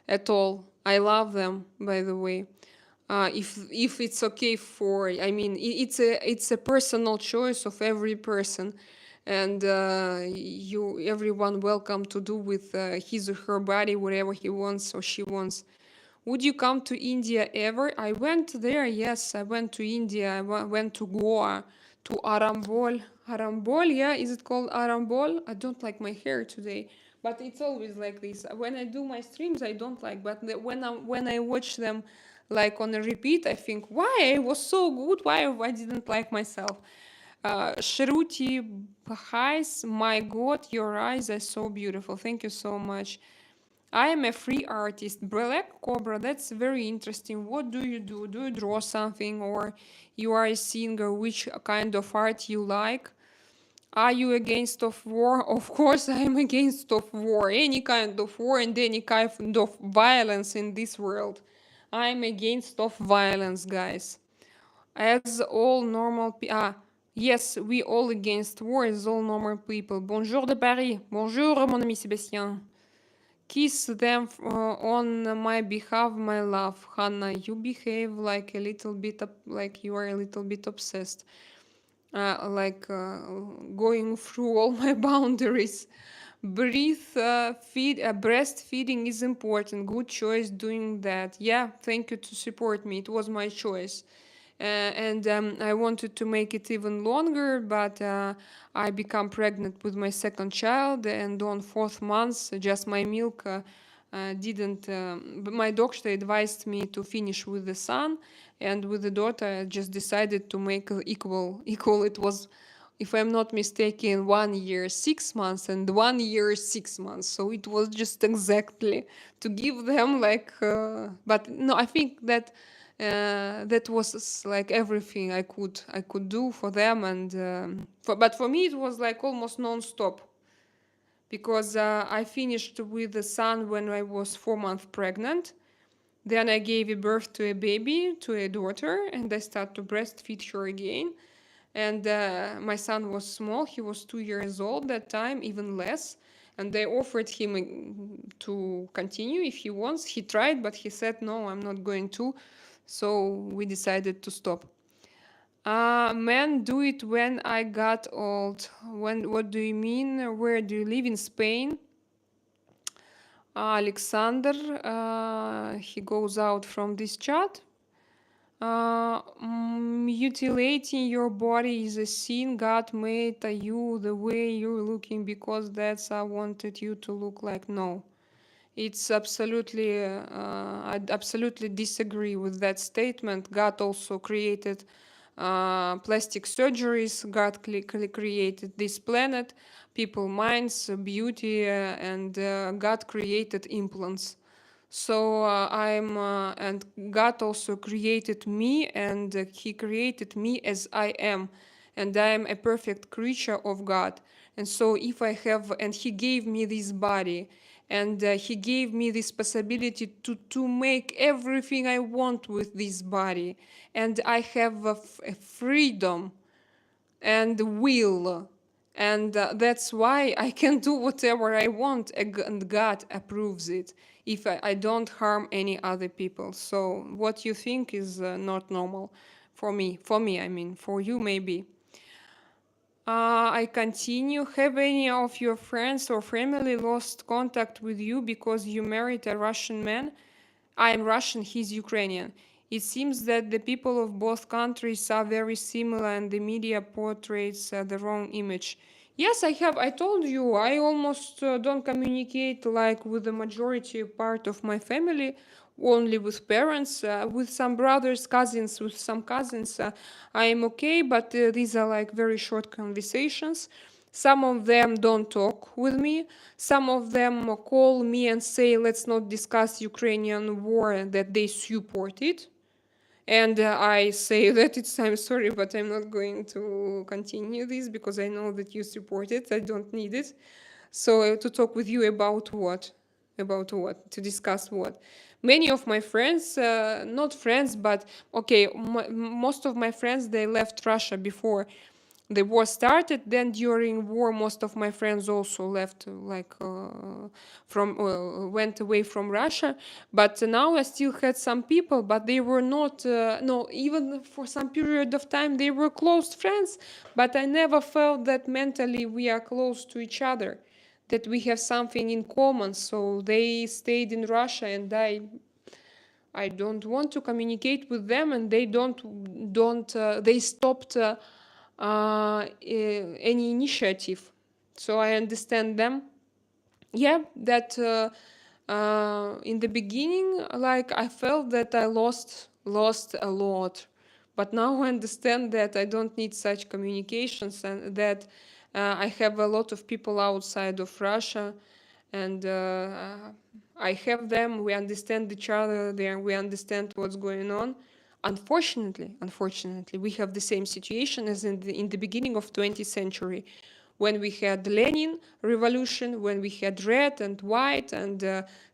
at all. I love them, by the way. If it's okay for, I mean, it's a personal choice of every person, and everyone welcome to do with his or her body whatever he wants or she wants. Would you come to India ever? I went there, yes, I went to India. I went to Goa, to Arambol. Arambol, yeah, is it called Arambol? I don't like my hair today, but it's always like this. When I do my streams, I don't like, but when I watch them like on a repeat, I think, why I was so good, why I didn't like myself. Shruti Bhais, my God, your eyes are so beautiful. Thank you so much. I am a free artist. Black Cobra, that's very interesting. What do you do? Do you draw something or you are a singer? Which kind of art you like? Are you against of war? Of course I am against of war. Any kind of war and any kind of violence in this world. I am against of violence, guys. As all normal yes, we all against war as all normal people. Bonjour de Paris. Bonjour, mon ami Sébastien. Kiss them on my behalf, my love. Hannah, you behave like a little bit, like you are a little bit obsessed. Going through all my boundaries. Breastfeeding is important. Good choice doing that. Yeah, thank you to support me. It was my choice. And I wanted to make it even longer, but I become pregnant with my second child, and on 4th month, just my milk didn't. But my doctor advised me to finish with the son, and with the daughter, I just decided to make equal. It was, if I'm not mistaken, 1 year 6 months and 1 year 6 months. So it was just exactly to give them but no, I think that that was like everything I could do for them, and but for me it was like almost non-stop, because I finished with the son when I was 4 months pregnant. Then I gave birth to a baby, to a daughter, and I started to breastfeed her again. And my son was small; he was 2 years old that time, even less. And they offered him to continue if he wants. He tried, but he said, "No, I'm not going to." So we decided to stop. Men do it when I got old. When? What do you mean? Where do you live? In Spain? Alexander, he goes out from this chat. Mutilating your body is a sin. God made you the way you're looking because that's I wanted you to look like. No, it's absolutely. I absolutely disagree with that statement. God also created plastic surgeries. God created this planet, people minds, beauty, and God created implants. So and God also created me, and He created me as I am, and I am a perfect creature of God. And so if I have, and He gave me this body, and He gave me this possibility to make everything I want with this body, and I have a freedom and will, and that's why I can do whatever I want, and God approves it if I don't harm any other people. So what you think is not normal for me, I mean, for you maybe. I continue. Have any of your friends or family lost contact with you because you married a Russian man? I am Russian, he's Ukrainian. It seems that the people of both countries are very similar and the media portrays the wrong image. Yes, I have. I told you, I almost don't communicate like with the majority part of my family, only with parents, with some brothers, cousins, with some cousins. I am okay, but these are like very short conversations. Some of them don't talk with me. Some of them call me and say, let's not discuss Ukrainian war, that they support it. And I say that I'm sorry, but I'm not going to continue this because I know that you support it. I don't need it. So to talk with you about what? About what? To discuss what? Many of my friends, not friends, but okay, most of my friends, they left Russia before the war started. Then during war, most of my friends also left, from went away from Russia. But now I still had some people, but they were not. No, even for some period of time, they were close friends. But I never felt that mentally we are close to each other, that we have something in common. So they stayed in Russia, and I don't want to communicate with them, and they don't they stopped any initiative. So I understand them. Yeah, that in the beginning, like I felt that I lost a lot, but now I understand that I don't need such communications, and that I have a lot of people outside of Russia, and I have them. We understand each other there. We understand what's going on. Unfortunately, we have the same situation as in the beginning of 20th century, when we had Lenin revolution, when we had red and white, and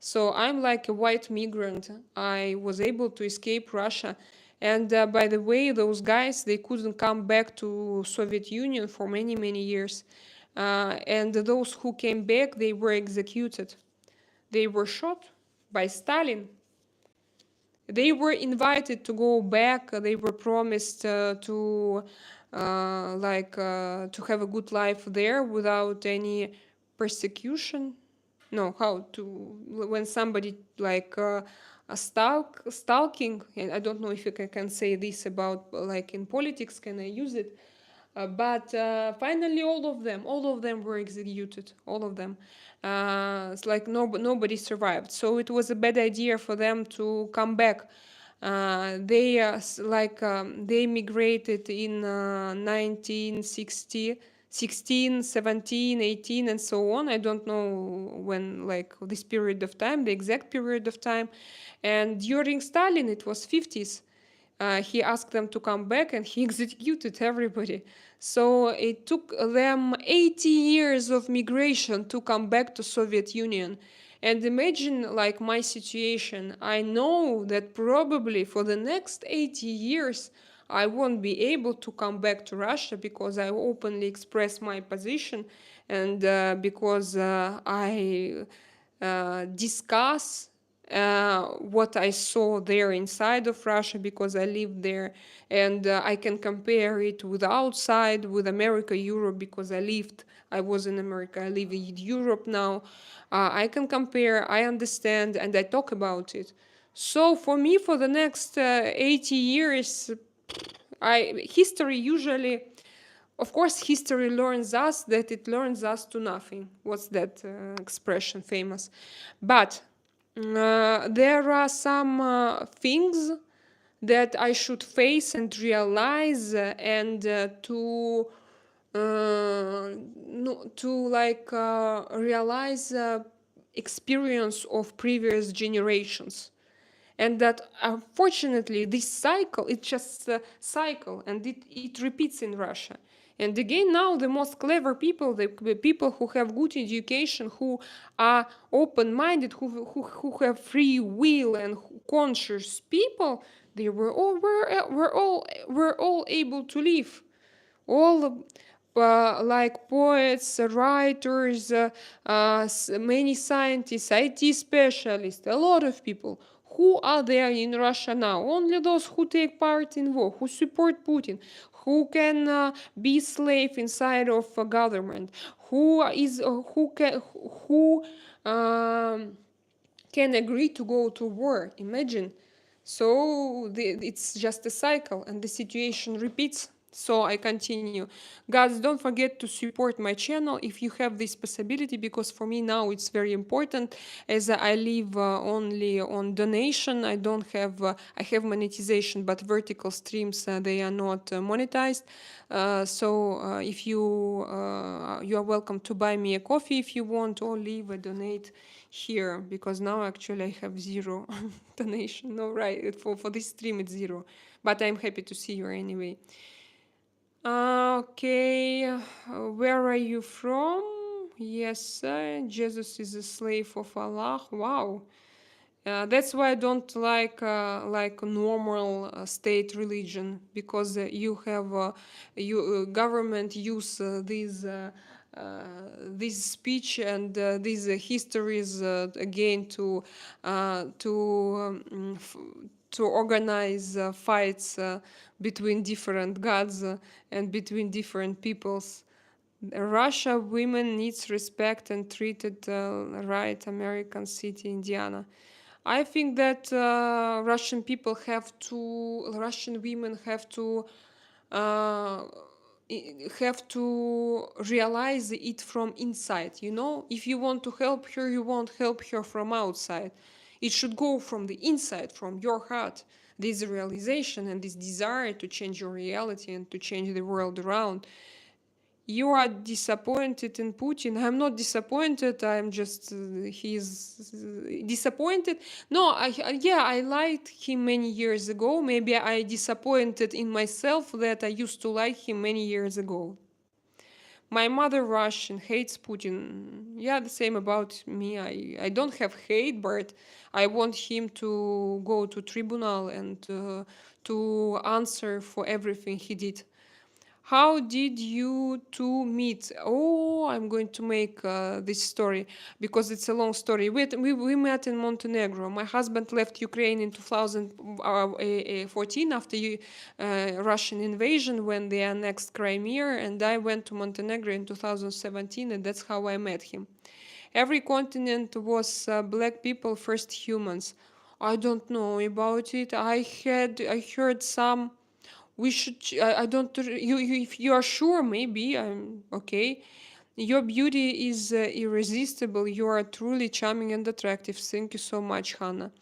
so I'm like a white migrant. I was able to escape Russia, and by the way, those guys, they couldn't come back to Soviet Union for many years, and those who came back, they were executed. They were shot by Stalin. They were invited to go back. They were promised to to have a good life there without any persecution. No, how to, when somebody like stalking, and I don't know if you can say this about like in politics, can I use it? But finally, all of them were executed. All of them. It's like nobody survived. So it was a bad idea for them to come back. They migrated in 1960, 16, 17, 18, and so on. I don't know when, like this period of time, the exact period of time. And during Stalin, it was 50s. He asked them to come back, and he executed everybody. So it took them 80 years of migration to come back to Soviet Union. And imagine like my situation. I know that probably for the next 80 years, I won't be able to come back to Russia because I openly express my position, and because I discuss what I saw there inside of Russia, because I lived there, and I can compare it with outside, with America, Europe, because I was in America, I live in Europe now. I can compare, I understand, and I talk about it. So for me, for the next 80 years, history usually, of course, history learns us that it learns us to nothing. What's that expression famous? But there are some things that I should face and realize, and to like realize experience of previous generations, and that unfortunately this cycle, it's just a cycle, and it repeats in Russia. And again, now the most clever people, the people who have good education, who are open-minded, who have free will and conscious people, they were all able to live. All like poets, writers, many scientists, IT specialists, a lot of people. Who are there in Russia now? Only those who take part in war, who support Putin, who can be slave inside of a government, who can agree to go to war. Imagine. So it's just a cycle, and the situation repeats. So I continue. Guys, don't forget to support my channel if you have this possibility, because for me now it's very important, as I live only on donation. I don't have, I have monetization, but vertical streams, they are not monetized. So if you are welcome to buy me a coffee if you want, or leave a donate here, because now actually I have zero donation. No, right, for this stream it's zero, but I'm happy to see you anyway. Okay, where are you from? Yes, Jesus is a slave of Allah. Wow. That's why I don't like normal state religion, because you have government use this speech and these histories again to organize fights between different gods and between different peoples. Russia women needs respect and treated right. American city, Indiana. I think that Russian women uh, have to realize it from inside. You know, if you want to help her, you won't help her from outside. It should go from the inside, from your heart. This realization and this desire to change your reality and to change the world around. You are disappointed in Putin. I'm not disappointed. I'm just he's disappointed. No, I liked him many years ago. Maybe I disappointed in myself that I used to like him many years ago. My mother Russian, hates Putin. Yeah, the same about me. I don't have hate, but I want him to go to tribunal and to answer for everything he did. How did you two meet? Oh, I'm going to make this story because it's a long story. We met in Montenegro. My husband left Ukraine in 2014 after Russian invasion, when they annexed Crimea, and I went to Montenegro in 2017, and that's how I met him. Every continent was black people, first humans. I don't know about it. I heard some. We should. I don't. If you are sure, maybe I'm okay. Your beauty is irresistible. You are truly charming and attractive. Thank you so much, Hannah.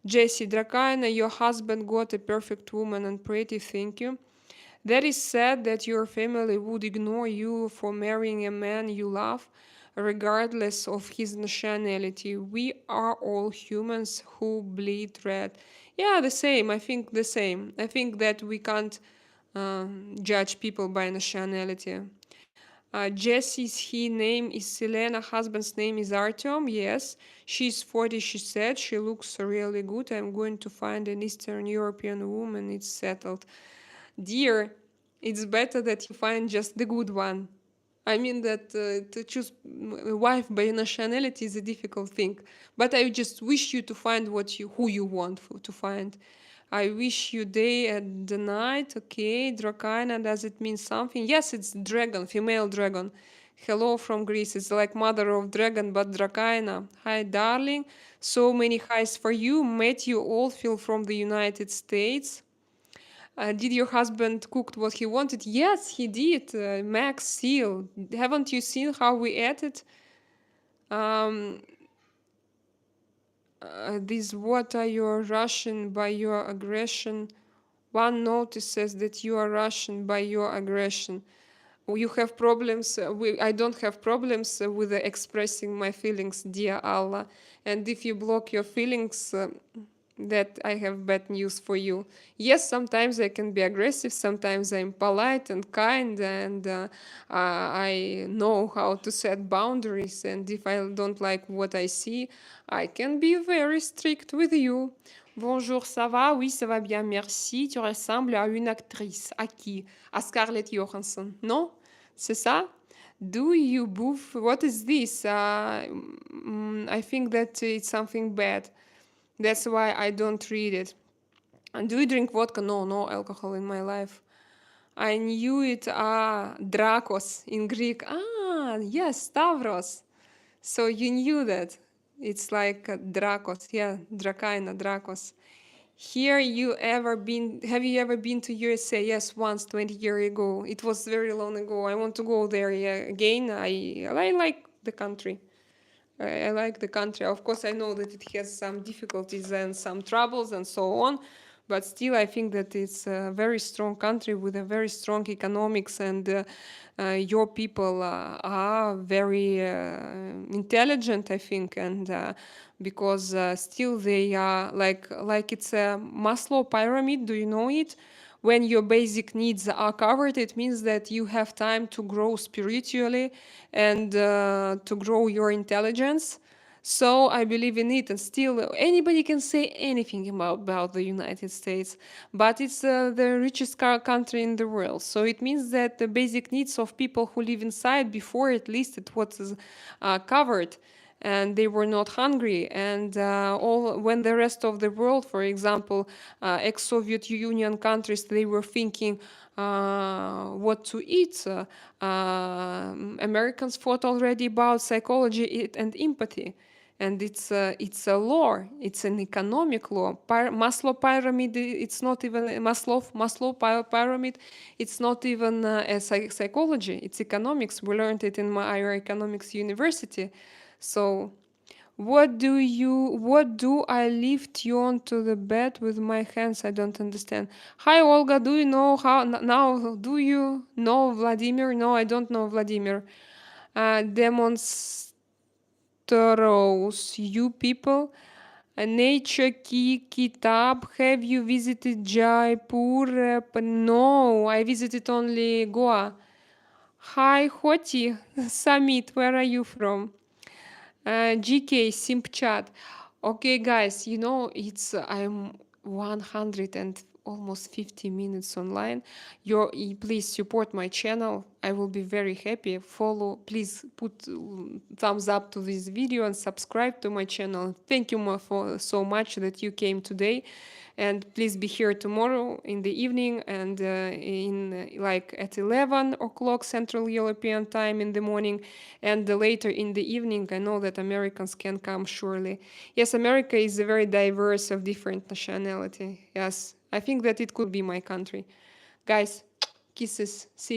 Jessie, Drakaina, your husband got a perfect woman and pretty. Thank you. That is sad that your family would ignore you for marrying a man you love, regardless of his nationality. We are all humans who bleed red. Yeah, the same. I think the same. I think that we can't judge people by nationality. Jesse's name is Selena, husband's name is Artem. Yes, she's 40, she said. She looks really good. I'm going to find an Eastern European woman. It's settled. Dear, it's better that you find just the good one. I mean that to choose a wife by nationality is a difficult thing. But I just wish you to find who you want to find. I wish you day and the night. Okay, Drakaina, does it mean something? Yes, it's dragon, female dragon. Hello from Greece. It's like mother of dragon, but Drakaina. Hi, darling. So many highs for you. Matthew Oldfield from the United States. Did your husband cooked what he wanted? Yes, he did. Max Seal. Haven't you seen how we ate it? This what are you Russian by your aggression? One notices that you are Russian by your aggression. You have problems. I don't have problems with expressing my feelings, dear Allah. And if you block your feelings, that I have bad news for you. Yes, sometimes I can be aggressive, sometimes I'm polite and kind, and I know how to set boundaries. And if I don't like what I see, I can be very strict with you. Bonjour, ça va? Oui, ça va bien, merci. Tu ressembles à une actrice. À qui? À Scarlett Johansson. Non? C'est ça? Do you boof? What is this? I think that it's something bad. That's why I don't read it. And do you drink vodka? No, no alcohol in my life. I knew it. Drakos in Greek. Yes, Stavros. So you knew that. It's like Drakos. Yeah, Drakaina, Drakos. Have you ever been to USA? Yes, once, 20 years ago. It was very long ago. I want to go there again. I like the country. I like the country. Of course, I know that it has some difficulties and some troubles and so on, but still, I think that it's a very strong country with a very strong economics, and your people are very intelligent, I think, and because still they are like it's a Maslow pyramid. Do you know it? When your basic needs are covered, it means that you have time to grow spiritually and to grow your intelligence. So I believe in it, and still anybody can say anything about the United States, but it's the richest country in the world. So it means that the basic needs of people who live inside, before at least it was covered, and they were not hungry. And when the rest of the world, for example, ex-Soviet Union countries, they were thinking what to eat. Americans thought already about psychology and empathy. And it's a law. It's an economic law. Maslow pyramid. It's not even a Maslow pyramid. It's not even a psychology. It's economics. We learned it in our economics university. So, what do I lift you onto the bed with my hands? I don't understand. Hi, Olga. Do you know how now? Do you know Vladimir? No, I don't know Vladimir. Demonstros, you people. Nature Ki Kitab. Have you visited Jaipur? No, I visited only Goa. Hi, Hoti. Samit, where are you from? GK Simp Chat. Okay, guys, I'm 100 and almost 50 minutes online. Please support my channel. I will be very happy. Please put thumbs up to this video and subscribe to my channel. Thank you so much that you came today. And please be here tomorrow in the evening and at 11 o'clock Central European time in the morning, and later in the evening. I know that Americans can come surely. Yes, America is a very diverse of different nationality. Yes, I think that it could be my country. Guys, kisses. See you.